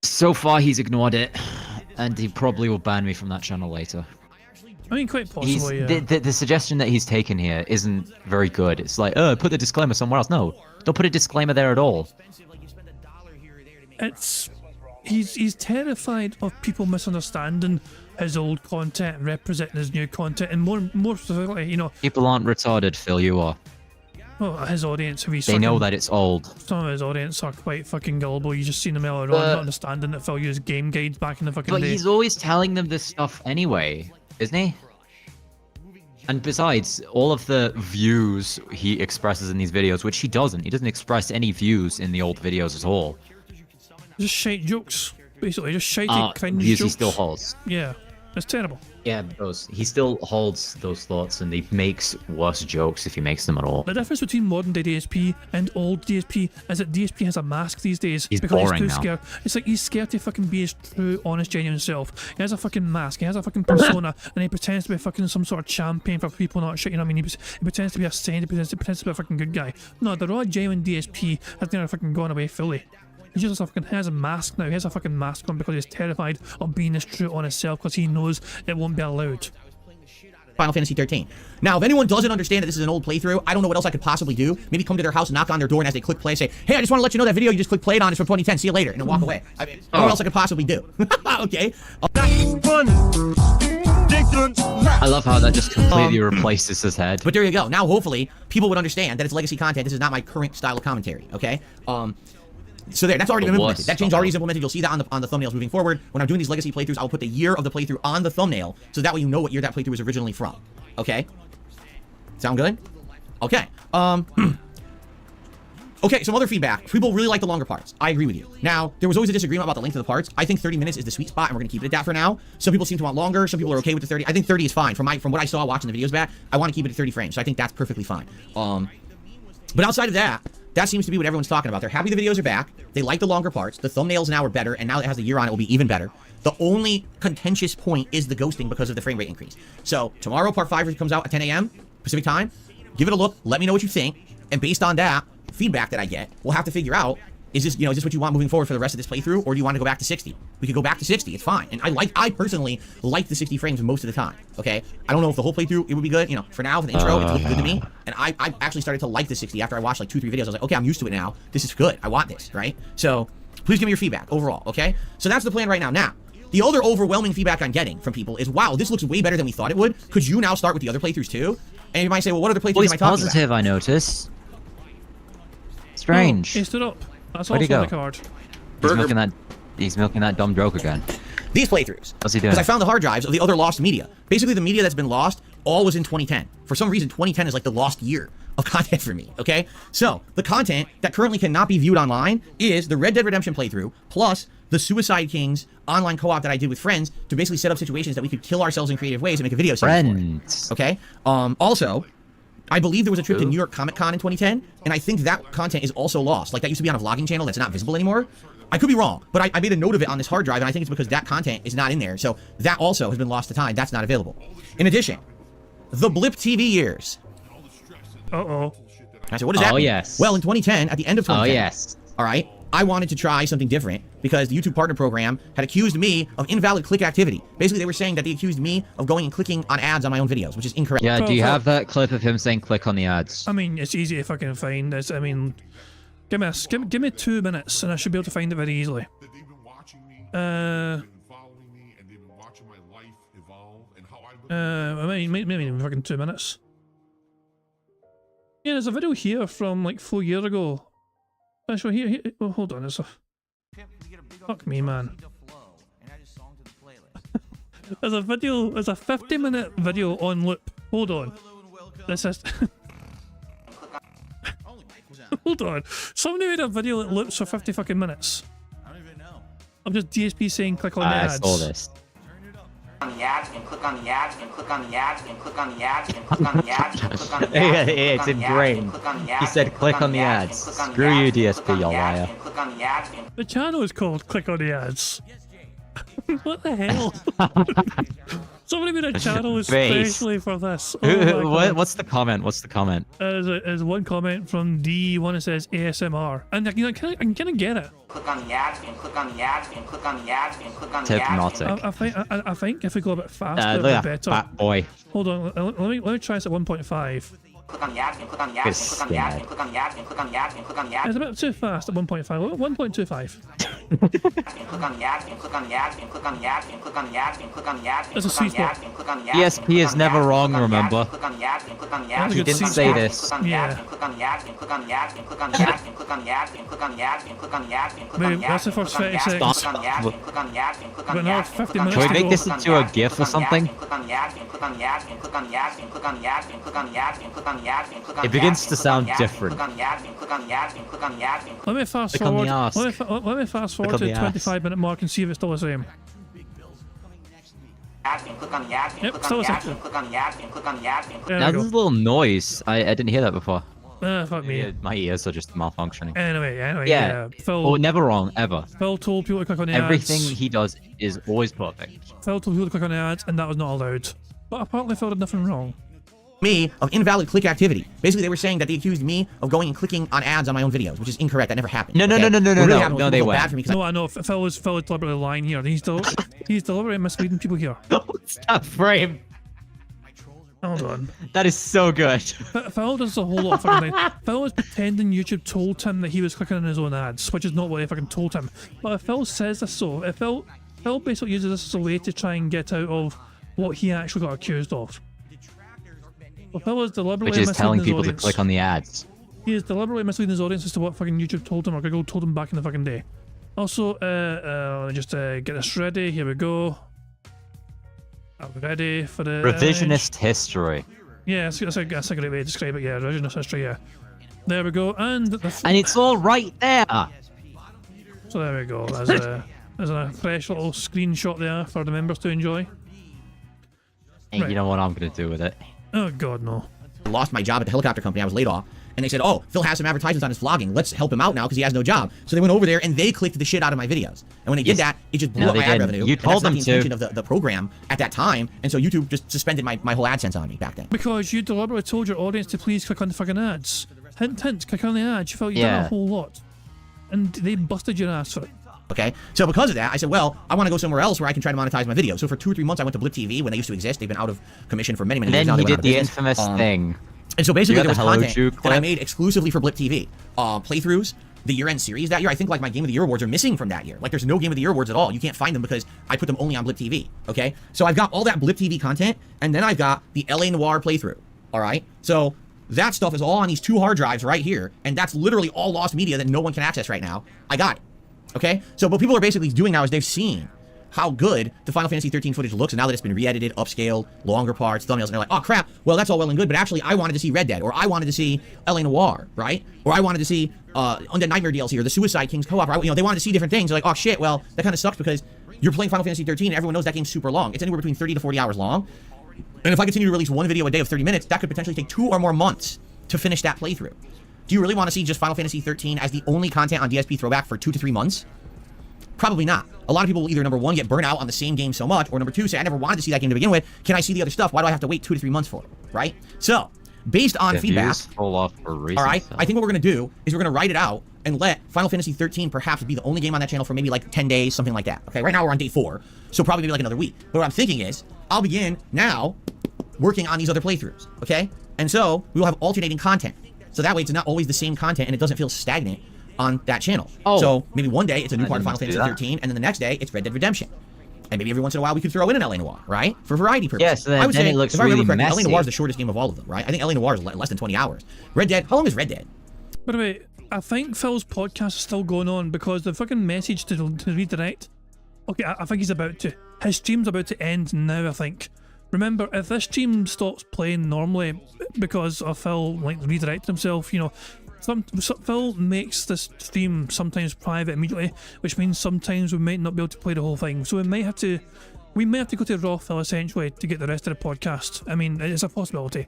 so far he's ignored it, and he probably will ban me from that channel later. I mean, quite possibly, yeah. The suggestion that he's taken here isn't very good. It's like, put the disclaimer somewhere else. No, don't put a disclaimer there at all. He's terrified of people misunderstanding his old content and representing his new content, and more specifically, People aren't retarded, Phil, you are. Well, his audience, they know that it's old. Some of his audience are quite fucking gullible. You just seen them earlier on, not understanding that Phil used game guides back in the fucking day. But he's always telling them this stuff anyway, isn't he? And besides, all of the views he expresses in these videos, which he doesn't express any views in the old videos at all. Just shite jokes, basically. Just shitey cringe views jokes. He still holds. Yeah, it's terrible. Yeah, he still holds those thoughts, and he makes worse jokes if he makes them at all. The difference between modern day DSP and old DSP is that DSP has a mask these days. He's because boring he's too scared. It's like he's scared to fucking be his true, honest, genuine self. He has a fucking mask, he has a fucking persona, and he pretends to be fucking some sort of champion for people not shit, you know what I mean? He pretends to be a saint, he pretends to be a fucking good guy. No, the raw, genuine DSP has never fucking gone away fully. He just has a mask now. He has a fucking mask on because he's terrified of being his true honest self because he knows it won't be allowed. Final Fantasy 13. Now, if anyone doesn't understand that this is an old playthrough, I don't know what else I could possibly do. Maybe come to their house, knock on their door, and as they click play, say, hey, I just want to let you know that video you just click played on is from 2010. See you later. And then walk away. I mean, what else I could possibly do? Okay. I love how that just completely replaces his head. But there you go. Now, hopefully, people would understand that it's legacy content. This is not my current style of commentary, okay? So there, that's already been implemented. That change already is implemented. You'll see that on the thumbnails moving forward. When I'm doing these legacy playthroughs, I'll put the year of the playthrough on the thumbnail, so that way you know what year that playthrough was originally from. Okay? Sound good? Okay. Okay, some other feedback. People really like the longer parts. I agree with you. Now, there was always a disagreement about the length of the parts. I think 30 minutes is the sweet spot, and we're gonna keep it at that for now. Some people seem to want longer. Some people are okay with the 30. I think 30 is fine. From what I saw watching the videos back, I want to keep it at 30 frames. So I think that's perfectly fine. But outside of that, that seems to be what everyone's talking about. They're happy the videos are back. They like the longer parts. The thumbnails now are better, and now that it has a year on it, will be even better. The only contentious point is the ghosting because of the frame rate increase. So tomorrow, part 5 comes out at 10 a.m. Pacific time. Give it a look. Let me know what you think. And based on that feedback that I get, we'll have to figure out, is this what you want moving forward for the rest of this playthrough, or do you want to go back to 60? We could go back to 60. It's fine. And I personally like the 60 frames most of the time. Okay. I don't know if the whole playthrough it would be good. For now, for the intro, it's looking good to me. And I actually started to like the 60 after I watched like 2-3 videos. I was like, okay, I'm used to it now. This is good. I want this, right? So please give me your feedback overall. Okay. So that's the plan right now. Now, the other overwhelming feedback I'm getting from people is, wow, this looks way better than we thought it would. Could you now start with the other playthroughs too? And you might say, well, what other playthroughs am I talking positive, about? I notice. Strange. Oh, he stood up. That's Where'd he also go? the card. He's milking that dumb joke again. These playthroughs. What's he doing? Because I found the hard drives of the other lost media. Basically, the media that's been lost all was in 2010. For some reason, 2010 is like the lost year of content for me, okay? So, the content that currently cannot be viewed online is the Red Dead Redemption playthrough, plus the Suicide Kings online co-op that I did with friends to basically set up situations that we could kill ourselves in creative ways and make a video series for it, okay? Also, I believe there was a trip to New York Comic Con in 2010, and I think that content is also lost. Like, that used to be on a vlogging channel that's not visible anymore. I could be wrong, but I made a note of it on this hard drive, and I think it's because that content is not in there. So that also has been lost to time. That's not available. In addition, the Blip TV years. Uh-oh. I said, what does that mean? Yes. Well, in 2010, at the end of 2010. Oh, yes. All right. I wanted to try something different because the YouTube Partner Program had accused me of invalid click activity. Basically, they were saying that they accused me of going and clicking on ads on my own videos, which is incorrect. Yeah, do you have that clip of him saying click on the ads? I mean, it's easy if I can find this. I mean, give me 2 minutes and I should be able to find it very easily. Maybe fucking 2 minutes. Yeah, there's a video here from like 4 years ago. Actually, here oh, hold on, there's a... Fuck me, man. There's a 50-minute video on loop. Hold on. This is... Hold on. Somebody made a video that loops for 50 fucking minutes. I'm just DSP saying click on the ads. I saw this. On the ads and click on the ads and click on the ads and click on the ads and click on the ads and click on the ads. Yeah, it's in brain. He said click on the ads. Screw you, DSP, you liar. The channel is called Click on the Ads. What the hell? Somebody made a channel especially for this. Oh What's the comment? What's the comment? There's one comment from D1 that says ASMR. And I can kind of get it. Click on the ads and click on the ads and click on the ads and click on the ads. Hypnotic. I think if we go a bit faster, Look it'll at be that better. fat boy. Hold on, let me try this at 1.5. Click on the ads and click on the ads and click on the ads and click on the ads and click on the ads and click on the ads. It's a bit too fast at 1.5. 1.25. Click on the ads and click on the ads and click on the ads and click on the ads and click on the ads and There's a sweet spot. DSP is never wrong, remember? Click on the ads and click on the ads. He didn't say this. Click on the ads and click on the ads and click on the ads and click on the ads and click on the ads and click on the ads and click on the ads and click on the ads. Wait, that's the first 30 seconds. Click on the ads and click on the ads and click on But the now ads. 50 minutes Can we to make go. this into a GIF or something? Click on the ads and click on the ads and click on the ads and click on the ads and click on the ads and click on the ads and click on the ads. It begins to sound different. Click on the ads and click on the ads and click on the ads and Let me fast Click on the forward. ass. Let me fast forward on to the the ass. 25-minute mark and see if it's still the same. click on the ads and Yep, click so on is the it. ads and click on the ads and click on the ads and click There Now we there's a go. little noise. I didn't hear that before. Fuck me. Yeah, my ears are just malfunctioning. Anyway, Yeah. yeah. Phil, Oh, never wrong, ever. Phil told people to click on the Everything ads. he does is always perfect. Phil told people to click on the ads, and that was not allowed. But apparently Phil did nothing wrong. me of invalid click activity. Basically, they were saying that they accused me of going and clicking on ads on my own videos, which is incorrect. That never happened. No, okay? no, What really happened was no, people they felt went. bad for me 'cause No, I know. Phil is deliberately lying here. He's deliberately misleading people here. Stop frame. Hold on. That is so good. Phil does a whole lot of fucking things. Phil is pretending YouTube told him that he was clicking on his own ads, which is not what they fucking told him. But if Phil says this so, if Phil basically uses this as a way to try and get out of what he actually got accused of. Well, Phil is deliberately Which is misleading telling his people audience. to click on the ads. He is deliberately misleading his audience as to what fucking YouTube told him or Google told him back in the fucking day. Also, let me just get this ready. Here we go. I'm ready for the Revisionist history. Yeah, that's a great way to describe it. Yeah, revisionist history. Yeah. There we go, and it's all right there. So there we go. There's a fresh little screenshot there for the members to enjoy. And Right. you know what I'm gonna do with it? Oh God, no. I lost my job at the helicopter company. I was laid off. And they said, oh, Phil has some advertisements on his vlogging. Let's help him out now because he has no job. So they went over there and they clicked the shit out of my videos. And when they did that, it just blew No, up my they ad didn't. revenue. You And told that's not them the to. intention of the program at that time. And so YouTube just suspended my whole AdSense on me back then. Because you deliberately told your audience to please click on the fucking ads. Hint, hint, click on the ads. You felt you done Yeah. a whole lot. And they busted your ass for it. Okay, so because of that, I said, well, I want to go somewhere else where I can try to monetize my videos. So for 2 or 3 months, I went to Blip TV when they used to exist. They've been out of commission for many, many years And now. then They you went did out of the business. infamous thing. And so basically, You there got was the Hello content Jew that I clip? made exclusively for Blip TV. Playthroughs, the year-end series that year. I think like my Game of the Year awards are missing from that year. Like there's no Game of the Year awards at all. You can't find them because I put them only on Blip TV. Okay, so I've got all that Blip TV content, and then I've got the LA Noire playthrough. All right, so that stuff is all on these 2 hard drives right here, and that's literally all lost media that no one can access right now. I got it. Okay, so what people are basically doing now is they've seen how good the Final Fantasy 13 footage looks, and now that it's been re-edited, upscaled, longer parts, thumbnails, and they're like, oh crap, well that's all well and good, but actually I wanted to see Red Dead, or I wanted to see LA Noire, right? Or I wanted to see Undead Nightmare DLC, or the Suicide Kings co-op, right? You know, they wanted to see different things. They're like, oh shit, well that kind of sucks because you're playing Final Fantasy 13 and everyone knows that game's super long. It's anywhere between 30 to 40 hours long. And if I continue to release one video a day of 30 minutes, that could potentially take 2 or more months to finish that playthrough. Do you really want to see just Final Fantasy 13 as the only content on DSP Throwback for 2 to 3 months? Probably not. A lot of people will either, number 1, get burnt out on the same game so much, or number 2, say, I never wanted to see that game to begin with. Can I see the other stuff? Why do I have to wait 2 to 3 months for it? Right? So, based on The feedback, views fall off for a reason, all right, so. I think what we're going to do is we're going to write it out and let Final Fantasy 13 perhaps be the only game on that channel for maybe like 10 days, something like that. Okay, right now we're on day 4, so probably maybe like another week. But what I'm thinking is, I'll begin now working on these other playthroughs, okay? And so, we will have alternating content. So that way it's not always the same content and it doesn't feel stagnant on that channel. Oh. So maybe one day it's a new I part of Final didn't Fantasy do that. 13, and then the next day it's Red Dead Redemption. And maybe every once in a while we could throw in an LA Noire, right? For variety purposes. Yeah, so then- I would then say, it looks if I remember really correctly, LA messy. Noire is the shortest game of all of them, right? I think LA Noire is less than 20 hours. Red Dead, how long is Red Dead? By the way, I think Phil's podcast is still going on because the fucking message to redirect. Okay, I think he's about to. His stream's about to end now, I think. Remember, if this stream stops playing normally because of Phil like redirecting himself, you know, Phil makes this stream sometimes private immediately, which means sometimes we might not be able to play the whole thing. So we may have to go to raw Phil essentially to get the rest of the podcast. I mean, it's a possibility.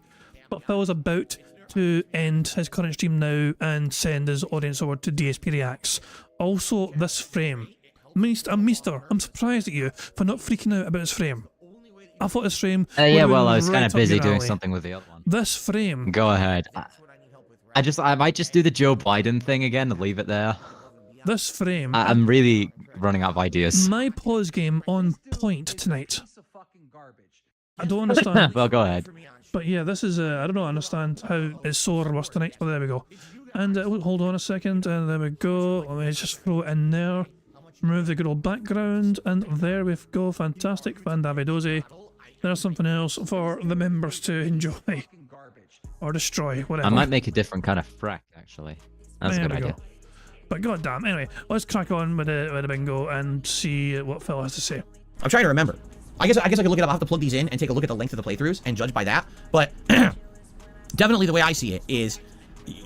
But Phil is about to end his current stream now and send his audience over to DSP Reacts. Also, this frame. Meeester, I'm surprised at you for not freaking out about his frame. I thought his frame. Yeah, would've well, I been was kind right of up busy your doing alley. something with the other one. This frame. Go ahead. I might just do the Joe Biden thing again and leave it there. This frame. I'm really running out of ideas. My pause game on point tonight. I don't understand. Well, go ahead. But yeah, this is, I don't know, understand how it's so or worse tonight. But there we go. And hold on a second, and there we go. Let me just throw it in there. Remove the good old background, and there we go. Fantastic. Fandavidosi. There's something else for the members to enjoy. Or destroy, whatever. I might make a different kind of frack, actually. That's a There good we idea. go. But goddamn, anyway, let's crack on with the bingo and see what Phil has to say. I'm trying to remember. I guess I could look it up. I'll have to plug these in and take a look at the length of the playthroughs and judge by that. But definitely the way I see it is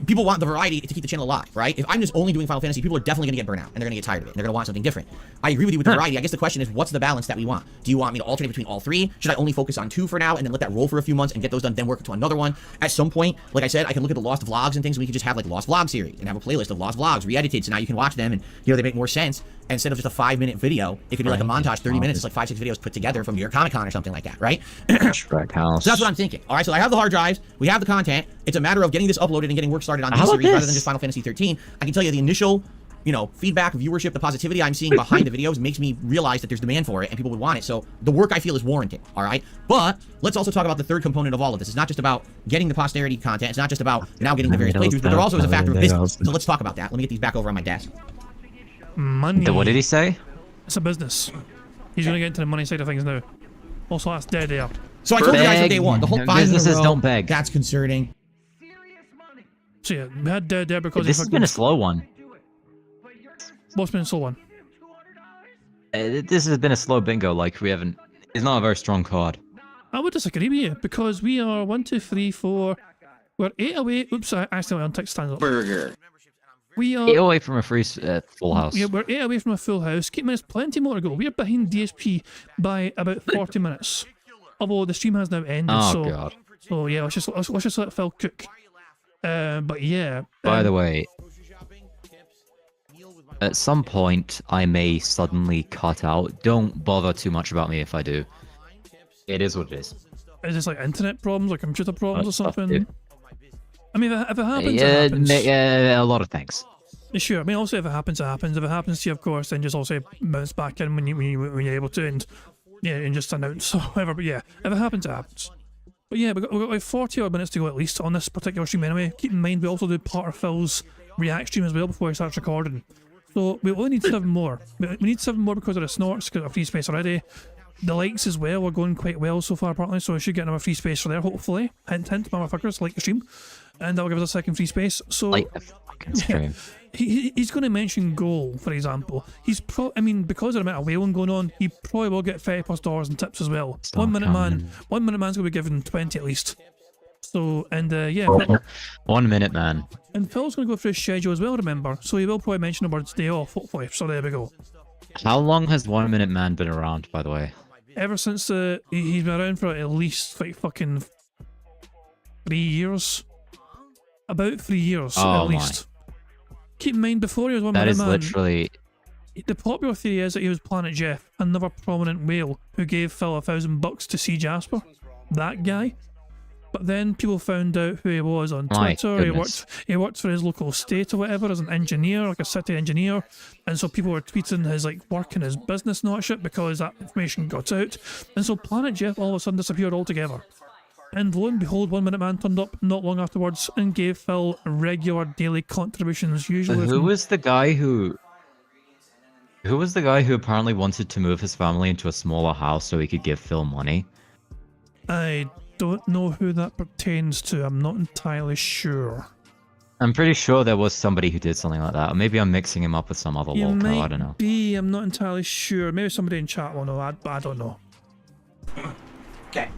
people want the variety to keep the channel alive, right? If I'm just only doing Final Fantasy, people are definitely going to get burnt out and they're going to get tired of it. And they're going to want something different. I agree with you with the variety. I guess the question is, what's the balance that we want? Do you want me to alternate between all 3? Should I only focus on 2 for now and then let that roll for a few months and get those done, then work to another one? At some point, like I said, I can look at the Lost Vlogs and things. We could just have like Lost Vlog series and have a playlist of Lost Vlogs re-edited, so now you can watch them and, you know, they make more sense. Instead of just a 5-minute video, it could be like a montage, 30 minutes. It's like 5-6 videos put together from New York Comic Con or something like that, right? Shrek House. So that's what I'm thinking. All right, so I have the hard drives. We have the content. It's a matter of getting this uploaded and getting work started on How this about series rather than this? just Final Fantasy 13. I can tell you the initial, you know, feedback, viewership, the positivity I'm seeing behind the videos makes me realize that there's demand for it and people would want it. So the work I feel is warranted. All right, but let's also talk about the third component of all of this. It's not just about getting the posterity content. It's not just about now getting the various playthroughs, but there also is a factor of business. So let's talk about that. Let me get these back over on my desk. Money. What did he say? It's a business. He's going to get into the money side of things now. Also, that's dead air. So I told you guys from day one, the whole 5 in a Businesses row, don't beg. that's concerning. So yeah, we had dead air because This has been a slow one. What's been a slow one? This has been a slow bingo. Like we haven't. It's not a very strong card. I would disagree with you because we are 1, 2, 3, 4, We're 8 away. Oops, I accidentally unticked stand up. Burger. We are 8 away from a free full house. Yeah, we're 8 away from a full house. Keep minutes, plenty more to go. We're behind DSP by about 40 minutes. Although the stream has now ended, Oh god. so yeah, let's just let Phil cook. But yeah. By the way, at some point I may suddenly cut out. Don't bother too much about me if I do. It is what it is. Is this like internet problems or computer problems or Stuff something? too. I mean, if it happens, it happens. A lot of things. Sure. I mean, also if it happens, it happens. If it happens to you, of course, then just also bounce back in when you're able to, and yeah, and just announce or whatever. But yeah, if it happens, it happens. But yeah, we've got like 40 odd minutes to go at least on this particular stream anyway. Keep in mind we also do part of Phil's react stream as well before he starts recording. So we only need 7 more. We need 7 more because of the snorts, because of free space already. The likes as well are going quite well so far apparently, so we should get another free space for there hopefully. Hint hint, motherfuckers, like the stream. And that'll give us a second free space. So Like the fucking stream. he's going to mention goal, for example. I mean, because of the amount of whaling going on, he probably will get $30+ in tips as well. Stop 1 minute counting. man, 1 minute man's going to be given 20 at least. So, and yeah, 1 minute, man. and Phil's going to go through his schedule as well, remember. So he will probably mention the words day off, hopefully. So there we go. How long has 1 minute man been around, by the way? Ever since he's been around for at least like fucking 3 years. About 3 years Oh at my. least. Keep in mind, before he was 1 That minute is man, literally... the popular theory is that he was Planet Jeff, another prominent whale who gave Phil $1,000 to see Jasper. That guy. But then people found out who he was on My Twitter. goodness. He worked for his local state or whatever as an engineer, like a city engineer. And so people were tweeting his like work and his business not shit because that information got out. And so Planet Jeff all of a sudden disappeared altogether. And lo and behold, 1 minute man turned up not long afterwards and gave Phil regular daily contributions, usually. Who was the guy who apparently wanted to move his family into a smaller house so he could give Phil money? I don't know who that pertains to. I'm not entirely sure. I'm pretty sure there was somebody who did something like that. Or maybe I'm mixing him up with some other You local, I might don't know. be. I'm not entirely sure. Maybe somebody in chat will know. I don't know. Okay.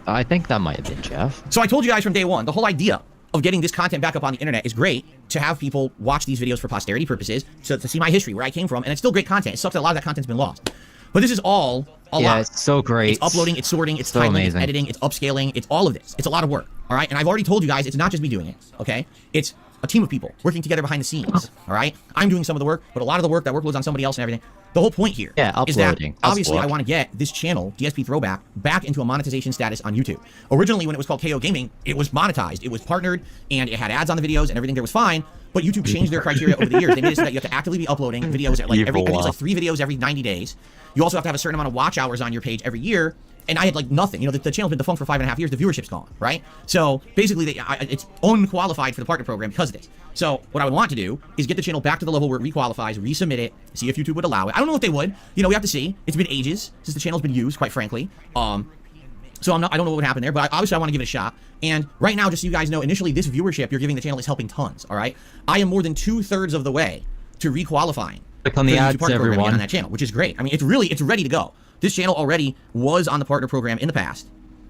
I think that might have been Jeff. So I told you guys from day one, the whole idea of getting this content back up on the internet is great to have people watch these videos for posterity purposes, so to see my history, where I came from, and it's still great content. It sucks that a lot of that content's been lost. But this is all a lot. It's so great. It's uploading, it's sorting, it's So tiling, amazing. it's editing, it's upscaling, it's all of this. It's a lot of work, all right? And I've already told you guys, it's not just me doing it, okay? It's a team of people working together behind the scenes, all right? I'm doing some of the work, but a lot of the work, that workload's on somebody else and everything. The whole point here is that uploading. obviously That's I want to get this channel, DSP Throwback, back into a monetization status on YouTube. Originally, when it was called KO Gaming, it was monetized. It was partnered, and it had ads on the videos, and everything there was fine. But YouTube changed their criteria over the years. They made it so that you have to actively be uploading videos at like every, I think it's like 3 videos every 90 days. You also have to have a certain amount of watch hours on your page every year. And I had like nothing. You know, the channel's been defunct for 5.5 years. The viewership's gone, right? So basically, it's unqualified for the partner program because of this. So what I would want to do is get the channel back to the level where it requalifies, resubmit it, see if YouTube would allow it. I don't know if they would. You know, we have to see. It's been ages since the channel's been used, quite frankly. So I don't know what would happen there, but obviously I want to give it a shot. And right now, just so you guys know, initially this viewership you're giving the channel is helping tons, all right? I am more than 2/3 of the way to requalifying. Click on the ads, partner program everyone. on that channel, which is great. I mean, it's ready to go. This channel already was on the partner program in the past.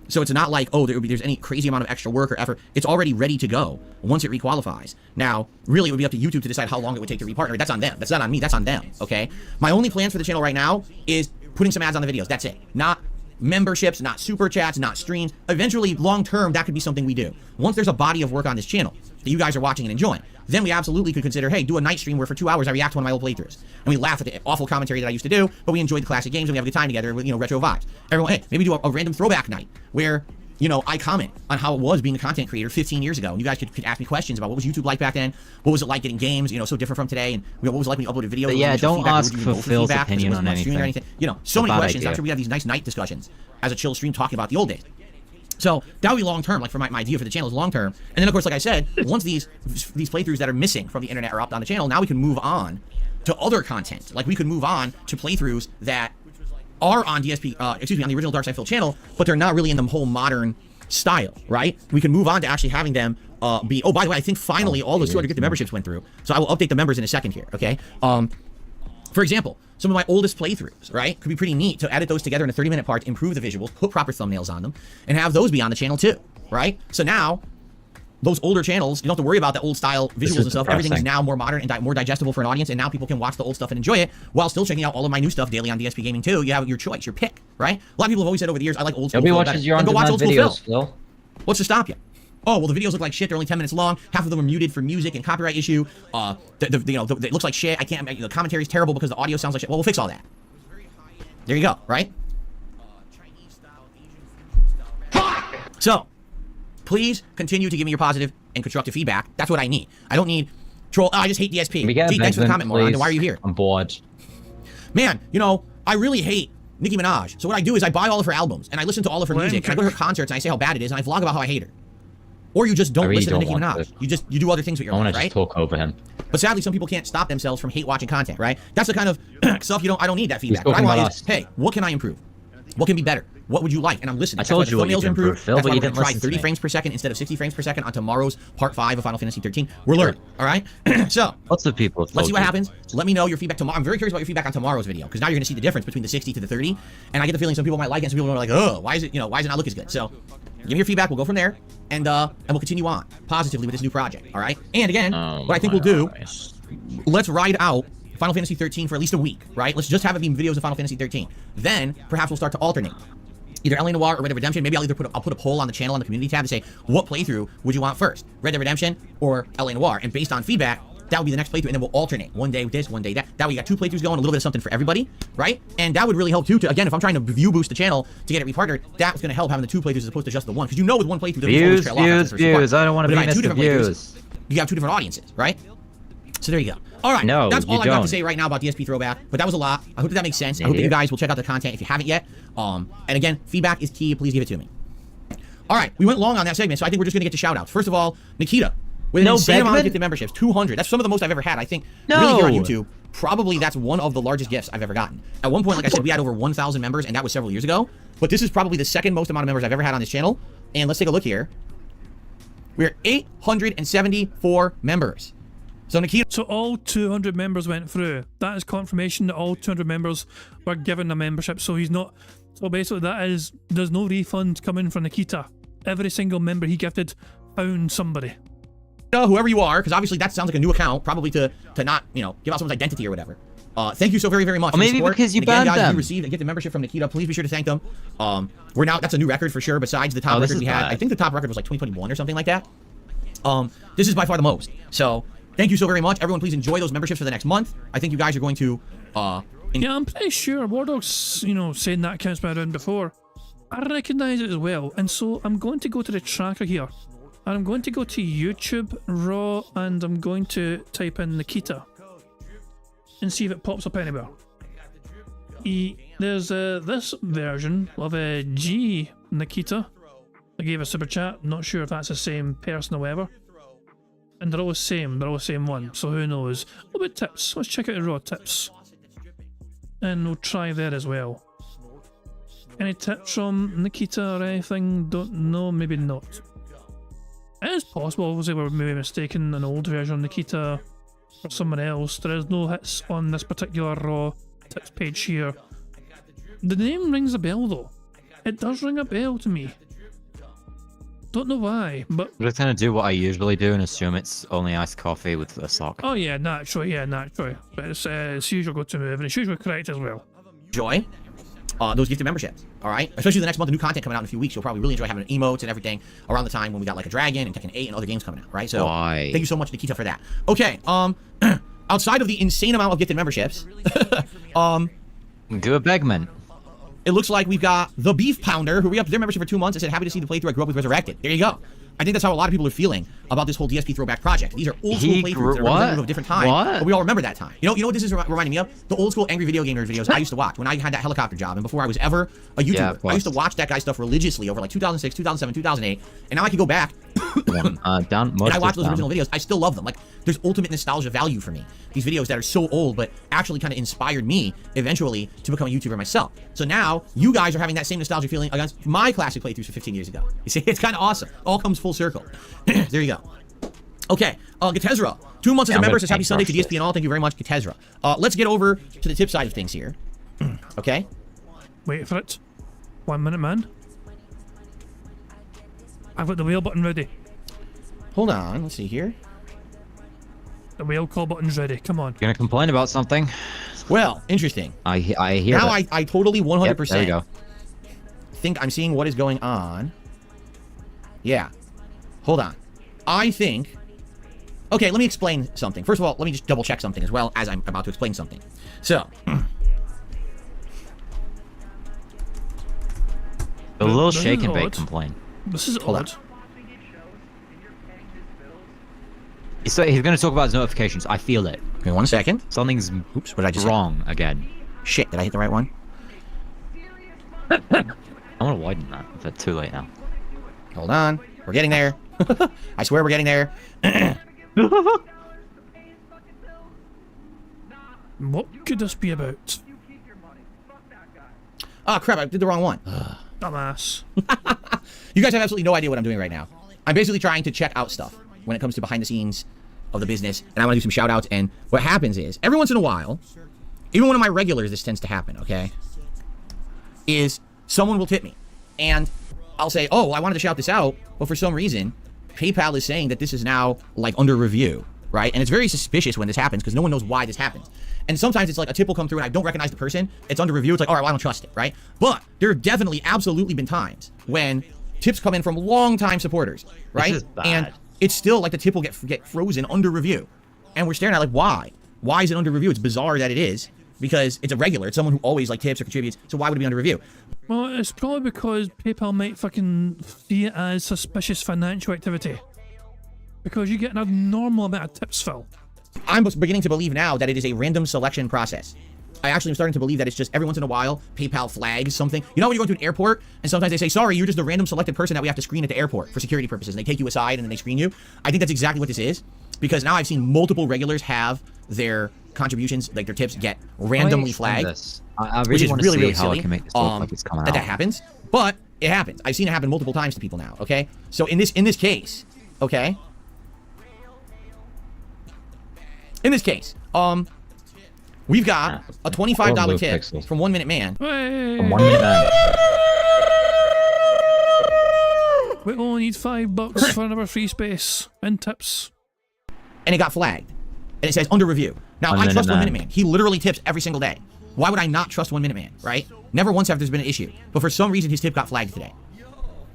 So it's not like, oh, there's any crazy amount of extra work or effort. It's already ready to go once it requalifies. Now, really, it would be up to YouTube to decide how long it would take to repartner. That's on them. That's not on me. That's on them, okay? My only plans for the channel right now is putting some ads on the videos. That's it. Not memberships, not super chats, not streams. Eventually, long term, that could be something we do. Once there's a body of work on this channel that you guys are watching and enjoying, then we absolutely could consider, hey, do a night stream where for 2 hours I react to one of my old playthroughs. And we laugh at the awful commentary that I used to do, but we enjoy the classic games and we have a good time together with, you know, retro vibes. Everyone, hey, maybe do a random throwback night where, you know, I comment on how it was being a content creator 15 years ago. And you guys could ask me questions about what was YouTube like back then, what was it like getting games, you know, so different from today, and what was it like when you uploaded videos. Yeah, don't ask for Phil's opinion on anything. You know, so many questions. Idea. I'm sure we have these nice night discussions as a chill stream talking about the old days. So that would be long term, like for my idea for the channel is long term. And then of course, like I said, once these playthroughs that are missing from the internet are up on the channel, now we can move on to other content. Like we could move on to playthroughs that are on DSP, on the original Dark Side Phil channel, but they're not really in the whole modern style, right? We can move on to actually having them be, oh, by the way, I think finally all those 250 memberships went through. So I will update the members in a second here, okay? For example, some of my oldest playthroughs, right? Could be pretty neat to edit those together in a 30-minute part, improve the visuals, put proper thumbnails on them, and have those be on the channel too. right? So now, those older channels, you don't have to worry about the old style visuals and stuff. Everything is now more modern and more digestible for an audience, and now people can watch the old stuff and enjoy it while still checking out all of my new stuff daily on DSP Gaming too. You have your choice, your pick, right? A lot of people have always said over the years, I like old school. Nobody watches your on-demand videos, Phil. What's to stop you? Oh, well, the videos look like shit. They're only 10 minutes long. Half of them are muted for music and copyright issue. It looks like shit. I can't. The commentary is terrible because the audio sounds like shit. Well, we'll fix all that. There you go. Right. So, please continue to give me your positive and constructive feedback. That's what I need. I don't need troll. Oh, I just hate DSP. Gee, thanks for the comment, moron. Why are you here? I'm bored. Man, you know, I really hate Nicki Minaj. So what I do is I buy all of her albums and I listen to all of her music and I go to her concerts and I say how bad it is and I vlog about how I hate her. Or you just don't listen to Nicki Minaj. You do other things with your life, right? I want to just talk over him. But sadly, some people can't stop themselves from hate watching content, right? That's the kind of stuff I don't need that feedback. What I want is, hey, what can I improve? What can be better? What would you like? And I'm listening. I told you what you can improve, Phil, but you didn't listen to me. Try 30 frames per second instead of 60 frames per second on tomorrow's part 5 of Final Fantasy 13. We're learning, all right? So, lots of people. Let's see what happens. Let me know your feedback tomorrow. I'm very curious about your feedback on tomorrow's video because now you're going to see the difference between the 60 to the 30. And I get the feeling some people might like it, and some people are like, oh, why is it not look as good? So, give me your feedback. We'll go from there, and we'll continue on positively with this new project, all right? And again, what I think we'll do, let's ride out Final Fantasy 13 for at least a week, right? Let's just have it be videos of Final Fantasy 13. Then perhaps we'll start to alternate. Either LA Noire or Red Dead Redemption. Maybe I'll put a poll on the channel on the community tab to say what playthrough would you want first, Red Dead Redemption or LA Noire, and based on feedback, that would be the next playthrough, and then we'll alternate one day with this, one day that. That way you got 2 playthroughs going, a little bit of something for everybody, right? And that would really help too. Again, if I'm trying to view boost the channel to get it repartnered, that's going to help having the 2 playthroughs as opposed to just the one, because you know with one playthrough views. I don't want to be missing views. You have 2 different audiences, right? So there you go. All right, that's all I got to say right now about DSP Throwback, but that was a lot. I hope that makes sense. I hope that you guys will check out the content if you haven't yet. And again, feedback is key. Please give it to me. All right, we went long on that segment, so I think we're just going to get to shout-outs. First of all, Nikita, with an insane amount of gifted memberships, 200. That's some of the most I've ever had. I think really here on YouTube, probably that's one of the largest gifts I've ever gotten. At one point, like I said, we had over 1,000 members, and that was several years ago. But this is probably the second most amount of members I've ever had on this channel. And let's take a look here. We're 874 members. So Nikita, so all 200 members went through. That is confirmation that all 200 members were given a membership. So he's not. So basically, that is there's no refund coming from Nikita. Every single member he gifted found somebody. Whoever you are, because obviously that sounds like a new account, probably to not give out someone's identity or whatever. Thank you so very, very much. Or maybe because you banned them. If you received and get the membership from Nikita, please be sure to thank them. We're now that's a new record for sure. Besides the top record we had, I think the top record was like 2021 or something like that. This is by far the most. So. Thank you so very much. Everyone, please enjoy those memberships for the next month. I think you guys are going to... yeah, I'm pretty sure Wardog's, saying that account's been around before. I recognise it as well. And so I'm going to go to the tracker here. And I'm going to go to YouTube, Raw, and I'm going to type in Nikita. And see if it pops up anywhere. There's this version of a G Nikita. I gave a super chat. Not sure if that's the same person or whatever. And they're all the same one, so who knows. What about tips? Let's check out the raw tips. And we'll try there as well. Any tips from Nikita or anything? Don't know, maybe not. It is possible, obviously we're maybe mistaken an old version of Nikita for someone else. There is no hits on this particular raw tips page here. The name rings a bell though. It does ring a bell to me. Don't know why, but... I'm just gonna do what I usually do and assume it's only iced coffee with a sock. Oh yeah, naturally. But it's usual go-to move, and it's usually correct as well. Enjoy those gifted memberships, alright? Especially the next month, the new content coming out in a few weeks. You'll probably really enjoy having emotes and everything around the time when we got like a Dragon and Tekken 8 and other games coming out, right? So, thank you so much, Nikita, for that. Okay, outside of the insane amount of gifted memberships, do a Begman. It looks like we've got the Beef Pounder, who re-upped their membership for 2 months and said, happy to see the playthrough I grew up with Resurrected. There you go. I think that's how a lot of people are feeling about this whole DSP Throwback project. These are old school playthroughs that are representative of a different time. But we all remember that time. You know what this is reminding me of? The old school Angry Video Gamer videos I used to watch when I had that helicopter job and before I was ever a YouTuber. I used to watch that guy's stuff religiously over like 2006, 2007, 2008. And now I can go back and I watch those original videos. I still love them. Like, there's ultimate nostalgia value for me. These videos that are so old, but actually kind of inspired me eventually to become a YouTuber myself. So now you guys are having that same nostalgia feeling against my classic playthroughs from 15 years ago. You see, it's kind of awesome. All comes full circle. There you go. Okay, Gitezra, 2 months as a member says happy Sunday to DSP and all. Thank you very much, Gitezra. Let's get over to the tip side of things here. Okay? Wait for it. 1 minute, man. I've got the whale button ready. Hold on, let's see here. The whale call button's ready. Come on. You're gonna complain about something? Well, interesting. I hear now that. I totally 100% Yep, there you go. think I'm seeing what is going on. Yeah. Hold on. I think... Okay, let me explain something. First of all, let me just double check something as well as I'm about to explain something. So... A little This is shake and bake odd. complain. This is Hold odd. on. He's going to talk about his notifications. I feel it. Give me 1 second. Something's Oops, what did I just say? wrong again. Shit, did I hit the right one? I want to widen that. If it's too late now. Hold on. We're getting there. I swear we're getting there. What could this be about? Oh, crap, I did the wrong one. Dumbass. You guys have absolutely no idea what I'm doing right now. I'm basically trying to check out stuff when it comes to behind the scenes of the business, and I want to do some shout outs. And what happens is, every once in a while, even one of my regulars, this tends to happen, okay? Is someone will tip me, and I'll say, oh, I wanted to shout this out, but for some reason, PayPal is saying that this is now, like, under review, right? And it's very suspicious when this happens, because no one knows why this happens. And sometimes it's like a tip will come through and I don't recognize the person. It's under review. It's like, all right, well, I don't trust it, right? But there have definitely, absolutely been times when tips come in from long-time supporters, right? This is bad. And it's still like the tip will get frozen under review. And we're staring at like, why? Why is it under review? It's bizarre that it is, because it's a regular. It's someone who always like tips or contributes. So why would it be under review? Well, it's probably because PayPal might fucking see it as suspicious financial activity. Because you get an abnormal amount of tips, Phil. I'm beginning to believe now that it is a random selection process. I actually am starting to believe that it's just every once in a while, PayPal flags something. You know when you go to an airport and sometimes they say, sorry, you're just the random selected person that we have to screen at the airport for security purposes. And they take you aside and then they screen you. I think that's exactly what this is. Because now I've seen multiple regulars have their contributions, like their tips, get randomly flagged. I really which is want to really, see really how silly, I can make this look like it's coming out. that happens. But it happens. I've seen it happen multiple times to people now, okay? So in this case, okay? In this case, we've got a $25 tip from 1 Minute Man. From 1 Minute Man. We only need $5 for another free space and tips. And it got flagged. And it says under review. Now, I trust 1 Minute Man. He literally tips every single day. Why would I not trust 1 Minute Man, right? Never once have there's been an issue. But for some reason, his tip got flagged today.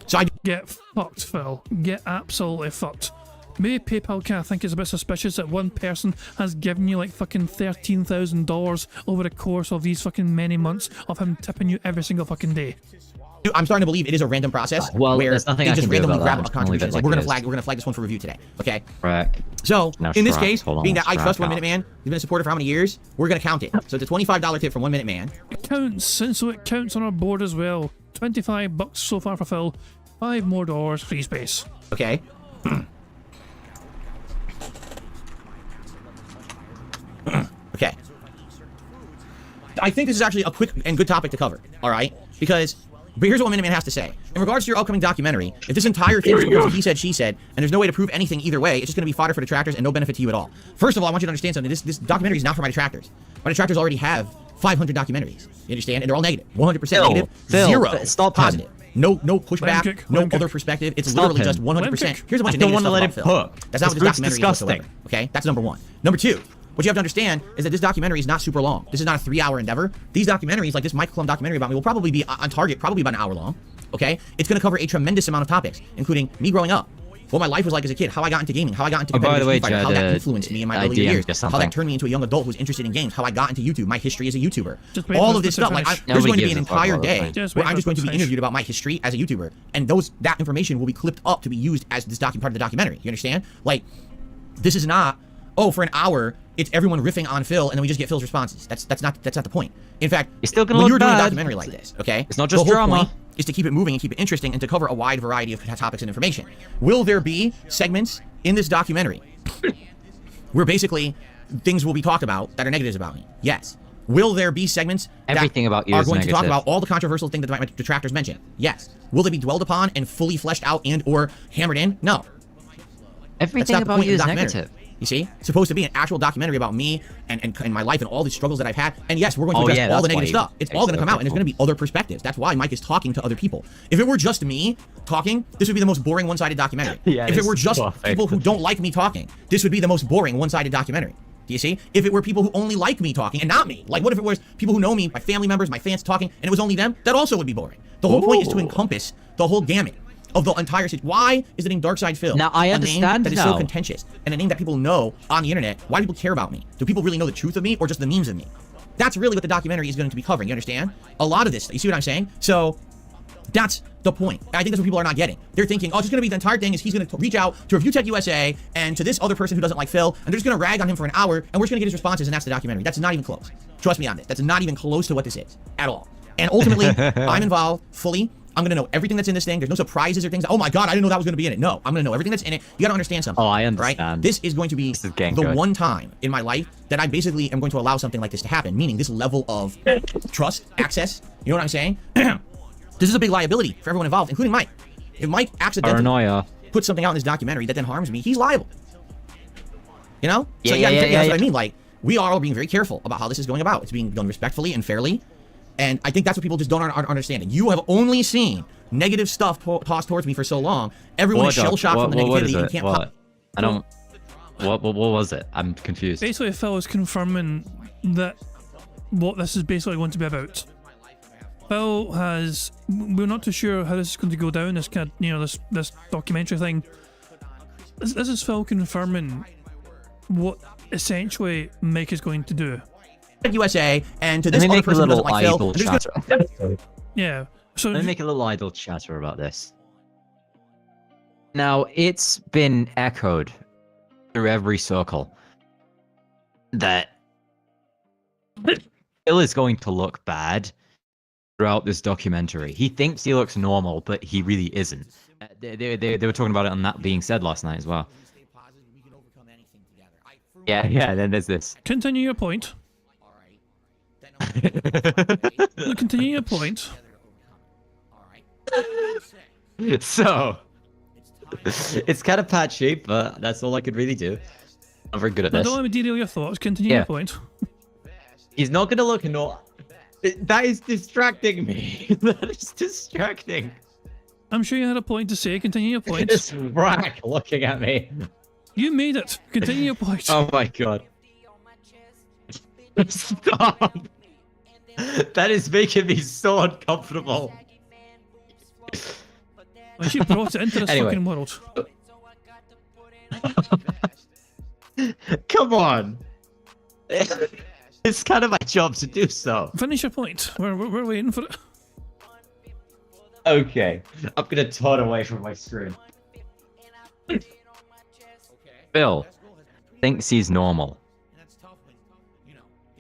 So I Get fucked, Phil. Get absolutely fucked. Maybe PayPal can't think it's a bit suspicious that one person has given you like fucking $13,000 over the course of these fucking many months of him tipping you every single fucking day. I'm starting to believe it is a random process Well, where there's nothing they I just can do randomly about grab that. a I'm just gonna leave contribution. it It's like, like we're it gonna flag this one for review today. Okay. Right. So Now in this strap. case, Hold on, being that I strap trust 1 out. Minute Man, he's been a supporter for how many years? We're gonna count it. So it's a $25 tip from 1 Minute Man. It counts, and so it counts on our board as well. $25 so far for Phil. $5 more, free space. Okay. Okay. I think this is actually a quick and good topic to cover, all right? But here's what 1 Minute Man has to say. In regards to your upcoming documentary, if this entire thing is because of he said, she said, and there's no way to prove anything either way, it's just going to be fodder for detractors and no benefit to you at all. First of all, I want you to understand something. This documentary is not for my detractors. My detractors already have 500 documentaries. You understand? And they're all negative. 100% negative. Phil, Zero positive. No pushback, Lemon kick, no lemon kick. other perspective. It's Stop literally him. just 100%. Here's a bunch I of don't negative wanna stuff let about him Phil. cook. That's not what This this fruit's documentary disgusting. is whatsoever. Okay? That's number one. Number two, what you have to understand is that this documentary is not super long. This is not a 3-hour endeavor. These documentaries, like this Michael Klum documentary about me, will probably be on target, probably about an hour long. Okay? It's going to cover a tremendous amount of topics, including me growing up, what my life was like as a kid, how I got into gaming, how I got into by the way, competitive Street Fighter, how Jed, that influenced me in my I early DM'd years, you how something. that turned me into a young adult who's interested in games, how I got into YouTube, my history as a YouTuber. Just wait All for of this us to stuff. Like, finish. there's going to be Nobody an gives a fuck entire about day those Just where wait I'm for just going us to to be finish. interviewed about my history as a YouTuber, and that information will be clipped up to be used as this part of the documentary. You understand? Like, this is not, oh, for an hour, it's everyone riffing on Phil, and then we just get Phil's responses. That's not the point. In fact, You're still gonna when look you're doing a bad. documentary like this, okay, It's not just the whole drama. point is to keep it moving and keep it interesting and to cover a wide variety of topics and information. Will there be segments in this documentary where basically things will be talked about that are negatives about me? Yes. Will there be segments Everything that about you are is going to talk negative. about all the controversial things that my detractors mentioned? Yes. Will they be dwelled upon and fully fleshed out and or hammered in? No. Everything not the about point you of is the documentary. negative. You see? It's supposed to be an actual documentary about me and my life and all the struggles that I've had. And yes, we're going to address all the negative stuff. It's all going to come out, and there's going to be other perspectives. That's why Mike is talking to other people. If it were just me talking, this would be the most boring one-sided documentary. If it were just people who don't like me talking, this would be the most boring one-sided documentary. Do you see? If it were people who only like me talking and not me, like what if it was people who know me, my family members, my fans talking, and it was only them? That also would be boring. The whole point is to encompass the whole gamut of the entire situation. Why is the name Dark Side Phil? Now, I understand a name that is so now. contentious and a name that people know on the internet. Why do people care about me? Do people really know the truth of me or just the memes of me? That's really what the documentary is going to be covering. You understand? A lot of this. You see what I'm saying? So that's the point. I think that's what people are not getting. They're thinking, oh, it's just going to be the entire thing is he's going to reach out to Review Tech USA and to this other person who doesn't like Phil, and they're just going to rag on him for an hour, and we're just going to get his responses, and that's the documentary. That's not even close. Trust me on this. That's not even close to what this is at all. And ultimately, I'm involved fully. I'm going to know everything that's in this thing. There's no surprises or things. Oh my God, I didn't know that was going to be in it. No, I'm going to know everything that's in it. You got to understand something. Oh, I understand. Right? This is going to be the one time in my life that I basically am going to allow something like this to happen, meaning this level of trust, access. You know what I'm saying? This is a big liability for everyone involved, including Mike. If Mike accidentally puts something out in this documentary that then harms me, he's liable. You know? So that's what I mean. Like, we are all being very careful about how this is going about. It's being done respectfully and fairly. And I think that's what people just don't understand. You have only seen negative stuff tossed towards me for so long. Everyone is shell-shocked from the negativity and can't pop. I don't... What was it? I'm confused. Basically, Phil is confirming that what this is basically going to be about. Phil has... We're not too sure how this is going to go down, this kind of, you know, this documentary thing. This is Phil confirming what essentially Mike is going to do. USA and to this other person who doesn't like Phil. Yeah. So let me make a little idle chatter about this. Now, it's been echoed through every circle that Phil is going to look bad throughout this documentary. He thinks he looks normal, but he really isn't. They were talking about it on That Being Said last night as well. Yeah, then there's this. Continue your point. Continue your point. So, it's kind of patchy, but that's all I could really do. I'm very good at this. Don't let me derail your thoughts. Continue your point. He's not going to look normal. That is distracting me. That is distracting. I'm sure you had a point to say. Continue your point. This rack looking at me. You made it. Continue your point. Oh my God. Stop. That is making me so uncomfortable. Well, she brought it into this fucking world. Come on. It's kind of my job to do so. Finish your point. We're waiting for it. Okay. I'm gonna turn away from my screen. Phil thinks he's normal.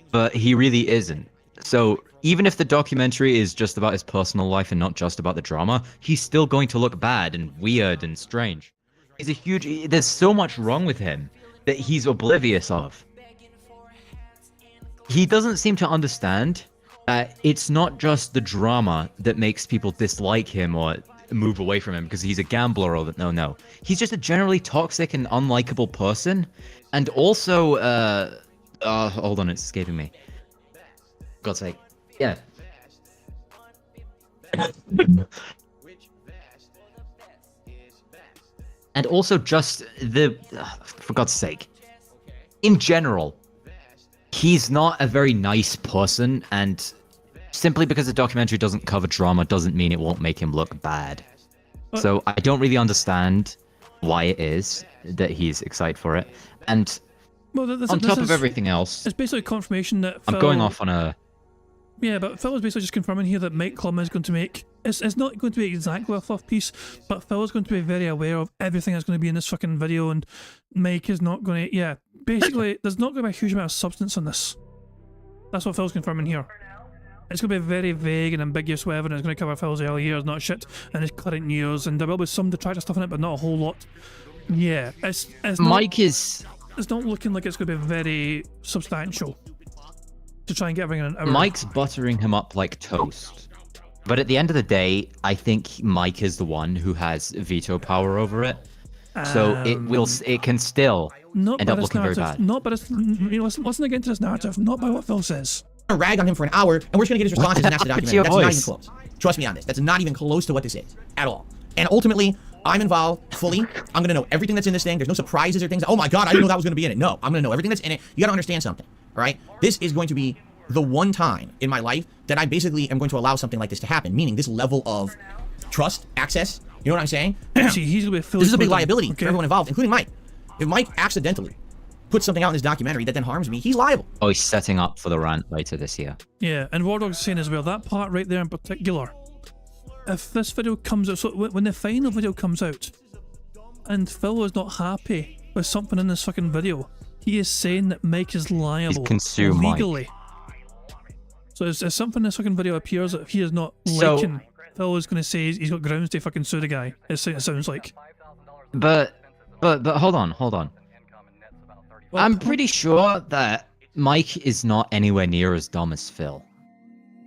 But he really isn't. So even if the documentary is just about his personal life and not just about the drama, he's still going to look bad and weird and strange. He's a huge... There's so much wrong with him that he's oblivious of. He doesn't seem to understand that it's not just the drama that makes people dislike him or move away from him because he's a gambler or... No. He's just a generally toxic and unlikable person. And also... hold on, it's escaping me. God's sake. Yeah. And also just the... for God's sake. In general, he's not a very nice person, and simply because the documentary doesn't cover drama doesn't mean it won't make him look bad. So I don't really understand why it is that he's excited for it. And on top of everything else... It's basically confirmation that Phil... I'm going off on a... Yeah, but Phil is basically just confirming here that Mike Klum is going to make... It's not going to be exactly a fluff piece, but Phil is going to be very aware of everything that's going to be in this fucking video, and Mike is not going to... Yeah, basically, there's not going to be a huge amount of substance on this. That's what Phil's confirming here. It's going to be very vague and ambiguous, whatever, and it's going to cover Phil's early years, not shit, and his current years, and there will be some detractor stuff in it, but not a whole lot. Yeah, it's Mike is... It's not looking like it's going to be very substantial to try and get everything in an hour. Mike's buttering him up like toast. But at the end of the day, I think Mike is the one who has veto power over it. So it can still Not end by up this looking very narrative. bad. Not by this. Listen again to this narrative. Not by what Phil says. Gonna rag on him for an hour, and we're just gonna get his responses, and that's the It's documentary. your That's not even voice. close. Trust me on this. That's not even close to what this is at all. And ultimately, I'm involved fully. I'm gonna know everything that's in this thing. There's no surprises or things. Oh my god, I didn't know that was gonna be in it. No, I'm gonna know everything that's in it. You gotta understand something. All right, this is going to be the one time in my life that I basically am going to allow something like this to happen. Meaning this level of trust, access. You know what I'm saying? See, he's with Phil. This is a big liability for everyone involved, including Mike. If Mike accidentally puts something out in this documentary that then harms me, he's liable. Oh, he's setting up for the rant later this year. Yeah, and War Dog's saying as well, that part right there in particular, if this video comes out, so when the final video comes out, and Phil is not happy with something in this fucking video, he is saying that Mike is liable consumed Mike. legally. So if something in this fucking video appears that he is not So- liking, Phil is going to say he's got grounds to fucking sue the guy. It sounds like. But hold on. Well, I'm pretty sure that Mike is not anywhere near as dumb as Phil.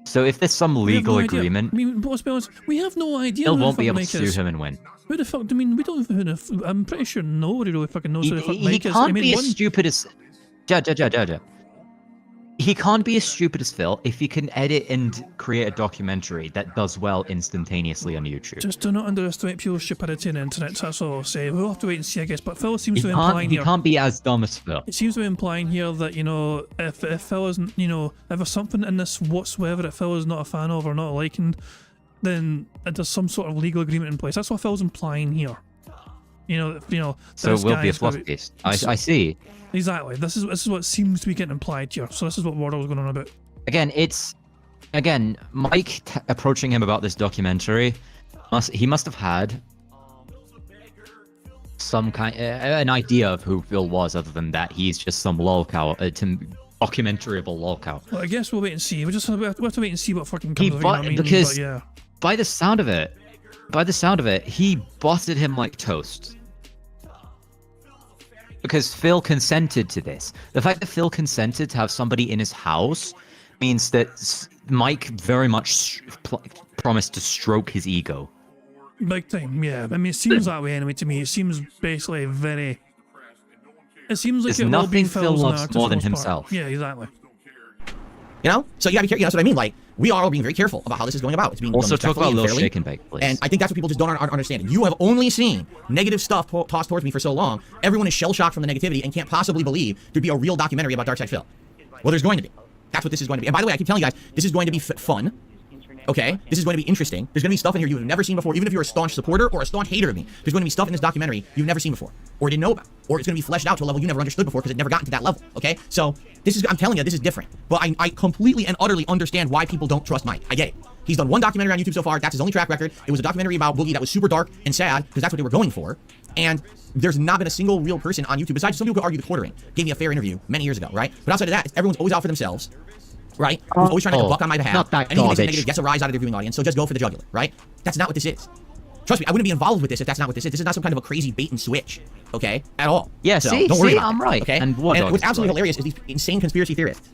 So if there's some we have legal no idea. agreement, I mean, let's be honest, we have no idea Phil who the won't fuck be able to Mike sue is. him and win. Who the fuck? I mean, we don't know who the. I'm pretty sure nobody really fucking knows who the fuck He Mike is. can't I mean, be one, as stupid as... He can't be as stupid as Phil if he can edit and create a documentary that does well instantaneously on YouTube. just do not underestimate pure stupidity on the internet. That's all I'll say. We'll have to wait and see, I guess. But Phil seems to be implying He here. can't be as dumb as Phil. It seems to be implying here that, you know, if Phil isn't, you know, if there's something in this whatsoever that Phil is not a fan of or not liking, then there's some sort of legal agreement in place. That's what Phil's implying here. You know. So it will be a fluff piece. I see. Exactly. This is what seems to be getting implied here. So this is what Wardle was going on about. Again, Mike approaching him about this documentary, he must have had some kind, an idea of who Phil was, other than that he's just some lolcow, documentary of a lolcow. Well, I guess we'll wait and see. We have to wait and see what fucking comes of it. You know what I mean? Because But yeah. by the sound of it, he busted him like toast. Because Phil consented to this. The fact that Phil consented to have somebody in his house means that Mike very much promised to stroke his ego. Big time, yeah. I mean, it seems that way anyway to me. It seems basically very... It seems like There's it will be nothing Phil Phil's loves narrative more for the than most part. himself. Yeah, exactly. You know? So you gotta be careful. You know, that's what I mean. Like, we are all being very careful about how this is going about. It's being Also, done talk respectfully about and Lil fairly. Shake and Bake, please. And I think that's what people just don't understand. You have only seen negative stuff tossed towards me for so long. Everyone is shell-shocked from the negativity and can't possibly believe there'd be a real documentary about Darkside Phil. Well, there's going to be. That's what this is going to be. And by the way, I keep telling you guys, this is going to be fun. Okay? This is going to be interesting. There's going to be stuff in here you've never seen before, even if you're a staunch supporter or a staunch hater of me. There's going to be stuff in this documentary you've never seen before, or didn't know about, or it's going to be fleshed out to a level you never understood before because it never got to that level. Okay? So this is, I'm telling you, this is different. But I completely and utterly understand why people don't trust Mike. I get it. He's done one documentary on YouTube so far. That's his only track record. It was a documentary about Boogie that was super dark and sad because that's what they were going for. And there's not been a single real person on YouTube, besides some people could argue the Quartering gave me a fair interview many years ago, right? But outside of that, everyone's always out for themselves. Right? Who's always trying to get a buck on my behalf. not that Anything that's garbage. negative gets a rise out of their viewing audience, so just go for the jugular, right? That's not what this is. Trust me, I wouldn't be involved with this if that's not what this is. This is not some kind of a crazy bait and switch, okay? At all. Yeah, so see, don't worry about I'm it, right. okay? And what's absolutely hilarious is these insane conspiracy theorists.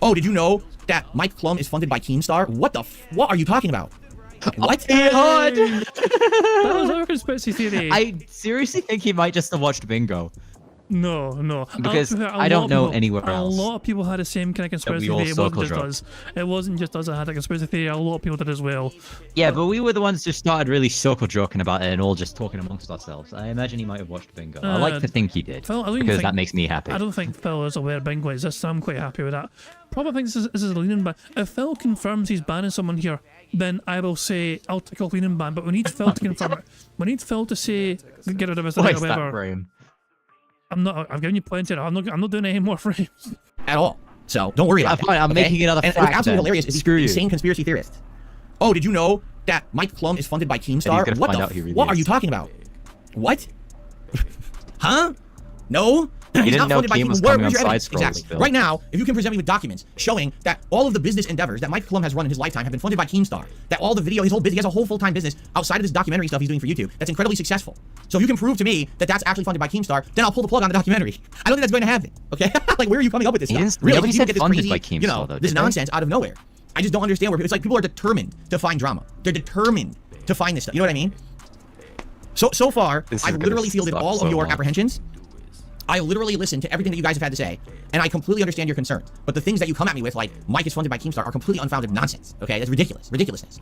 Oh, did you know that Mike Plum is funded by Keemstar? What what are you talking about? What? That was our conspiracy theory. I seriously think he might just have watched Bingo. No. Because A I don't lot of know people- anywhere A else. lot of people had the same kind of conspiracy we all theory. It wasn't circle just jerk. us. It wasn't just us that had a conspiracy theory. A lot of people did as well. Yeah, but we were the ones who started really circle joking about it and all just talking amongst ourselves. I imagine he might have watched Bingo. I like to think he did, Phil, I don't even because think- that makes me happy. I don't think Phil is aware Bingo exists, so I'm quite happy with that. Probably think this is a leaning ban. If Phil confirms he's banning someone here, then I will say I'll take a leaning ban. But we need Phil to confirm it. We need Phil to say get rid of us or What is that whatever. frame? I've given you plenty. I'm not doing any more frames. At all. So don't worry about it. I'm okay? making another And fact, what's absolutely then. hilarious is these Screw you. insane conspiracy theorists. Oh, did you know that Mike Plum is funded by Keemstar? gonna What find the out he really what are is. you talking about? What? Huh? No? He's didn't not know funded by Keem was Where's coming your on evidence? side scrolls, Exactly. Phil. Right now, if you can present me with documents showing that all of the business endeavors that Mike Plum has run in his lifetime have been funded by Keemstar, that all the video, his whole business, he has a whole full-time business outside of this documentary stuff he's doing for YouTube that's incredibly successful. So if you can prove to me that that's actually funded by Keemstar, then I'll pull the plug on the documentary. I don't think that's going to happen. Okay? Like, where are you coming up with this stuff? Really? nobody People said get this funded crazy, by Keemstar, you know, though, this did they? nonsense out of nowhere. I just don't understand where it's like people are determined to find drama. They're determined to find this stuff. You know what I mean? So far, This is I've gonna literally fielded suck all so of your much. apprehensions. I literally listened to everything that you guys have had to say, and I completely understand your concerns. But the things that you come at me with, like Mike is funded by Keemstar, are completely unfounded nonsense. Okay, that's ridiculous. Ridiculousness.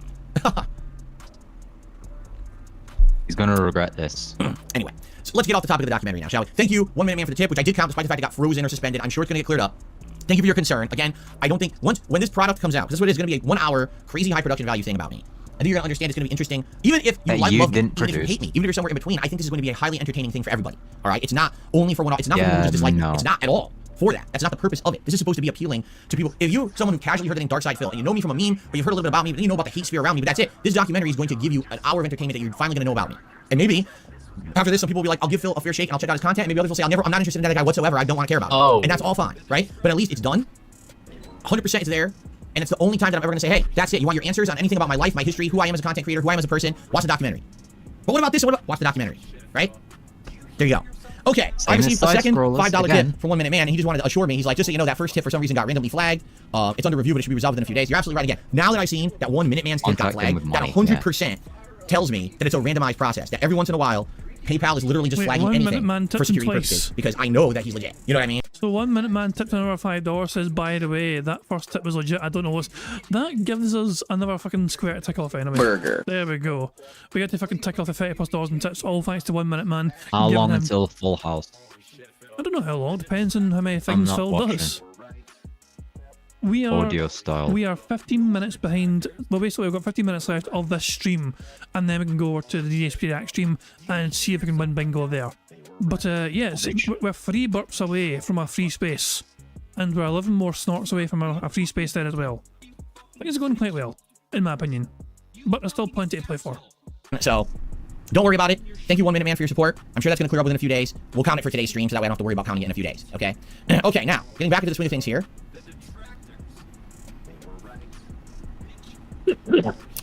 He's gonna regret this. Anyway, so let's get off the topic of the documentary now, shall we? Thank you, 1 Minute Man, for the tip, which I did count despite the fact it got frozen or suspended. I'm sure it's gonna get cleared up. Thank you for your concern. Again, I don't think when this product comes out, because this is what it is, going to be a 1 hour crazy high production value thing about me. I think you're gonna understand it's gonna be interesting. Even if you love me, even if you hate me, even if you're somewhere in between, I think this is going to be a highly entertaining thing for everybody. All right, it's not only for one. It's not for people who just dislike me. It's not at all for that. That's not the purpose of it. This is supposed to be appealing to people. If you're someone who casually heard the name Dark Side Phil and you know me from a meme, or you've heard a little bit about me, but then you know about the hate sphere around me, but that's it. This documentary is going to give you an hour of entertainment that you're finally gonna know about me. And maybe after this, some people will be like, I'll give Phil a fair shake and I'll check out his content. And maybe others will say, I'm not interested in that guy whatsoever. I don't want to care about him. And that's all fine, right? But at least it's done. 100% it's there. And it's the only time that I'm ever going to say, hey, that's it. You want your answers on anything about my life, my history, who I am as a content creator, who I am as a person, watch the documentary. But what about this? Watch the documentary, right? There you go. Okay, I received a second $5 tip from 1 Minute Man, and he just wanted to assure me. He's like, just so you know, that first tip for some reason got randomly flagged. It's under review, but it should be resolved within a few days. You're absolutely right again. Now that I've seen that 1 Minute Man's tip got flagged, that 100% tells me that it's a randomized process, that every once in a while, PayPal is literally just flagging anything for security purposes, because I know that he's legit. You know what I mean? So 1 Minute Man tipped another $5, says, by the way, that first tip was legit. I don't know what's... That gives us another fucking square to tick off anyway. Burger. There we go. We get to fucking tick off the $30+ in tips, all thanks to 1 Minute Man. How long until full house? I don't know how long. Depends on how many things Phil does. We are audio style. We are 15 minutes behind. Well, basically, we've got 15 minutes left of this stream, and then we can go over to the DSP React stream and see if we can win bingo there. But yes, we're 3 burps away from our free space, and we're 11 more snorts away from our free space there as well. I think it's going quite well, in my opinion. But there's still plenty to play for. So, don't worry about it. Thank you, 1 Minute Man, for your support. I'm sure that's going to clear up within a few days. We'll count it for today's stream, so that way I don't have to worry about counting it in a few days. Okay. Okay. Now, getting back into the swing of things here.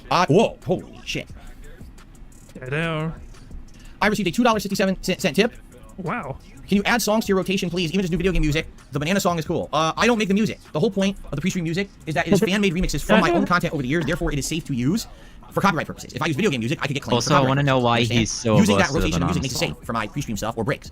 Whoa, holy shit. There. I received a $2.67 tip. Wow. Can you add songs to your rotation, please? Even just new video game music. The banana song is cool. I don't make the music. The whole point of the pre-stream music is that it is fan-made remixes from my own content over the years, therefore it is safe to use for copyright purposes. If I use video game music, I could get claimed also, for copyright. I want to know why he's so using that rotation of music makes it safe for my pre-stream stuff or breaks.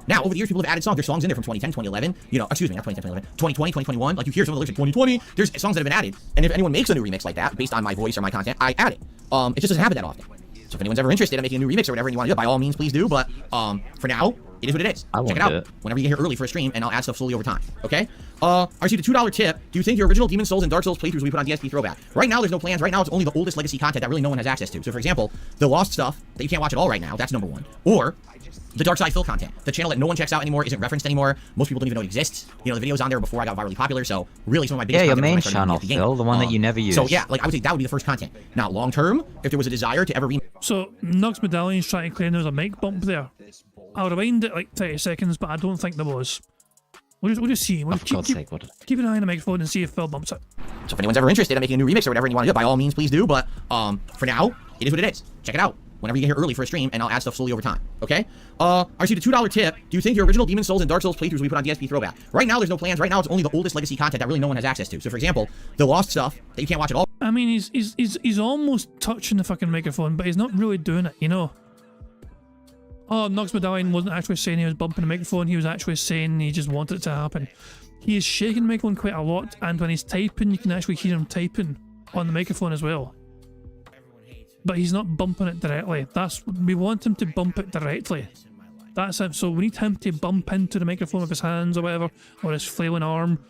Now, over the years, people have added songs. There's songs in there from 2010, 2011, you know, excuse me, not 2010, 2011, 2020, 2021. Like, you hear some of the lyrics in 2020. There's songs that have been added. And if anyone makes a new remix like that, based on my voice or my content, I add it. It just doesn't happen that often. So if anyone's ever interested in making a new remix or whatever, and you want to do it, by all means, please do. But for now, it is what it is. Check it out whenever you get here early for a stream, and I'll add stuff slowly over time. Okay? I received a $2 tip. Do you think your original Demon's Souls and Dark Souls playthroughs will be put on DSP Throwback? Right now, there's no plans. Right now, it's only the oldest legacy content that really no one has access to. So, for example, the Lost stuff that you can't watch at all right now, that's number 1. Or the Dark Side Phil content. The channel that no one checks out anymore, isn't referenced anymore. Most people don't even know it exists. You know, the videos on there before I got virally popular, so really some of my biggest your content main when I started channel, the game. Phil, the one that you never use. So yeah, like I would say that would be the first content. Now, long term, if there was a desire to ever So, Nux Medallion's trying to claim there's a mic bump there. I'll rewind it like 30 seconds, but I don't think there was. We'll just see. We'll keep an eye on the microphone and see if Phil bumps it. So if anyone's ever interested in making a new remix or whatever and you want to do it, by all means, please do. But for now, it is what it is. Check it out whenever you get here early for a stream, and I'll add stuff slowly over time. Okay? I received a $2 tip. Do you think your original Demon's Souls and Dark Souls playthroughs will be put on DSP Throwback? Right now, there's no plans. Right now, it's only the oldest legacy content that really no one has access to. So for example, the Lost stuff that you can't watch at all. I mean, he's almost touching the fucking microphone, but he's not really doing it, you know? Oh, Nux Medallion wasn't actually saying he was bumping the microphone, he was actually saying he just wanted it to happen. He is shaking the microphone quite a lot, and when he's typing, you can actually hear him typing on the microphone as well. But he's not bumping it directly. We want him to bump it directly. That's it. So we need him to bump into the microphone with his hands or whatever, or his flailing arm.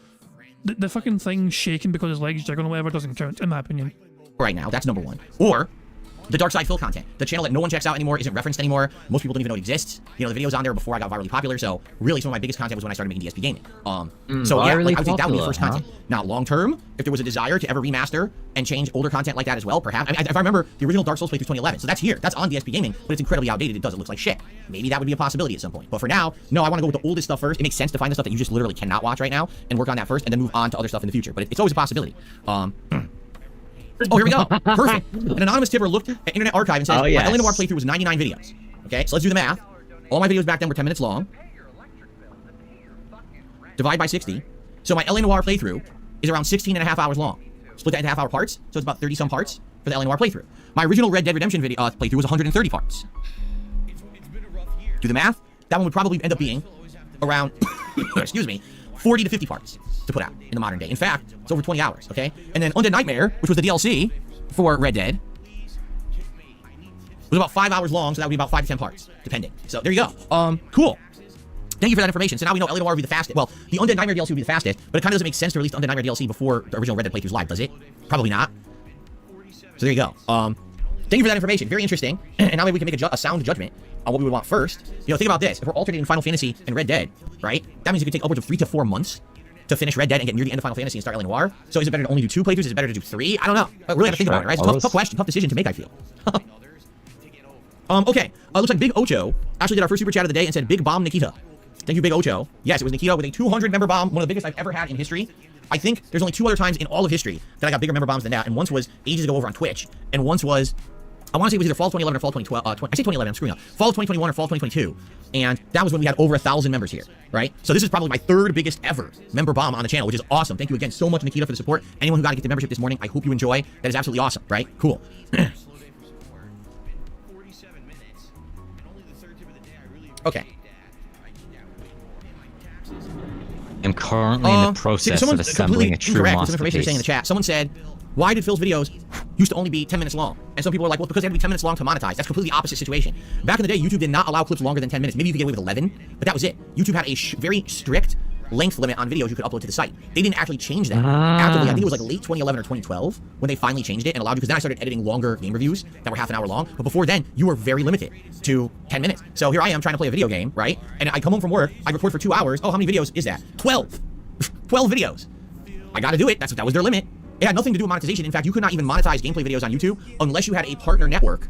The fucking thing shaking because his legs jiggling or whatever doesn't count, in my opinion. Right now, that's number 1. Or the Dark Side Phil content. The channel that no one checks out anymore, isn't referenced anymore. Most people don't even know it exists. You know, the videos on there before I got virally popular, so really some of my biggest content was when I started making DSP gaming. So yeah, like, I would say that would be the first content. Now, long term, if there was a desire to ever remaster and change older content like that as well, perhaps. I mean, if I remember, the original Dark Souls playthrough 2011, so that's here. That's on DSP gaming, but it's incredibly outdated. It looks like shit. Maybe that would be a possibility at some point. But for now, no, I want to go with the oldest stuff first. It makes sense to find the stuff that you just literally cannot watch right now and work on that first, and then move on to other stuff in the future. But it's always a possibility. Oh, here we go. Perfect. An anonymous tipper looked at Internet Archive and says, my LA Noir playthrough was 99 videos. Okay, so let's do the math. All my videos back then were 10 minutes long. Divide by 60. So my LA Noir playthrough is around 16 and a half hours long. Split that into half-hour parts, so it's about 30-some parts for the LA Noir playthrough. My original Red Dead Redemption video playthrough was 130 parts. Do the math. That one would probably end up being around, excuse me, 40 to 50 parts to put out in the modern day. In fact, it's over 20 hours, okay? And then Undead Nightmare, which was the DLC for Red Dead, was about 5 hours long, so that would be about 5 to 10 parts, depending. So there you go. Cool. Thank you for that information. So now we know LA Noire would be the fastest. Well, the Undead Nightmare DLC would be the fastest, but it kind of doesn't make sense to release the Undead Nightmare DLC before the original Red Dead playthroughs live, does it? Probably not. So there you go. Thank you for that information. Very interesting. And now maybe we can make a sound judgment on what we would want first. You know, think about this. If we're alternating Final Fantasy and Red Dead, right? That means it could take upwards of 3 to 4 months to finish Red Dead and get near the end of Final Fantasy and start LA Noire. So is it better to only do 2 playthroughs? Is it better to do 3? I don't know. I really have to think about it, right? It's a tough question, tough decision to make, I feel. Okay. Looks like Big Ocho actually did our first super chat of the day and said, Big Bomb Nikita. Thank you, Big Ocho. Yes, it was Nikita with a 200-member bomb, one of the biggest I've ever had in history. I think there's only 2 other times in all of history that I got bigger member bombs than that, and once was ages ago over on Twitch, and once was, I want to say it was either fall 2011 or fall 2012, I say 2011, I'm screwing up, fall 2021 or fall 2022, and that was when we had over 1,000 members here, right? So this is probably my 3rd biggest ever member bomb on the channel, which is awesome. Thank you again so much, Nikita, for the support. Anyone who got to get the membership this morning, I hope you enjoy. That is absolutely awesome, right? Cool. Okay. I'm currently in the process of assembling a true some masterpiece. information saying in the chat. Someone said, why did Phil's videos used to only be 10 minutes long? And some people are like, well, because they had to be 10 minutes long to monetize. That's completely opposite situation. Back in the day, YouTube did not allow clips longer than 10 minutes. Maybe you could get away with 11, but that was it. YouTube had a very strict length limit on videos you could upload to the site. They didn't actually change that. After, I think it was like late 2011 or 2012 when they finally changed it and allowed you, because then I started editing longer game reviews that were half an hour long. But before then, you were very limited to 10 minutes. So here I am trying to play a video game, right? And I come home from work, I record for 2 hours. Oh, how many videos is that? 12. 12 videos. I got to do it. That was their limit. It had nothing to do with monetization. In fact, you could not even monetize gameplay videos on YouTube unless you had a partner network.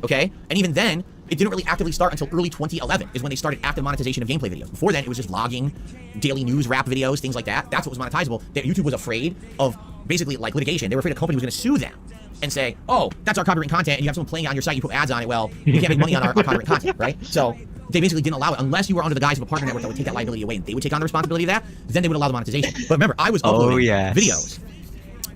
Okay? And even then, it didn't really actively start until early 2011 is when they started active monetization of gameplay videos. Before then, it was just vlogging, daily news rap videos, things like that. That's what was monetizable. That YouTube was afraid of basically like litigation. They were afraid a company was going to sue them and say, oh, that's our copyright content, and you have someone playing it on your site, you put ads on it, well, you can't make money on our copyright content, right? So they basically didn't allow it unless you were under the guise of a partner network that would take that liability away and they would take on the responsibility of that, then they would allow the monetization. But remember, I was uploading videos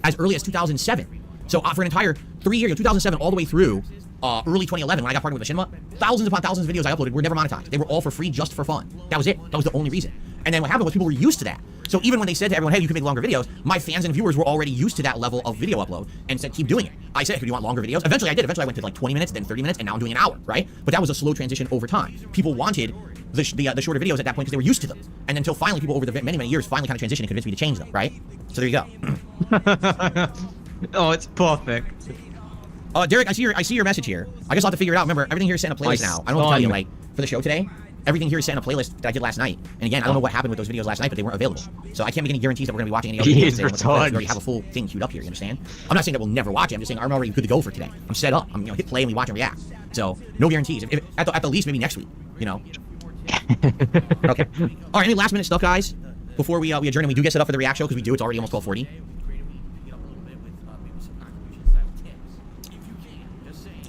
as early as 2007. So for an entire 3 years, 2007 all the way through early 2011 when I got partnered with Machinima, thousands upon thousands of videos I uploaded were never monetized. They were all for free just for fun. That was it. That was the only reason. And then what happened was people were used to that. So even when they said to everyone, hey, you can make longer videos, my fans and viewers were already used to that level of video upload and said, keep doing it. I said, do you want longer videos? Eventually I did. Eventually I went to like 20 minutes, then 30 minutes, and now I'm doing an hour, right? But that was a slow transition over time. People wanted the shorter videos at that point because they were used to them. And until finally people over the many, many years finally kind of transitioned and convinced me to change them, right? So there you go. Oh, it's perfect. Derek, I see your message here. I guess I'll have to figure it out. Remember, everything here is set in a playlist now. I don't know what to tell you, like, for the show today, everything here is set in a playlist that I did last night. And again, I don't know what happened with those videos last night, but they weren't available. So I can't make any guarantees that we're going to be watching any other videos today. We already have a full thing queued up here, you understand? I'm not saying that we'll never watch it. I'm just saying I'm already good to go for today. I'm set up. I'm, hit play and we watch and react. So, no guarantees. If at the least, maybe next week, Okay. All right, any last minute stuff, guys? Before we adjourn and we do get set up for the react show, because we do. It's already almost 12:40.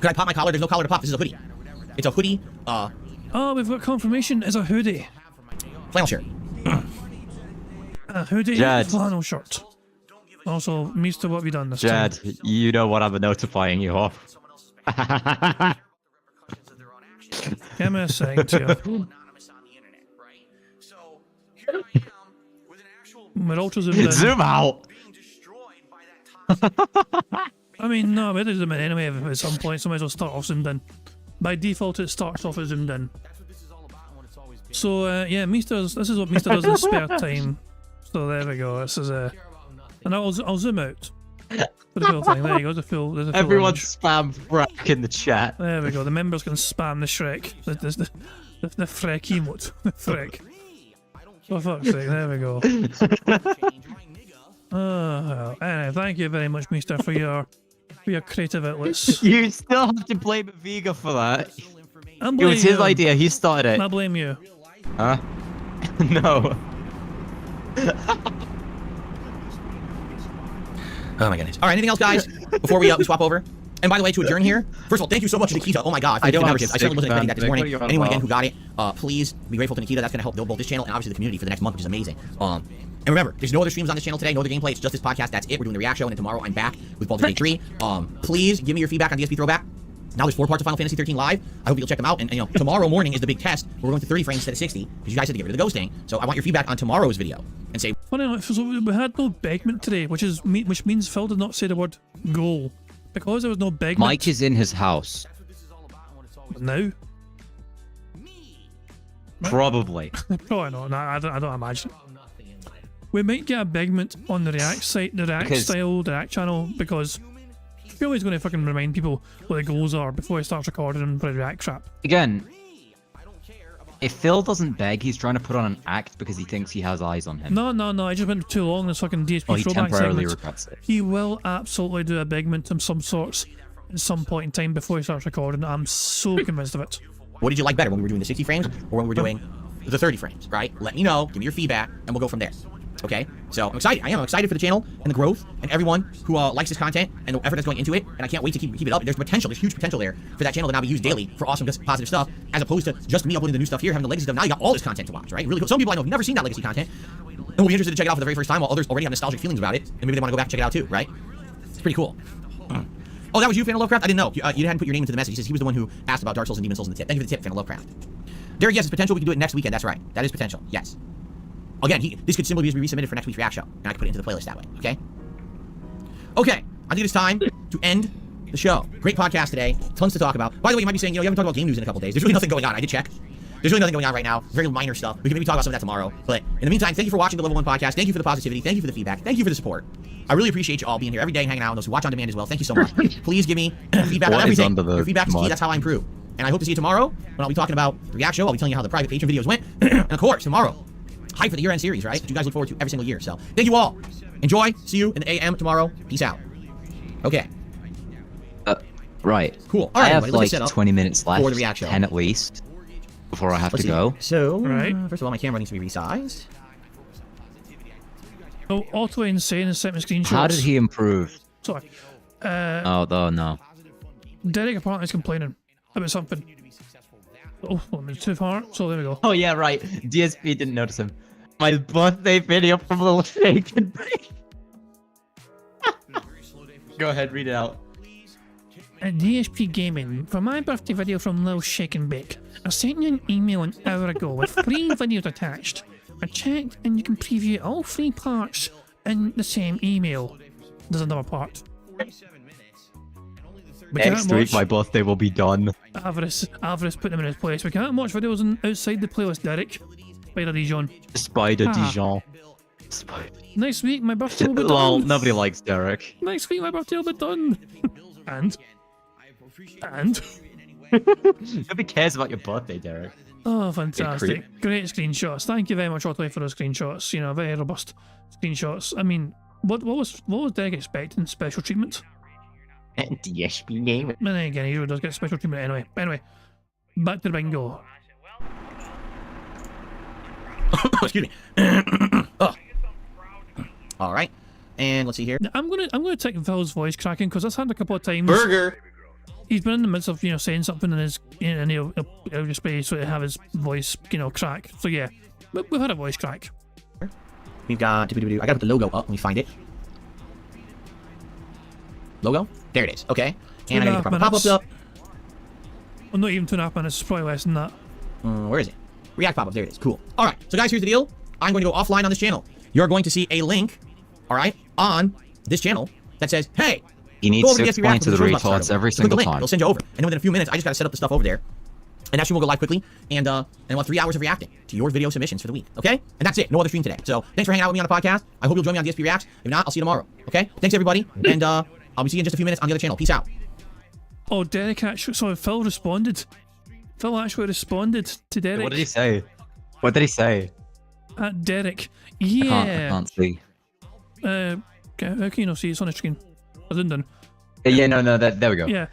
Could I pop my collar? There's no collar to pop. This is a hoodie. It's a hoodie. Oh, we've got confirmation. It's a hoodie. Flannel shirt. A hoodie, Jad. flannel shirt. Also, Meeester, what have you done this Jad, time? you know what I'm notifying you of. Give me a second here. We're also zoomed in. Zoom out! I mean, no, but it doesn't matter anyway. At some point, somebody will start off zoomed in. By default, it starts off as zoomed in. So, yeah, this is what Meeester does in his spare time. So there we go. This is and I'll zoom out for the full thing. There you go. There's a full Everyone image. spam Freck in the chat. There we go. The members can spam the Shrek. The Freck emote. The Freck. For fuck's sake, there we go. Well, anyway, thank you very much, Meeester, for your creative outlets. You still have to blame Viga for that. I'm It was his blaming idea, he started it. I blame you. Huh? No. Oh my goodness. All right, anything else, guys? Before we swap over? And by the way, to adjourn here, first of all, thank you so much to Nikita. Oh my god, I certainly wasn't expecting that this morning. Anyone again who got it, please be grateful to Nikita. That's going to help build both this channel and obviously the community for the next month, which is amazing. And remember, there's no other streams on this channel today, no other gameplay. It's just this podcast. That's it. We're doing the react show, and then tomorrow I'm back with Baldur's Gate 3. Please give me your feedback on DSP Throwback. Now there's 4 parts of Final Fantasy 13 live. I hope you'll check them out. And you know, tomorrow morning is the big test. We're going to 30 frames instead of 60 because you guys had to get rid of the ghosting. So I want your feedback on tomorrow's video and say. Funny enough, so we had no begment today, which means Phil did not say the word goal because there was no begment. Mike is in his house. Now. Probably. Probably not. No, I don't imagine. We might get a begment on the React site, the React style, the React channel, because Phil is going to fucking remind people what the goals are before he starts recording and play React crap. Again, if Phil doesn't beg, he's trying to put on an act because he thinks he has eyes on him. No, I just went too long in this fucking DSP he throwback temporarily segment. regrets it. He will absolutely do a begment of some sorts at some point in time before he starts recording. I'm so convinced of it. What did you like better, when we were doing the 60 frames or when we were doing the 30 frames, right? Let me know, give me your feedback, and we'll go from there. Okay? So I'm excited. I'm excited for the channel and the growth and everyone who likes this content and the effort that's going into it. And I can't wait to keep it up. There's potential. There's huge potential there for that channel to now be used daily for awesome, positive stuff, as opposed to just me uploading the new stuff here, having the legacy stuff. Now you got all this content to watch, right? Really cool. Some people I know have never seen that legacy content and will be interested to check it out for the very first time, while others already have nostalgic feelings about it, and maybe they want to go back and check it out too, right? It's pretty cool. Oh, that was you, Fan of Lovecraft? I didn't know. You hadn't put your name into the message. He says he was the one who asked about Dark Souls and Demon Souls in the tip. Thank you for the tip, Fan of Lovecraft. Derek, yes, it's potential. We can do it next weekend. That's right. That is potential. Yes. Again, this could simply be resubmitted for next week's React show, and I can put it into the playlist that way. Okay? Okay. I think it's time to end the show. Great podcast today. Tons to talk about. By the way, you might be saying, you haven't talked about game news in a couple days. There's really nothing going on. I did check. There's really nothing going on right now. Very minor stuff. We can maybe talk about some of that tomorrow. But in the meantime, thank you for watching the Level 1 podcast. Thank you for the positivity. Thank you for the feedback. Thank you for the support. I really appreciate you all being here every day, hanging out, and those who watch on demand as well. Thank you so much. Please give me feedback on everything. Your feedback is key. That's how I improve. And I hope to see you tomorrow when I'll be talking about the React show. I'll be telling you how the private patron videos went. And of course, tomorrow, hype for the year-end series, right? That you guys look forward to every single year. So thank you all. Enjoy. See you in the AM tomorrow. Peace out. Okay. Right. Cool. I have like 20 minutes left, for the React show. 10 at least, before I have to go. So, first of all, my camera needs to be resized. Oh, Auto Insane has sent me screenshots. How did he improve? Sorry. Oh, no. Derek apparently is complaining about something. Oh, well, it's too far, so there we go. Oh, yeah, right. DSP didn't notice him. My birthday video from Little Shake and Bake. Go ahead, read it out. DSP Gaming, for my birthday video from Lil Shake and Bake, I sent you an email an hour ago with 3 videos attached. I checked and you can preview all 3 parts in the same email. There's another part. Next week my birthday will be done. Avarice put them in his place. We can't watch videos outside the playlist, Derek. Spider Dijon. Spider Dijon. Next week my birthday will be done. Lol, nobody likes Derek. Next week my birthday will be done. And nobody cares about your birthday, Derek. Oh, fantastic. Great screenshots. Thank you very much, Otto, for those screenshots. You know, very robust screenshots. I mean, what was Derek expecting? Special treatment? DSP Gaming. And then again, he really does get special treatment anyway. Anyway, back to the bingo. Excuse me. All right, and let's see here. I'm gonna take Phil's voice cracking because that's happened a couple of times. Burger. He's been in the midst of saying something in his and he'll just be sort of have his voice crack. So yeah, we've had a voice crack. We've got. I gotta put the logo up. Let me find it. Logo? There it is. Okay. And I gotta get the proper pop-ups up. Well, not even 2.5 minutes. It's probably less than that. Where is it? React pop-ups. There it is. Cool. All right. So guys, here's the deal. I'm going to go offline on this channel. You're going to see a link, all right, on this channel that says, "Hey, you need to explain to the retards every single time." It'll send you over, and then within a few minutes, I just gotta set up the stuff over there, and that stream will go live quickly, and we'll have 3 hours of reacting to your video submissions for the week. Okay? And that's it. No other stream today. So thanks for hanging out with me on the podcast. I hope you'll join me on DSP Reacts. If not, I'll see you tomorrow. Okay? Thanks everybody, and I'll be seeing you in just a few minutes on the other channel. Peace out. Oh, Derek actually. So Phil responded. Phil actually responded to Derek. What did he say? What did he say? Derek. Yeah. I can't see. How can you not see? It's on the screen. I didn't. Yeah, no, there we go. Yeah,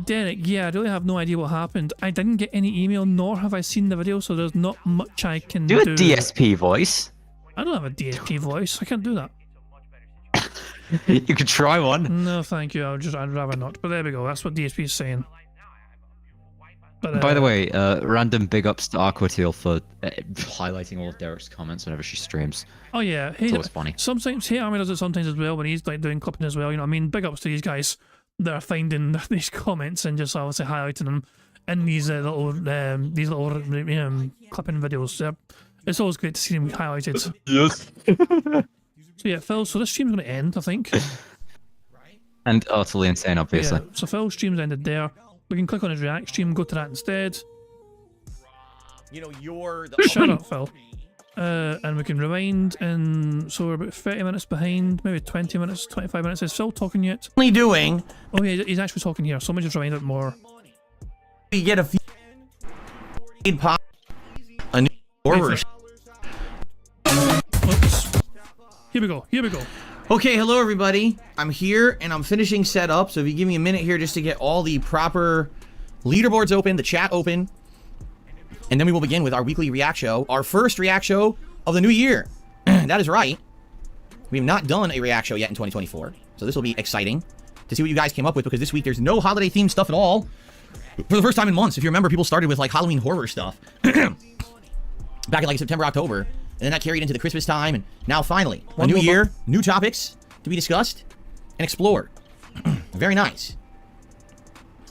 Derek, yeah, I really have no idea what happened. I didn't get any email, nor have I seen the video, so there's not much I can do. Do a DSP voice. I don't have a DSP voice. I can't do that. You could try one. No, thank you. I'd rather not. But there we go. That's what DSP is saying. But, by the way, random big ups to Aquateal for highlighting all of Derek's comments whenever she streams. Oh yeah, it's always funny. Sometimes Army does it sometimes as well when he's like doing clipping as well. You know what I mean? Big ups to these guys. that are finding these comments and just obviously highlighting them in these little clipping videos. It's always great to see them highlighted. Yes. So yeah, Phil, so this stream's going to end, I think. And utterly insane, obviously. Yeah, so Phil's stream's ended there. We can click on his React stream, go to that instead. You know, you're the Shut up, Phil. And we can rewind, and so we're about 30 minutes behind, maybe 20 minutes, 25 minutes. Is Phil talking yet? only doing. Oh yeah, he's actually talking here, so let me just rewind it more. We get a few pop, a new horror. Oops. Here we go. Okay, hello everybody. I'm here and I'm finishing setup. So if you give me a minute here just to get all the proper leaderboards open, the chat open, and then we will begin with our weekly react show, our first react show of the new year. That is right. We have not done a react show yet in 2024, so this will be exciting to see what you guys came up with, because this week there's no holiday themed stuff at all. For the first time in months. If you remember, people started with like Halloween horror stuff back in like September, October, and then that carried into the Christmas time, and now finally, a new year, new topics to be discussed and explored. Very nice.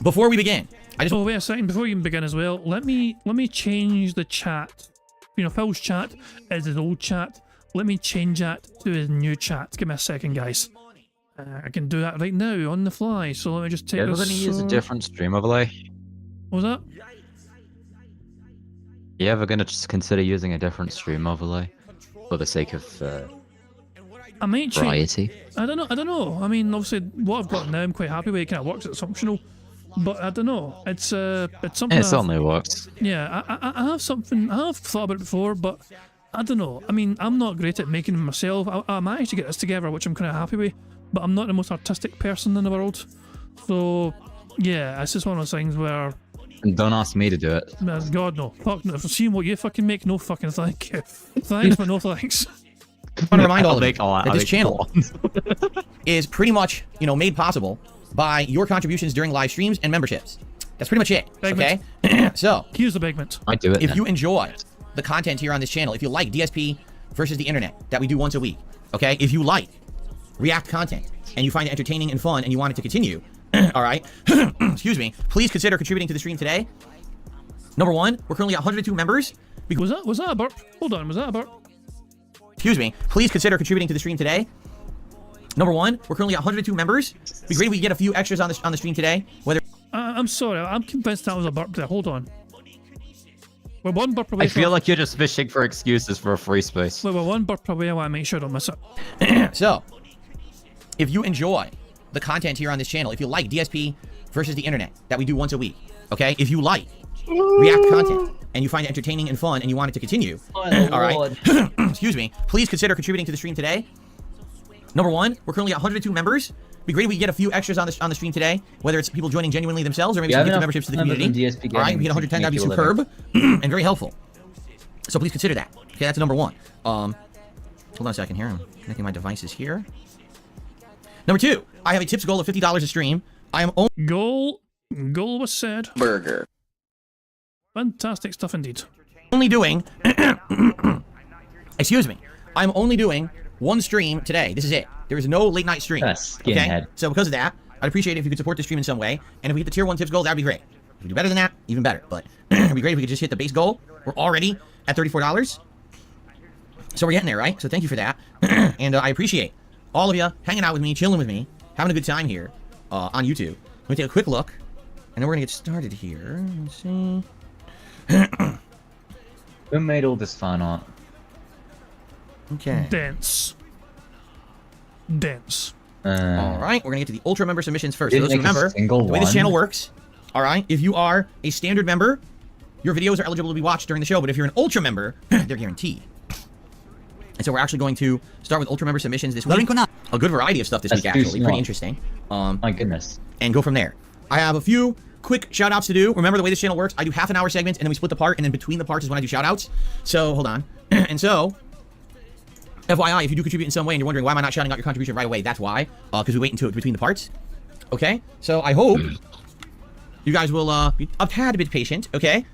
Before we begin, Oh, wait a second, before you even begin as well, let me change the chat. You know, Phil's chat is his old chat. Let me change that to his new chat. Give me a second, guys. I can do that right now on the fly, so let me just take You're this. ever going to use a different stream overlay? What was that? You ever going to just consider using a different stream overlay for the sake of I might change. variety? I don't know. I mean, obviously, what I've got now, I'm quite happy with. It kind of works. It's optional, but I don't know. It's something. It certainly works. Yeah, I have something. I have thought about it before, but I don't know. I mean, I'm not great at making them myself. I managed to get this together, which I'm kind of happy with. But I'm not the most artistic person in the world, so yeah, it's just one of those things where. And don't ask me to do it. God no, fuck no. If I'm seeing what you fucking make, no fucking thank you. Thanks, but no thanks. I want to remind all of you that this channel is pretty much, you know, made possible by your contributions during live streams and memberships. That's pretty much it. Segment. Okay. So here's the segment. I do it. If you enjoy the content here on this channel, if you like DSP versus the internet that we do once a week, okay, if you like React content and you find it entertaining and fun and you want it to continue, all right, excuse me, please consider contributing to the stream today. Number one, we're currently at 102 members. Was that a burp? Hold on, was that a burp? Excuse me, please consider contributing to the stream today. Number one, we're currently at 102 members. It'd be great if we get a few extras on the stream today. Whether I'm sorry, I'm convinced that was a burp there. Hold on. We're one burp away. I feel like you're just fishing for excuses for a free space. We're one burp away. I want to make sure I don't miss it. So, if you enjoy the content here on this channel, if you like DSP versus the internet that we do once a week, okay, if you like React content and you find it entertaining and fun and you want it to continue, all right, excuse me, please consider contributing to the stream today. Number one, we're currently at 102 members. It'd be great if we get a few extras on the stream today, whether it's people joining genuinely themselves or maybe some gift memberships to the community. All right, we get 110, that'd be superb and very helpful. So please consider that. Okay, that's number one. Hold on a second here. I'm connecting my devices here. Number two, I have a tips goal of $50 a stream. I am only goal was said. Burger. Fantastic stuff indeed. Only doing excuse me. I'm only doing one stream today. This is it. There is no late night stream. Okay? So because of that, I'd appreciate it if you could support the stream in some way. And if we hit the tier 1 tips goal, that'd be great. If we do better than that, even better. But it'd be great if we could just hit the base goal. We're already at $34. So we're getting there, right? So thank you for that. And I appreciate all of you hanging out with me, chilling with me, having a good time here on YouTube. Let me take a quick look, and then we're going to get started here. Let's see. Who made all this fan art? Okay. Dense. All right, we're going to get to the Ultra member submissions first. So Didn't let's remember make a the way this one. channel works. All right, if you are a standard member, your videos are eligible to be watched during the show, but if you're an Ultra member, they're guaranteed. And so we're actually going to start with Ultra member submissions this week. A good variety of stuff this week, actually. Pretty interesting. My goodness. And go from there. I have a few quick shout outs to do. Remember the way this channel works, I do half an hour segments and then we split the part, and then between the parts is when I do shout outs. So hold on. And so, FYI, if you do contribute in some way and you're wondering why am I not shouting out your contribution right away, that's why. Because we wait until between the parts. Okay? So I hope you guys will be a tad bit patient, okay?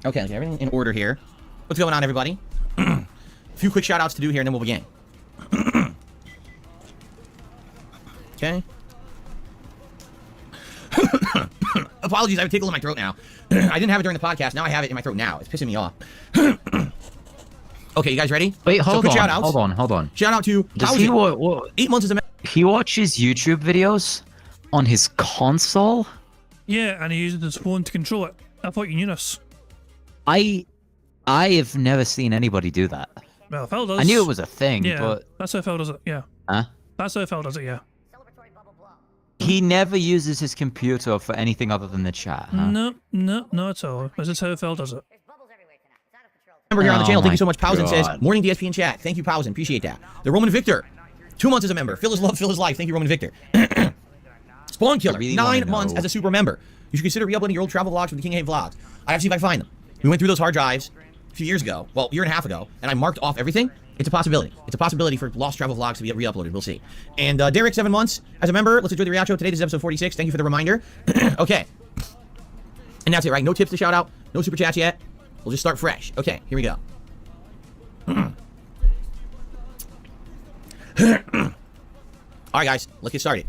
Okay, everything in order here. What's going on, everybody? A few quick shout outs to do here and then we'll begin. Okay. Apologies, I have a tickle in my throat now. I didn't have it during the podcast. Now I have it in my throat now. It's pissing me off. Okay, you guys ready? Wait, hold on, shout-outs. hold on. Shout out to Does he Pausen. 8 months as a member. He watches YouTube videos on his console? Yeah, and he uses his phone to control it. I thought you knew this. I have never seen anybody do that. Well, Phil does. I knew it was a thing, Yeah, but... that's how Phil does it, yeah. Huh? That's how Phil does it, yeah. He never uses his computer for anything other than the chat, huh? No, not at all. This is how Phil does it. Member here on the channel. Thank you so much. my Pausen says, God. morning DSP in chat. Thank you, Pausen. Appreciate that. The Roman Victor. 2 months as a member. Phil is love, Phil is life. Thank you, Roman Victor. Spawn Killer. really 9 wanna months know. as a super member. You should consider re-uploading your old travel vlogs from the King Hay vlogs. I have to see if I can find them. We went through those hard drives a few years ago. Well, a year and a half ago. And I marked off everything. It's a possibility. It's a possibility for lost travel vlogs to be re-uploaded. We'll see. And Derek, 7 months as a member. Let's enjoy the reaction. Today this is episode 46. Thank you for the reminder. Okay. And that's it, right? No tips to shout out. No super chats yet. We'll just start fresh. Okay, here we go. Alright guys, let's get started.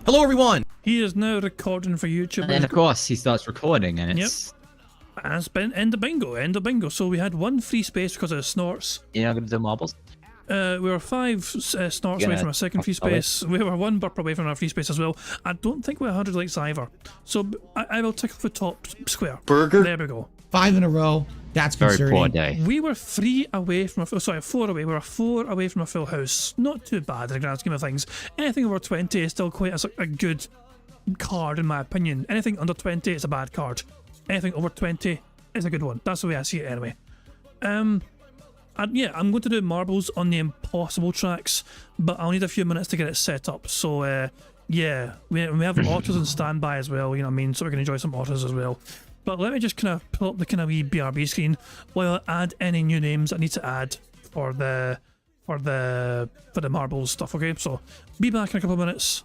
Hello everyone! He is now recording for YouTube. And then, of course, he starts recording, and it's... And it's been end of bingo. So we had 1 free space because of the snorts. You're not going to do marbles? We were 5 snorts away from our second free space. We were 1 burp away from our free space as well. I don't think we're 100 likes either. So I will tick off the top square. Burger? There we go. 5 in a row. That's Very concerning. poor day. We were 3 away from a... Sorry, 4 away. We were 4 away from a full house. Not too bad in the grand scheme of things. Anything over 20 is still quite a good card in my opinion. Anything under 20 is a bad card. Anything over 20 is a good one. That's the way I see it anyway. And yeah, I'm going to do marbles on the impossible tracks, but I'll need a few minutes to get it set up. So yeah, we have autos on standby as well, you know what I mean, so we can enjoy some autos as well. But let me just kind of pull up the kind of wee BRB screen while I add any new names I need to add for the marbles stuff. Okay, so be back in a couple of minutes.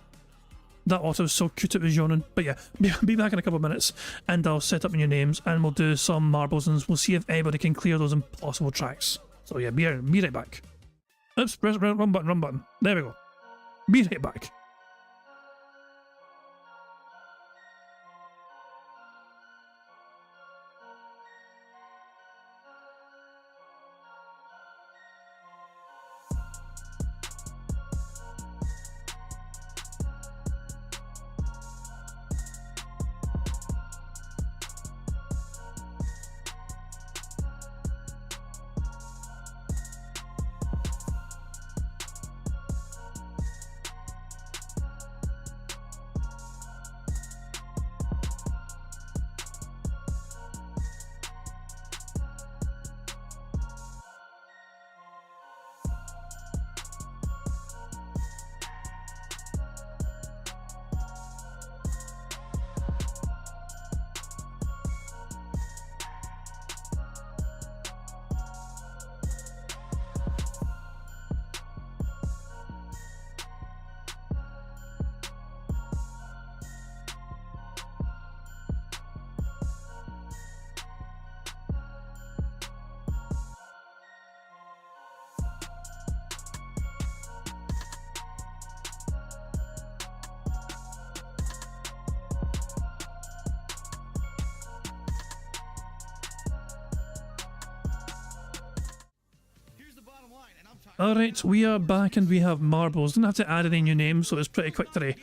That auto was so cute it was yawning. But yeah, be back in a couple of minutes and I'll set up new names and we'll do some marbles and we'll see if anybody can clear those impossible tracks. So yeah, be right back. Oops, press run button. There we go. Be right back. Alright, we are back and we have marbles. Didn't have to add any new names, so it's pretty quick today.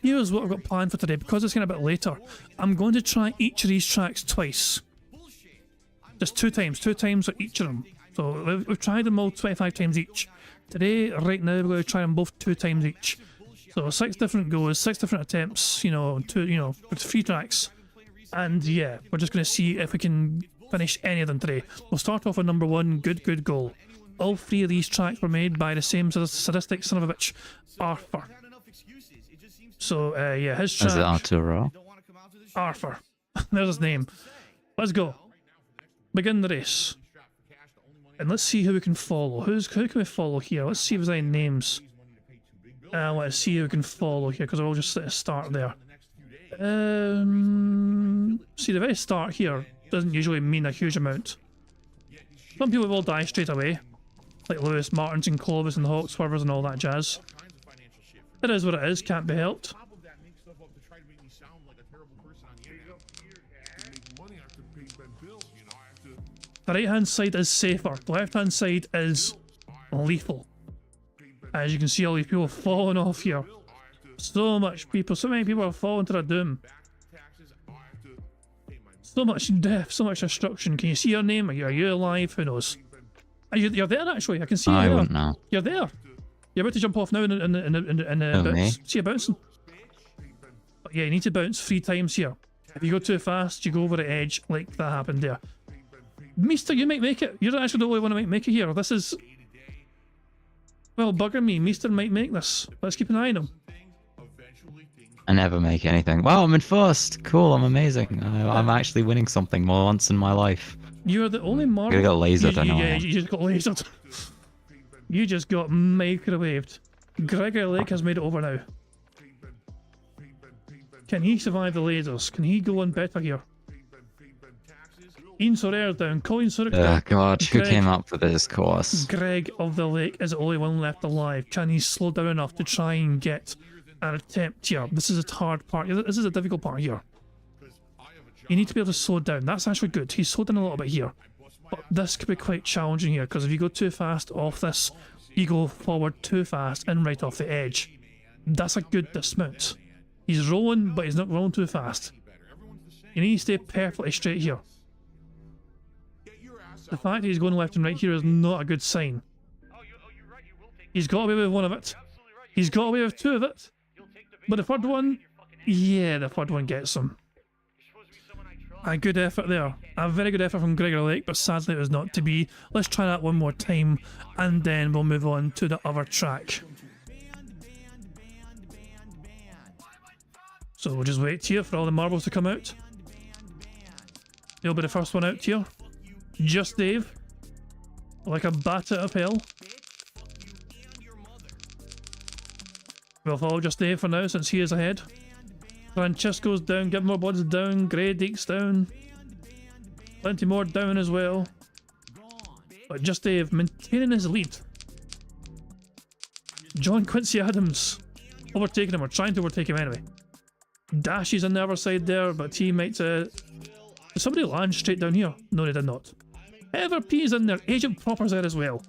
Here's what I've got planned for today. Because it's getting a bit later, I'm going to try each of these tracks twice. Just 2 times for each of them. So we've tried them all 25 times each. Today, right now, we're going to try them both 2 times each. So 6 different goes, 6 different attempts, with 3 tracks. And yeah, we're just going to see if we can finish any of them today. We'll start off with number 1, Good Goal. All 3 of these tracks were made by the same sadistic son of a bitch, Arthur. So, yeah, his track... Is it Arturo? Arthur. There's his name. Let's go. Begin the race. And let's see who we can follow. Who can we follow here? Let's see if there's any names. Let's see who we can follow here, because we'll just start there. See, the very start here doesn't usually mean a huge amount. Some people will die straight away, like Lewis, Martins and Clovis and Hawk Swervers and all that jazz. It is what it is, can't be helped. The right hand side is safer, the left hand side is lethal. As you can see, all these people falling off here. So many people are falling to their doom. So much death, so much destruction. Can you see your name? Are you alive? Who knows? You're there actually, I can see you I there. wouldn't know. You're there. You're about to jump off now in the bounce. Me? See you bouncing. But yeah, you need to bounce 3 times here. If you go too fast, you go over the edge like that happened there. Meeester, you might make it. You're actually the only one who might make it here. This is... Well, bugger me. Meeester might make this. Let's keep an eye on him. I never make anything. Wow, I'm in first. Cool, I'm amazing. I'm actually winning something more once in my life. You're the only marble... I got lasered, I know. Yeah, you just got lasered. You just got microwaved. Gregor Lake has made it over now. Can he survive the lasers? Can he go on better here? Ian Sorare down. Colin Sorare. Oh god, who came up with this course? Greg of the Lake is the only one left alive. Can he slow down enough to try and get an attempt here? This is a hard part. This is a difficult part here. You need to be able to slow down. That's actually good. He's slowed down a little bit here. But this could be quite challenging here, because if you go too fast off this, you go forward too fast and right off the edge. That's a good dismount. He's rolling, but he's not rolling too fast. You need to stay perfectly straight here. The fact that he's going left and right here is not a good sign. He's got away with one of it. He's got away with 2 of it. But the third one, yeah, the third one gets him. A good effort there. A very good effort from Gregor Lake, but sadly it was not to be. Let's try that one more time, and then we'll move on to the other track. So we'll just wait here for all the marbles to come out. He'll be the first one out here. Just Dave. Like a bat out of hell. We'll follow Just Dave for now, since he is ahead. Francesco's down, Give More Blood's down, Grey Deek's down. Plenty more down as well. But Just Dave maintaining his lead. John Quincy Adams overtaking him, or trying to overtake him anyway. Dashy's on the other side there, but he might... Did somebody land straight down here? No, they did not. Ever P's in there, Agent Proper's there as well.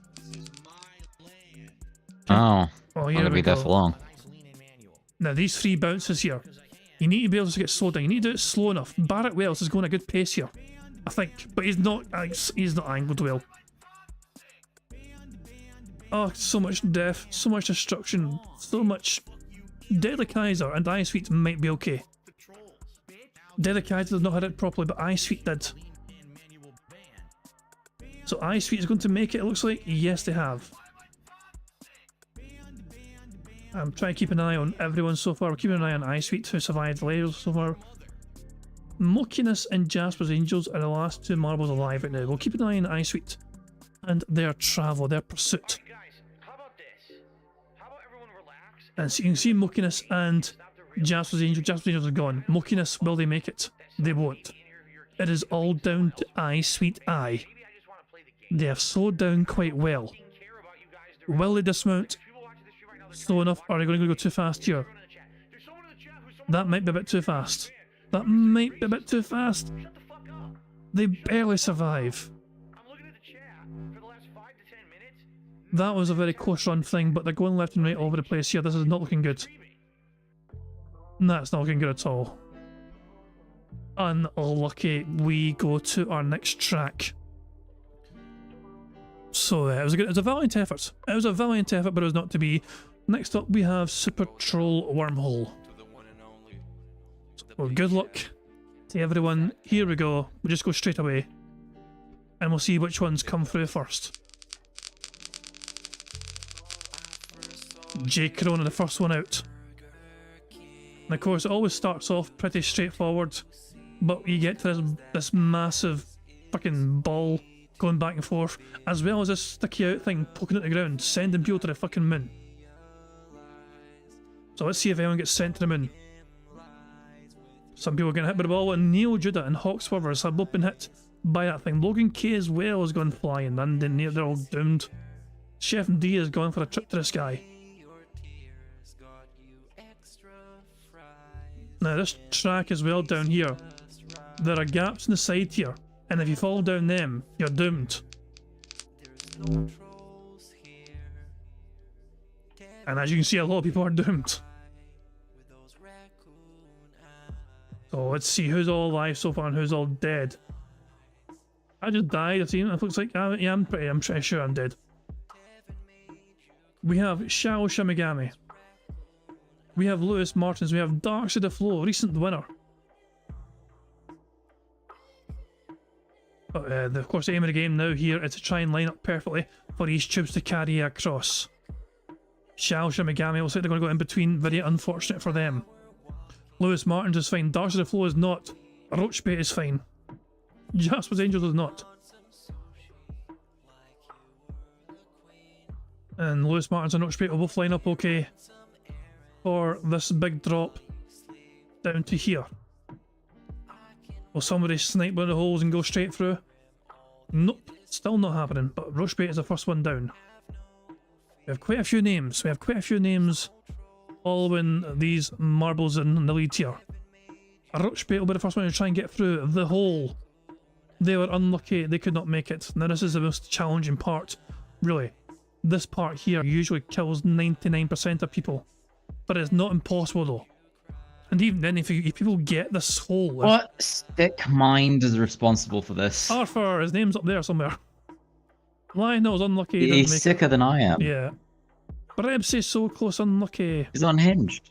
Oh, here I'm gonna we be there go. for long. Now these 3 bounces here, you need to be able to get slowed down. You need to do it slow enough. Barrett Wells is going a good pace here, I think, but he's not angled well. Oh, so much death, so much destruction, so much. Deadly Kaiser and Ice Sweet might be okay. Deadly Kaiser does not hit it properly, but Ice Sweet did. So Ice Sweet is going to make it, it looks like. Yes, they have. I'm trying to keep an eye on everyone so far. We're keeping an eye on Ice Sweet, who survived the lasers so far. Muckiness and Jasper's Angels are the last 2 marbles alive right now. We'll keep an eye on Ice Sweet and their travel, their pursuit. And so you can see Muckiness and Jasper's Angels. Jasper's Angels are gone. Muckiness, will they make it? They won't. It is all down to Ice Sweet Eye. They have slowed down quite well. Will they dismount slow enough, or are they going to go too fast here? That might be a bit too fast. That might be a bit too fast. They barely survive. That was a very close run thing, but they're going left and right all over the place here. This is not looking good. That's not looking good at all. Unlucky. We go to our next track. So it was a valiant effort. It was a valiant effort, but it was not to be. Next up we have Super Troll Wormhole. Well, good luck to everyone. Here we go. We'll just go straight away. And we'll see which ones come through first. Jay Corona, the first one out. And of course it always starts off pretty straightforward, but you get to this massive fucking ball going back and forth, as well as this sticky out thing poking at the ground, sending people to the fucking moon. So let's see if anyone gets sent to the moon. Some people are getting hit by the ball, and Neil Judah and Hawk Swervers have both been hit by that thing. Logan K as well has gone flying, and then they're all doomed. Chef D has gone for a trip to the sky. Now this track as well down here, there are gaps in the side here, and if you fall down them, you're doomed. And as you can see, a lot of people are doomed. So let's see who's all alive so far and who's all dead. I just died. It looks like I'm pretty sure I'm dead. We have Shao Shamigami. We have Lewis Martins. We have Dark Side of Flow, recent winner. But of course, the aim of the game now here is to try and line up perfectly for these tubes to carry across. Shao Shamigami looks like they're going to go in between. Very unfortunate for them. Lewis Martins is fine. Dark Side of Flow is not. Roachbait is fine. Jasper's Angels is not. And Lewis Martins and Roachbait will both line up okay for this big drop down to here. Will somebody snipe one of the holes and go straight through? Nope, still not happening, but Roachbait is the first one down. We have quite a few names. Following these marbles in the lead here. Roachbait will be the first one to try and get through the hole. They were unlucky, they could not make it. Now this is the most challenging part, really. This part here usually kills 99% of people. But it's not impossible though. And even then, if people get this hole... What sick mind is responsible for this? Arthur, his name's up there somewhere. Lionel's unlucky. He's sicker than I am. Yeah. Brebsy's so close, unlucky. He's unhinged.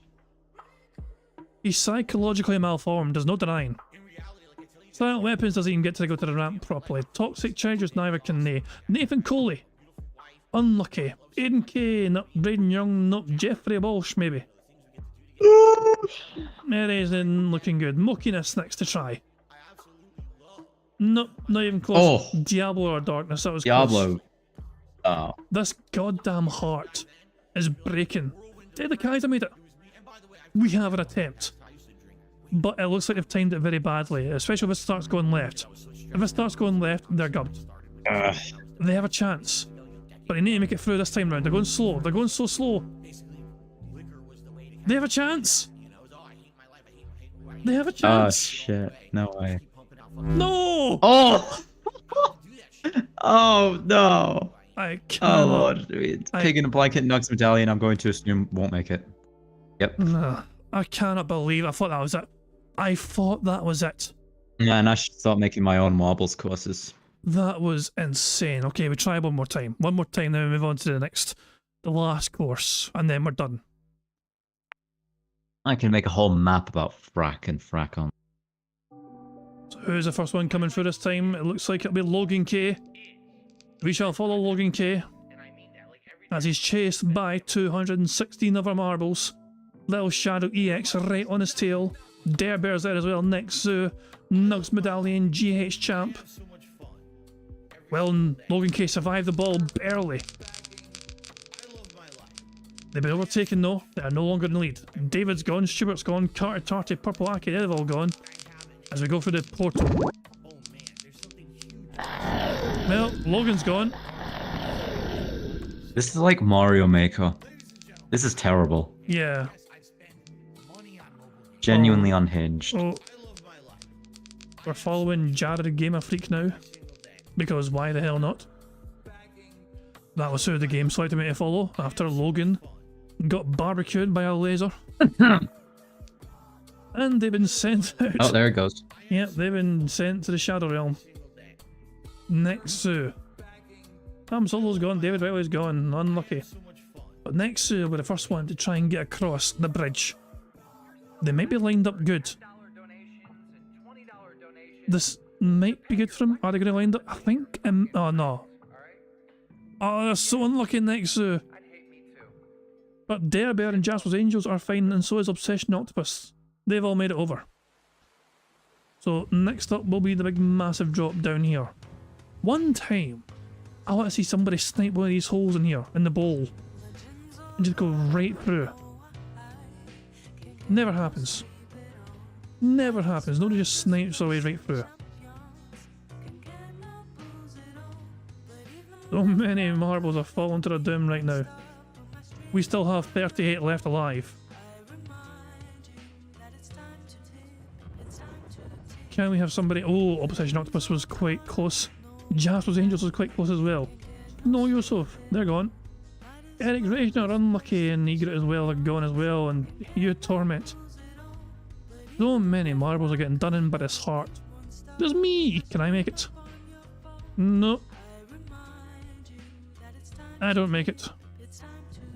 He's psychologically malformed, there's no denying. Silent Weapons doesn't even get to go to the ramp properly. Toxic Chargers neither can they. Nathan Coley. Unlucky. Aiden K. Nope. Braden Young. Nope. Jeffrey Walsh maybe. Mary's in looking good. Mokiness next to try. Nope, not even close. Oh. Diablo or Darkness, that was Diablo. close. Oh. This goddamn heart is breaking. The Kaiser made it. We have an attempt. But it looks like they've timed it very badly, especially if it starts going left. If it starts going left, they're gubbed. They have a chance. But they need to make it through this time round. They're going slow. They're going so slow. They have a chance. They have a chance. Oh shit! No way. No! Oh! Oh no! I cannot. Oh lord! Pig in a blanket, Nugs medallion. I'm going to assume won't make it. Yep. I cannot believe. I thought that was it. I thought that was it. Yeah, and I should start making my own marbles courses. That was insane. Okay, we try one more time. One more time, then we move on to the last course, and then we're done. I can make a whole map about frack and frack on. So who's the first one coming through this time? It looks like it'll be Logan K. We shall follow Logan K as he's chased by 216 other marbles. Little Shadow EX right on his tail. Dare Bear's there as well. Next Zoo, Nugs Medallion, GH Champ. Well, Logan K survived the ball barely. They've been overtaken though. They are no longer in the lead. David's gone, Stuart's gone, Carter Tarty, Purple Aki, they've all gone. As we go through the portal. Well, Logan's gone. This is like Mario Maker. This is terrible. Yeah. Genuinely unhinged. Oh. We're following Jared Gamer Freak now. Because why the hell not? That was who the game selected me to follow after Logan got barbecued by a laser. And they've been sent out. Oh, there it goes. Yep, they've been sent to the Shadow Realm. Next Zoo. Tom Solo's gone, David Riley's gone, unlucky. But next Zoo will be the first one to try and get across the bridge. They might be lined up good. This might be good for them. Are they going to line up? I think. Oh no. Oh, they're so unlucky next Zoo. But Dare Bear and Jasper's Angels are fine, and so is Obsession Octopus. They've all made it over. So next up will be the big massive drop down here. One time, I want to see somebody snipe one of these holes in here, in the bowl. And just go right through. Never happens. Never happens. Nobody just snipes their way right through. So many marbles are falling to their doom right now. We still have 38 left alive. Can we have somebody... Oh, Opposition Octopus was quite close. Jasper's Angels was quite close as well. No, Yusuf, they're gone. Eric's Rage are unlucky, and Egret as well are gone as well, and you Torment. So many marbles are getting done in by this heart. There's me! Can I make it? No. I don't make it.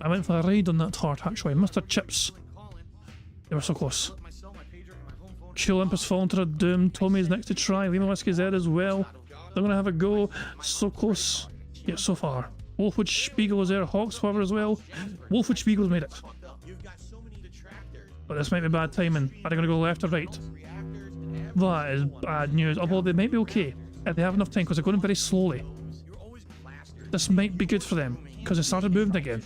I went for a raid on that heart actually. Mr. Chips. They were so close. Q Olympus fallen to their doom. Tommy's next to try. Lima Whiskey's there as well. They're gonna have a go. So close. Yet so far. Wolfwood Spiegel is there. Hawksfather as well. Wolfwood Spiegel's made it. But this might be bad timing. Are they gonna go left or right? That is bad news. Although they might be okay if they have enough time because they're going very slowly. This might be good for them because they started moving again.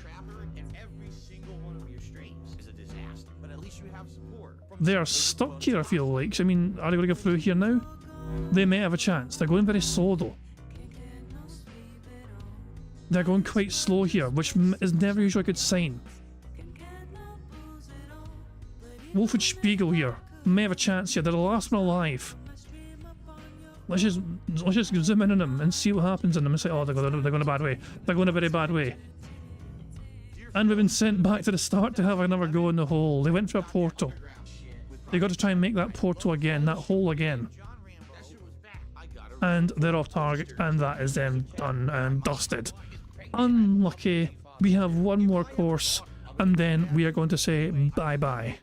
They are stuck here, I feel like. I mean, are they going to go through here now? They may have a chance. They're going very slow though. They're going quite slow here, which is never usually a good sign. Wolfwood Spiegel here may have a chance here. They're the last one alive. Let's just zoom in on them and see what happens in them and say, oh, they're going a bad way. They're going a very bad way. And we've been sent back to the start to have another go in the hole. They went through a portal. They got to try and make that portal again, that hole again. And they're off target, and that is them done and dusted. Unlucky. We have one more course, and then we are going to say bye-bye.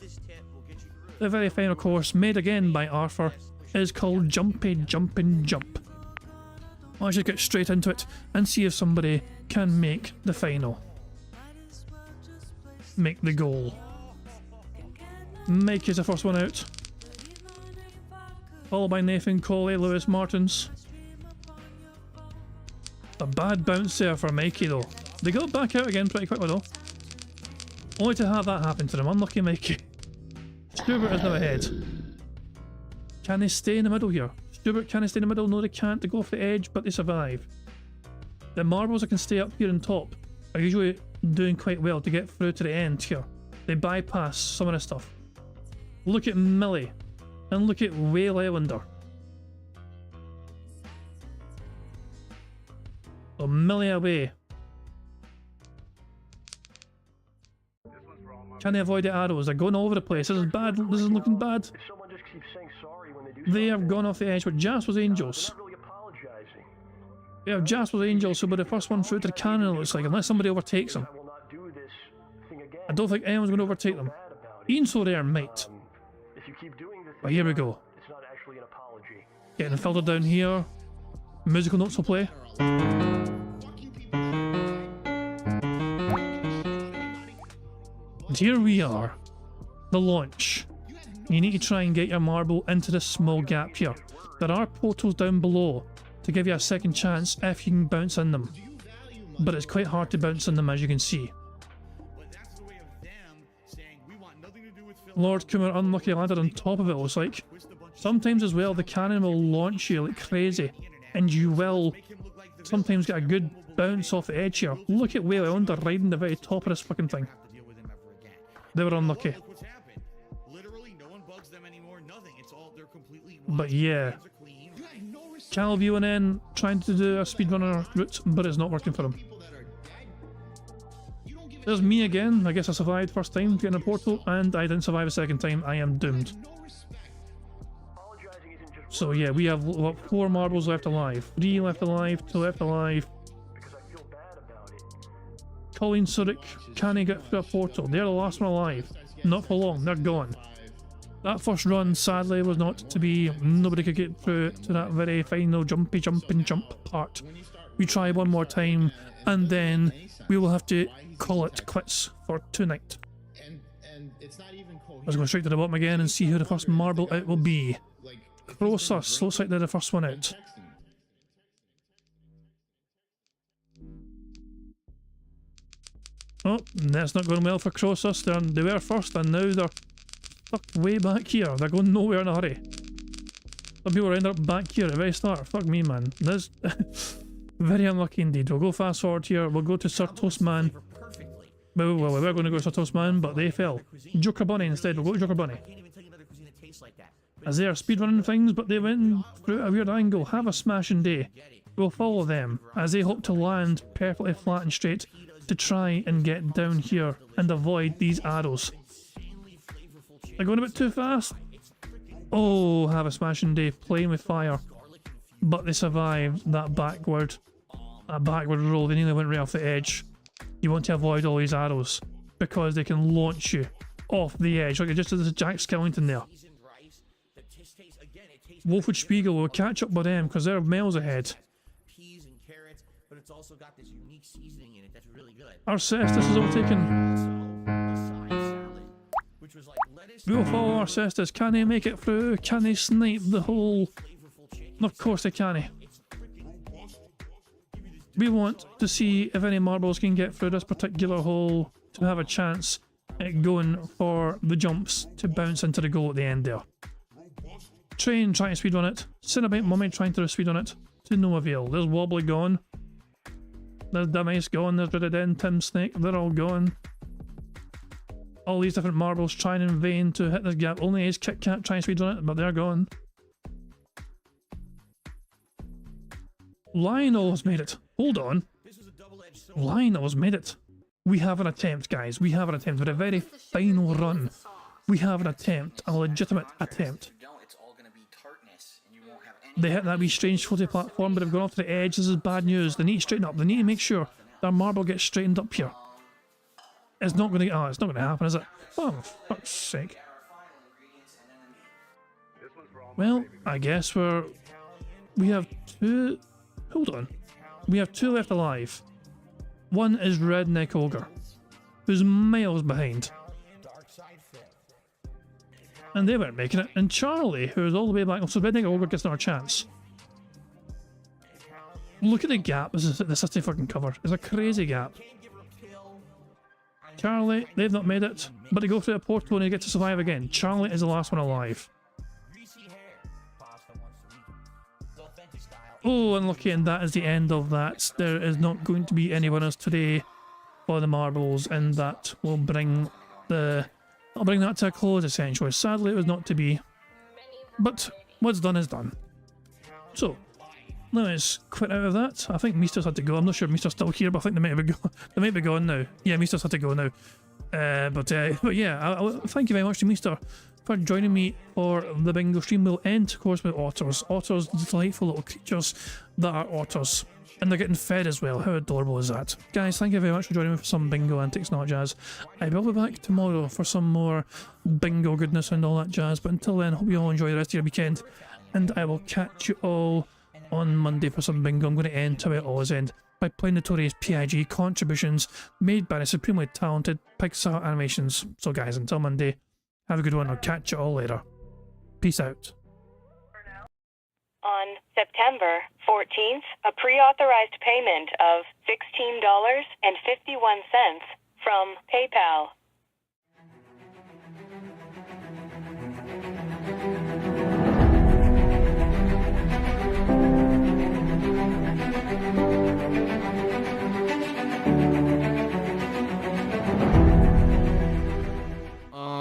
The very final course, made again by Arthur, is called Jumpy Jumpin' Jump. I should get straight into it and see if somebody can make the final. Make the goal. Mike is the first one out. Followed by Nathan Coley, Lewis Martins. A bad bounce there for Mikey though. They got back out again pretty quickly though. Only to have that happen to them. Unlucky Mikey. Stewart is now ahead. Can they stay in the middle here? Stewart, can they stay in the middle? No, they can't. They go off the edge, but they survive. The marbles that can stay up here on top are usually doing quite well to get through to the end here. They bypass some of the stuff. Look at Millie. And look at Whale Islander. So Millie away. Can they avoid the arrows? They're going all over the place. This is bad. This is looking bad. They have gone off the edge with Jasper's Angels. They have Jasper's Angels who will be the first one through to the cannon, it looks like, unless somebody overtakes them. I don't think anyone's going to overtake them. Ian So Rare might. But here we go. Getting the filter down here. Musical notes will play. And here we are. The launch. You need to try and get your marble into this small gap here. There are portals down below to give you a second chance if you can bounce in them. But it's quite hard to bounce in them, as you can see. Lord Kumar unlucky landed on top of it, looks like. Sometimes as well the cannon will launch you like crazy and you will sometimes get a good bounce off the edge here. Look at Whale Islander riding the very top of this fucking thing. They were unlucky. But yeah. Cal UNN trying to do a speedrunner route, but it's not working for him. There's me again. I guess I survived first time getting a portal, and I didn't survive a second time. I am doomed. So yeah, we have what, 4 marbles left alive. 3 left alive, 2 left alive. Colleen Surik, can he get through a portal? They're the last one alive. Not for long, they're gone. That first run, sadly, was not to be. Nobody could get through to that very final jumpy jumping jump part. We try one more time, and then we will have to call it quits for tonight. Let's go straight to the bottom again and see who the first marble out will be. Crosus looks like they're the first one out. Oh, that's not going well for Crosus. They were first and now they're stuck way back here. They're going nowhere in a hurry. Some people end up back here at the very start. Fuck me, man. This very unlucky indeed. We'll go fast forward here. We'll go to Sir Toastman. Well, we were going to go to Sir Toastman, but they fell. Joker Bunny instead. We'll go to Joker Bunny. I can't even tell you another cuisine that tastes like that. as they are speedrunning things, but they went through a weird angle. Have a smashing day. We'll follow them as they hope to land perfectly flat and straight to try and get down here and avoid these arrows. They're going a bit too fast. Oh, have a smashing day playing with fire. But they survived that backward roll. They nearly went right off the edge. You want to avoid all these arrows because they can launch you off the edge. Like just as Jack Skellington there. Wolfwood Spiegel will catch up with them because they're miles ahead. But it's also got this unique seasoning in it that's really good. Arcestus is overtaken. We will follow Arcestus. Can they make it through? Can they snipe the hole? Of course they can. We want to see if any marbles can get through this particular hole to have a chance at going for the jumps to bounce into the goal at the end there. Train trying to speedrun it. Cinnabite Mummy trying to speedrun it. To no avail. There's Wobbly gone. There's Dummies gone. There's Ridden, Tim Snake. They're all gone. All these different marbles trying in vain to hit this gap. Only Ace Kit Kat trying to speedrun it, but they're gone. Lionel's made it. Hold on. Lionel's made it. We have an attempt, guys. We have an attempt. With a very final run. We have an attempt. A legitimate attempt. They hit that wee strange floaty platform, but they've gone off to the edge. This is bad news. They need to straighten up. They need to make sure their marble gets straightened up here. It's not going to. Oh, it's not going to happen, is it? Oh, for fuck's sake. Well, I guess we have two. Hold on. We have two left alive. One is Redneck Ogre, who's miles behind. And they weren't making it. And Charlie, who is all the way back. So Redneck Ogre gets another chance. Look at the gap. This is the city fucking cover. It's a crazy gap. Charlie, they've not made it. But they go through a portal and they get to survive again. Charlie is the last one alive. Oh, unlucky, and that is the end of that. There is not going to be any winners today for the marbles, and that will bring the... I'll bring that to a close, essentially. Sadly, it was not to be. But what's done is done. So, let's quit out of that. I think Meester's had to go. I'm not sure if Meester's still here, but I think they might be gone now. Yeah, Meester's had to go now. But yeah, thank you very much to Meester for joining me for the bingo stream. We'll end, of course, with otters. Otters, delightful little creatures that are otters. And they're getting fed as well. How adorable is that? Guys, thank you very much for joining me for some bingo antics and all that jazz. I will be back tomorrow for some more bingo goodness and all that jazz. But until then, hope you all enjoy the rest of your weekend. And I will catch you all on Monday for some bingo. I'm going to end how it always end by playing notorious PIG contributions made by the supremely talented Pixar Animations. So guys, until Monday, have a good one. I'll catch you all later. Peace out. On September 14th, a pre-authorized payment of $16.51 from PayPal.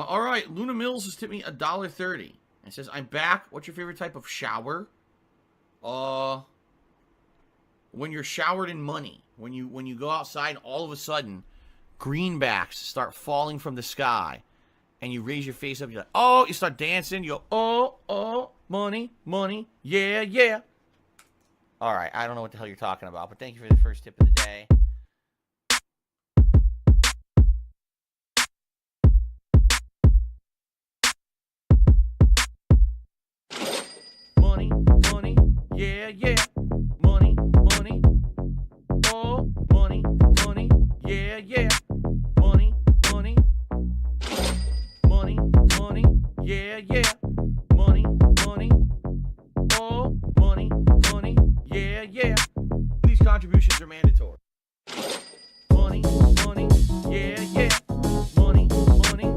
All right, Luna Mills has tipped me $1.30. It says, "I'm back. What's your favorite type of shower?" When you're showered in money. When you go outside and all of a sudden greenbacks start falling from the sky and you raise your face up, you're like, oh, you start dancing, you go, oh, money, money, yeah, yeah. All right, I don't know what the hell you're talking about, but thank you for the first tip of the day. Money, money, yeah, yeah. Money, money, oh, money, money, yeah, yeah. Money, money, money, money, yeah, yeah. Money, money, oh, money, money, yeah, yeah. These contributions are mandatory. Money, money, yeah, yeah. Money, money,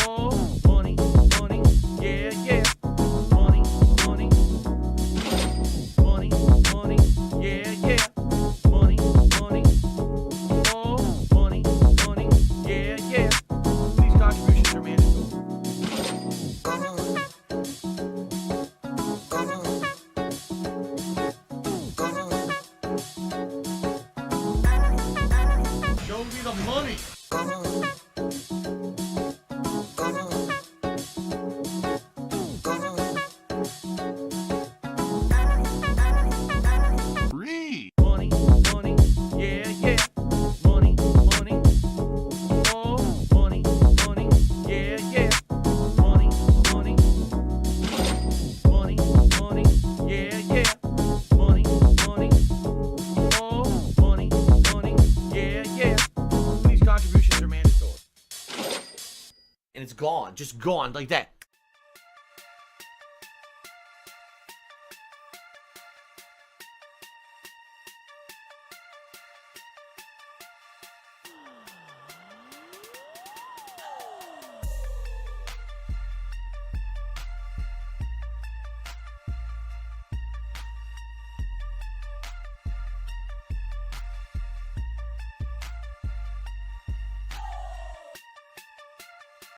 oh, money, money, yeah, yeah. Money, money, money, money, yeah, yeah. Money, money, oh, money, money, yeah, yeah. These contributions are mandatory. Money. Money, money, yeah, yeah. Money, money. Oh, money, money, yeah, yeah. Money, money. Money, money, yeah, yeah. Money, money. Oh, money, money, yeah, yeah. These contributions are mandatory. And it's gone, just gone like that.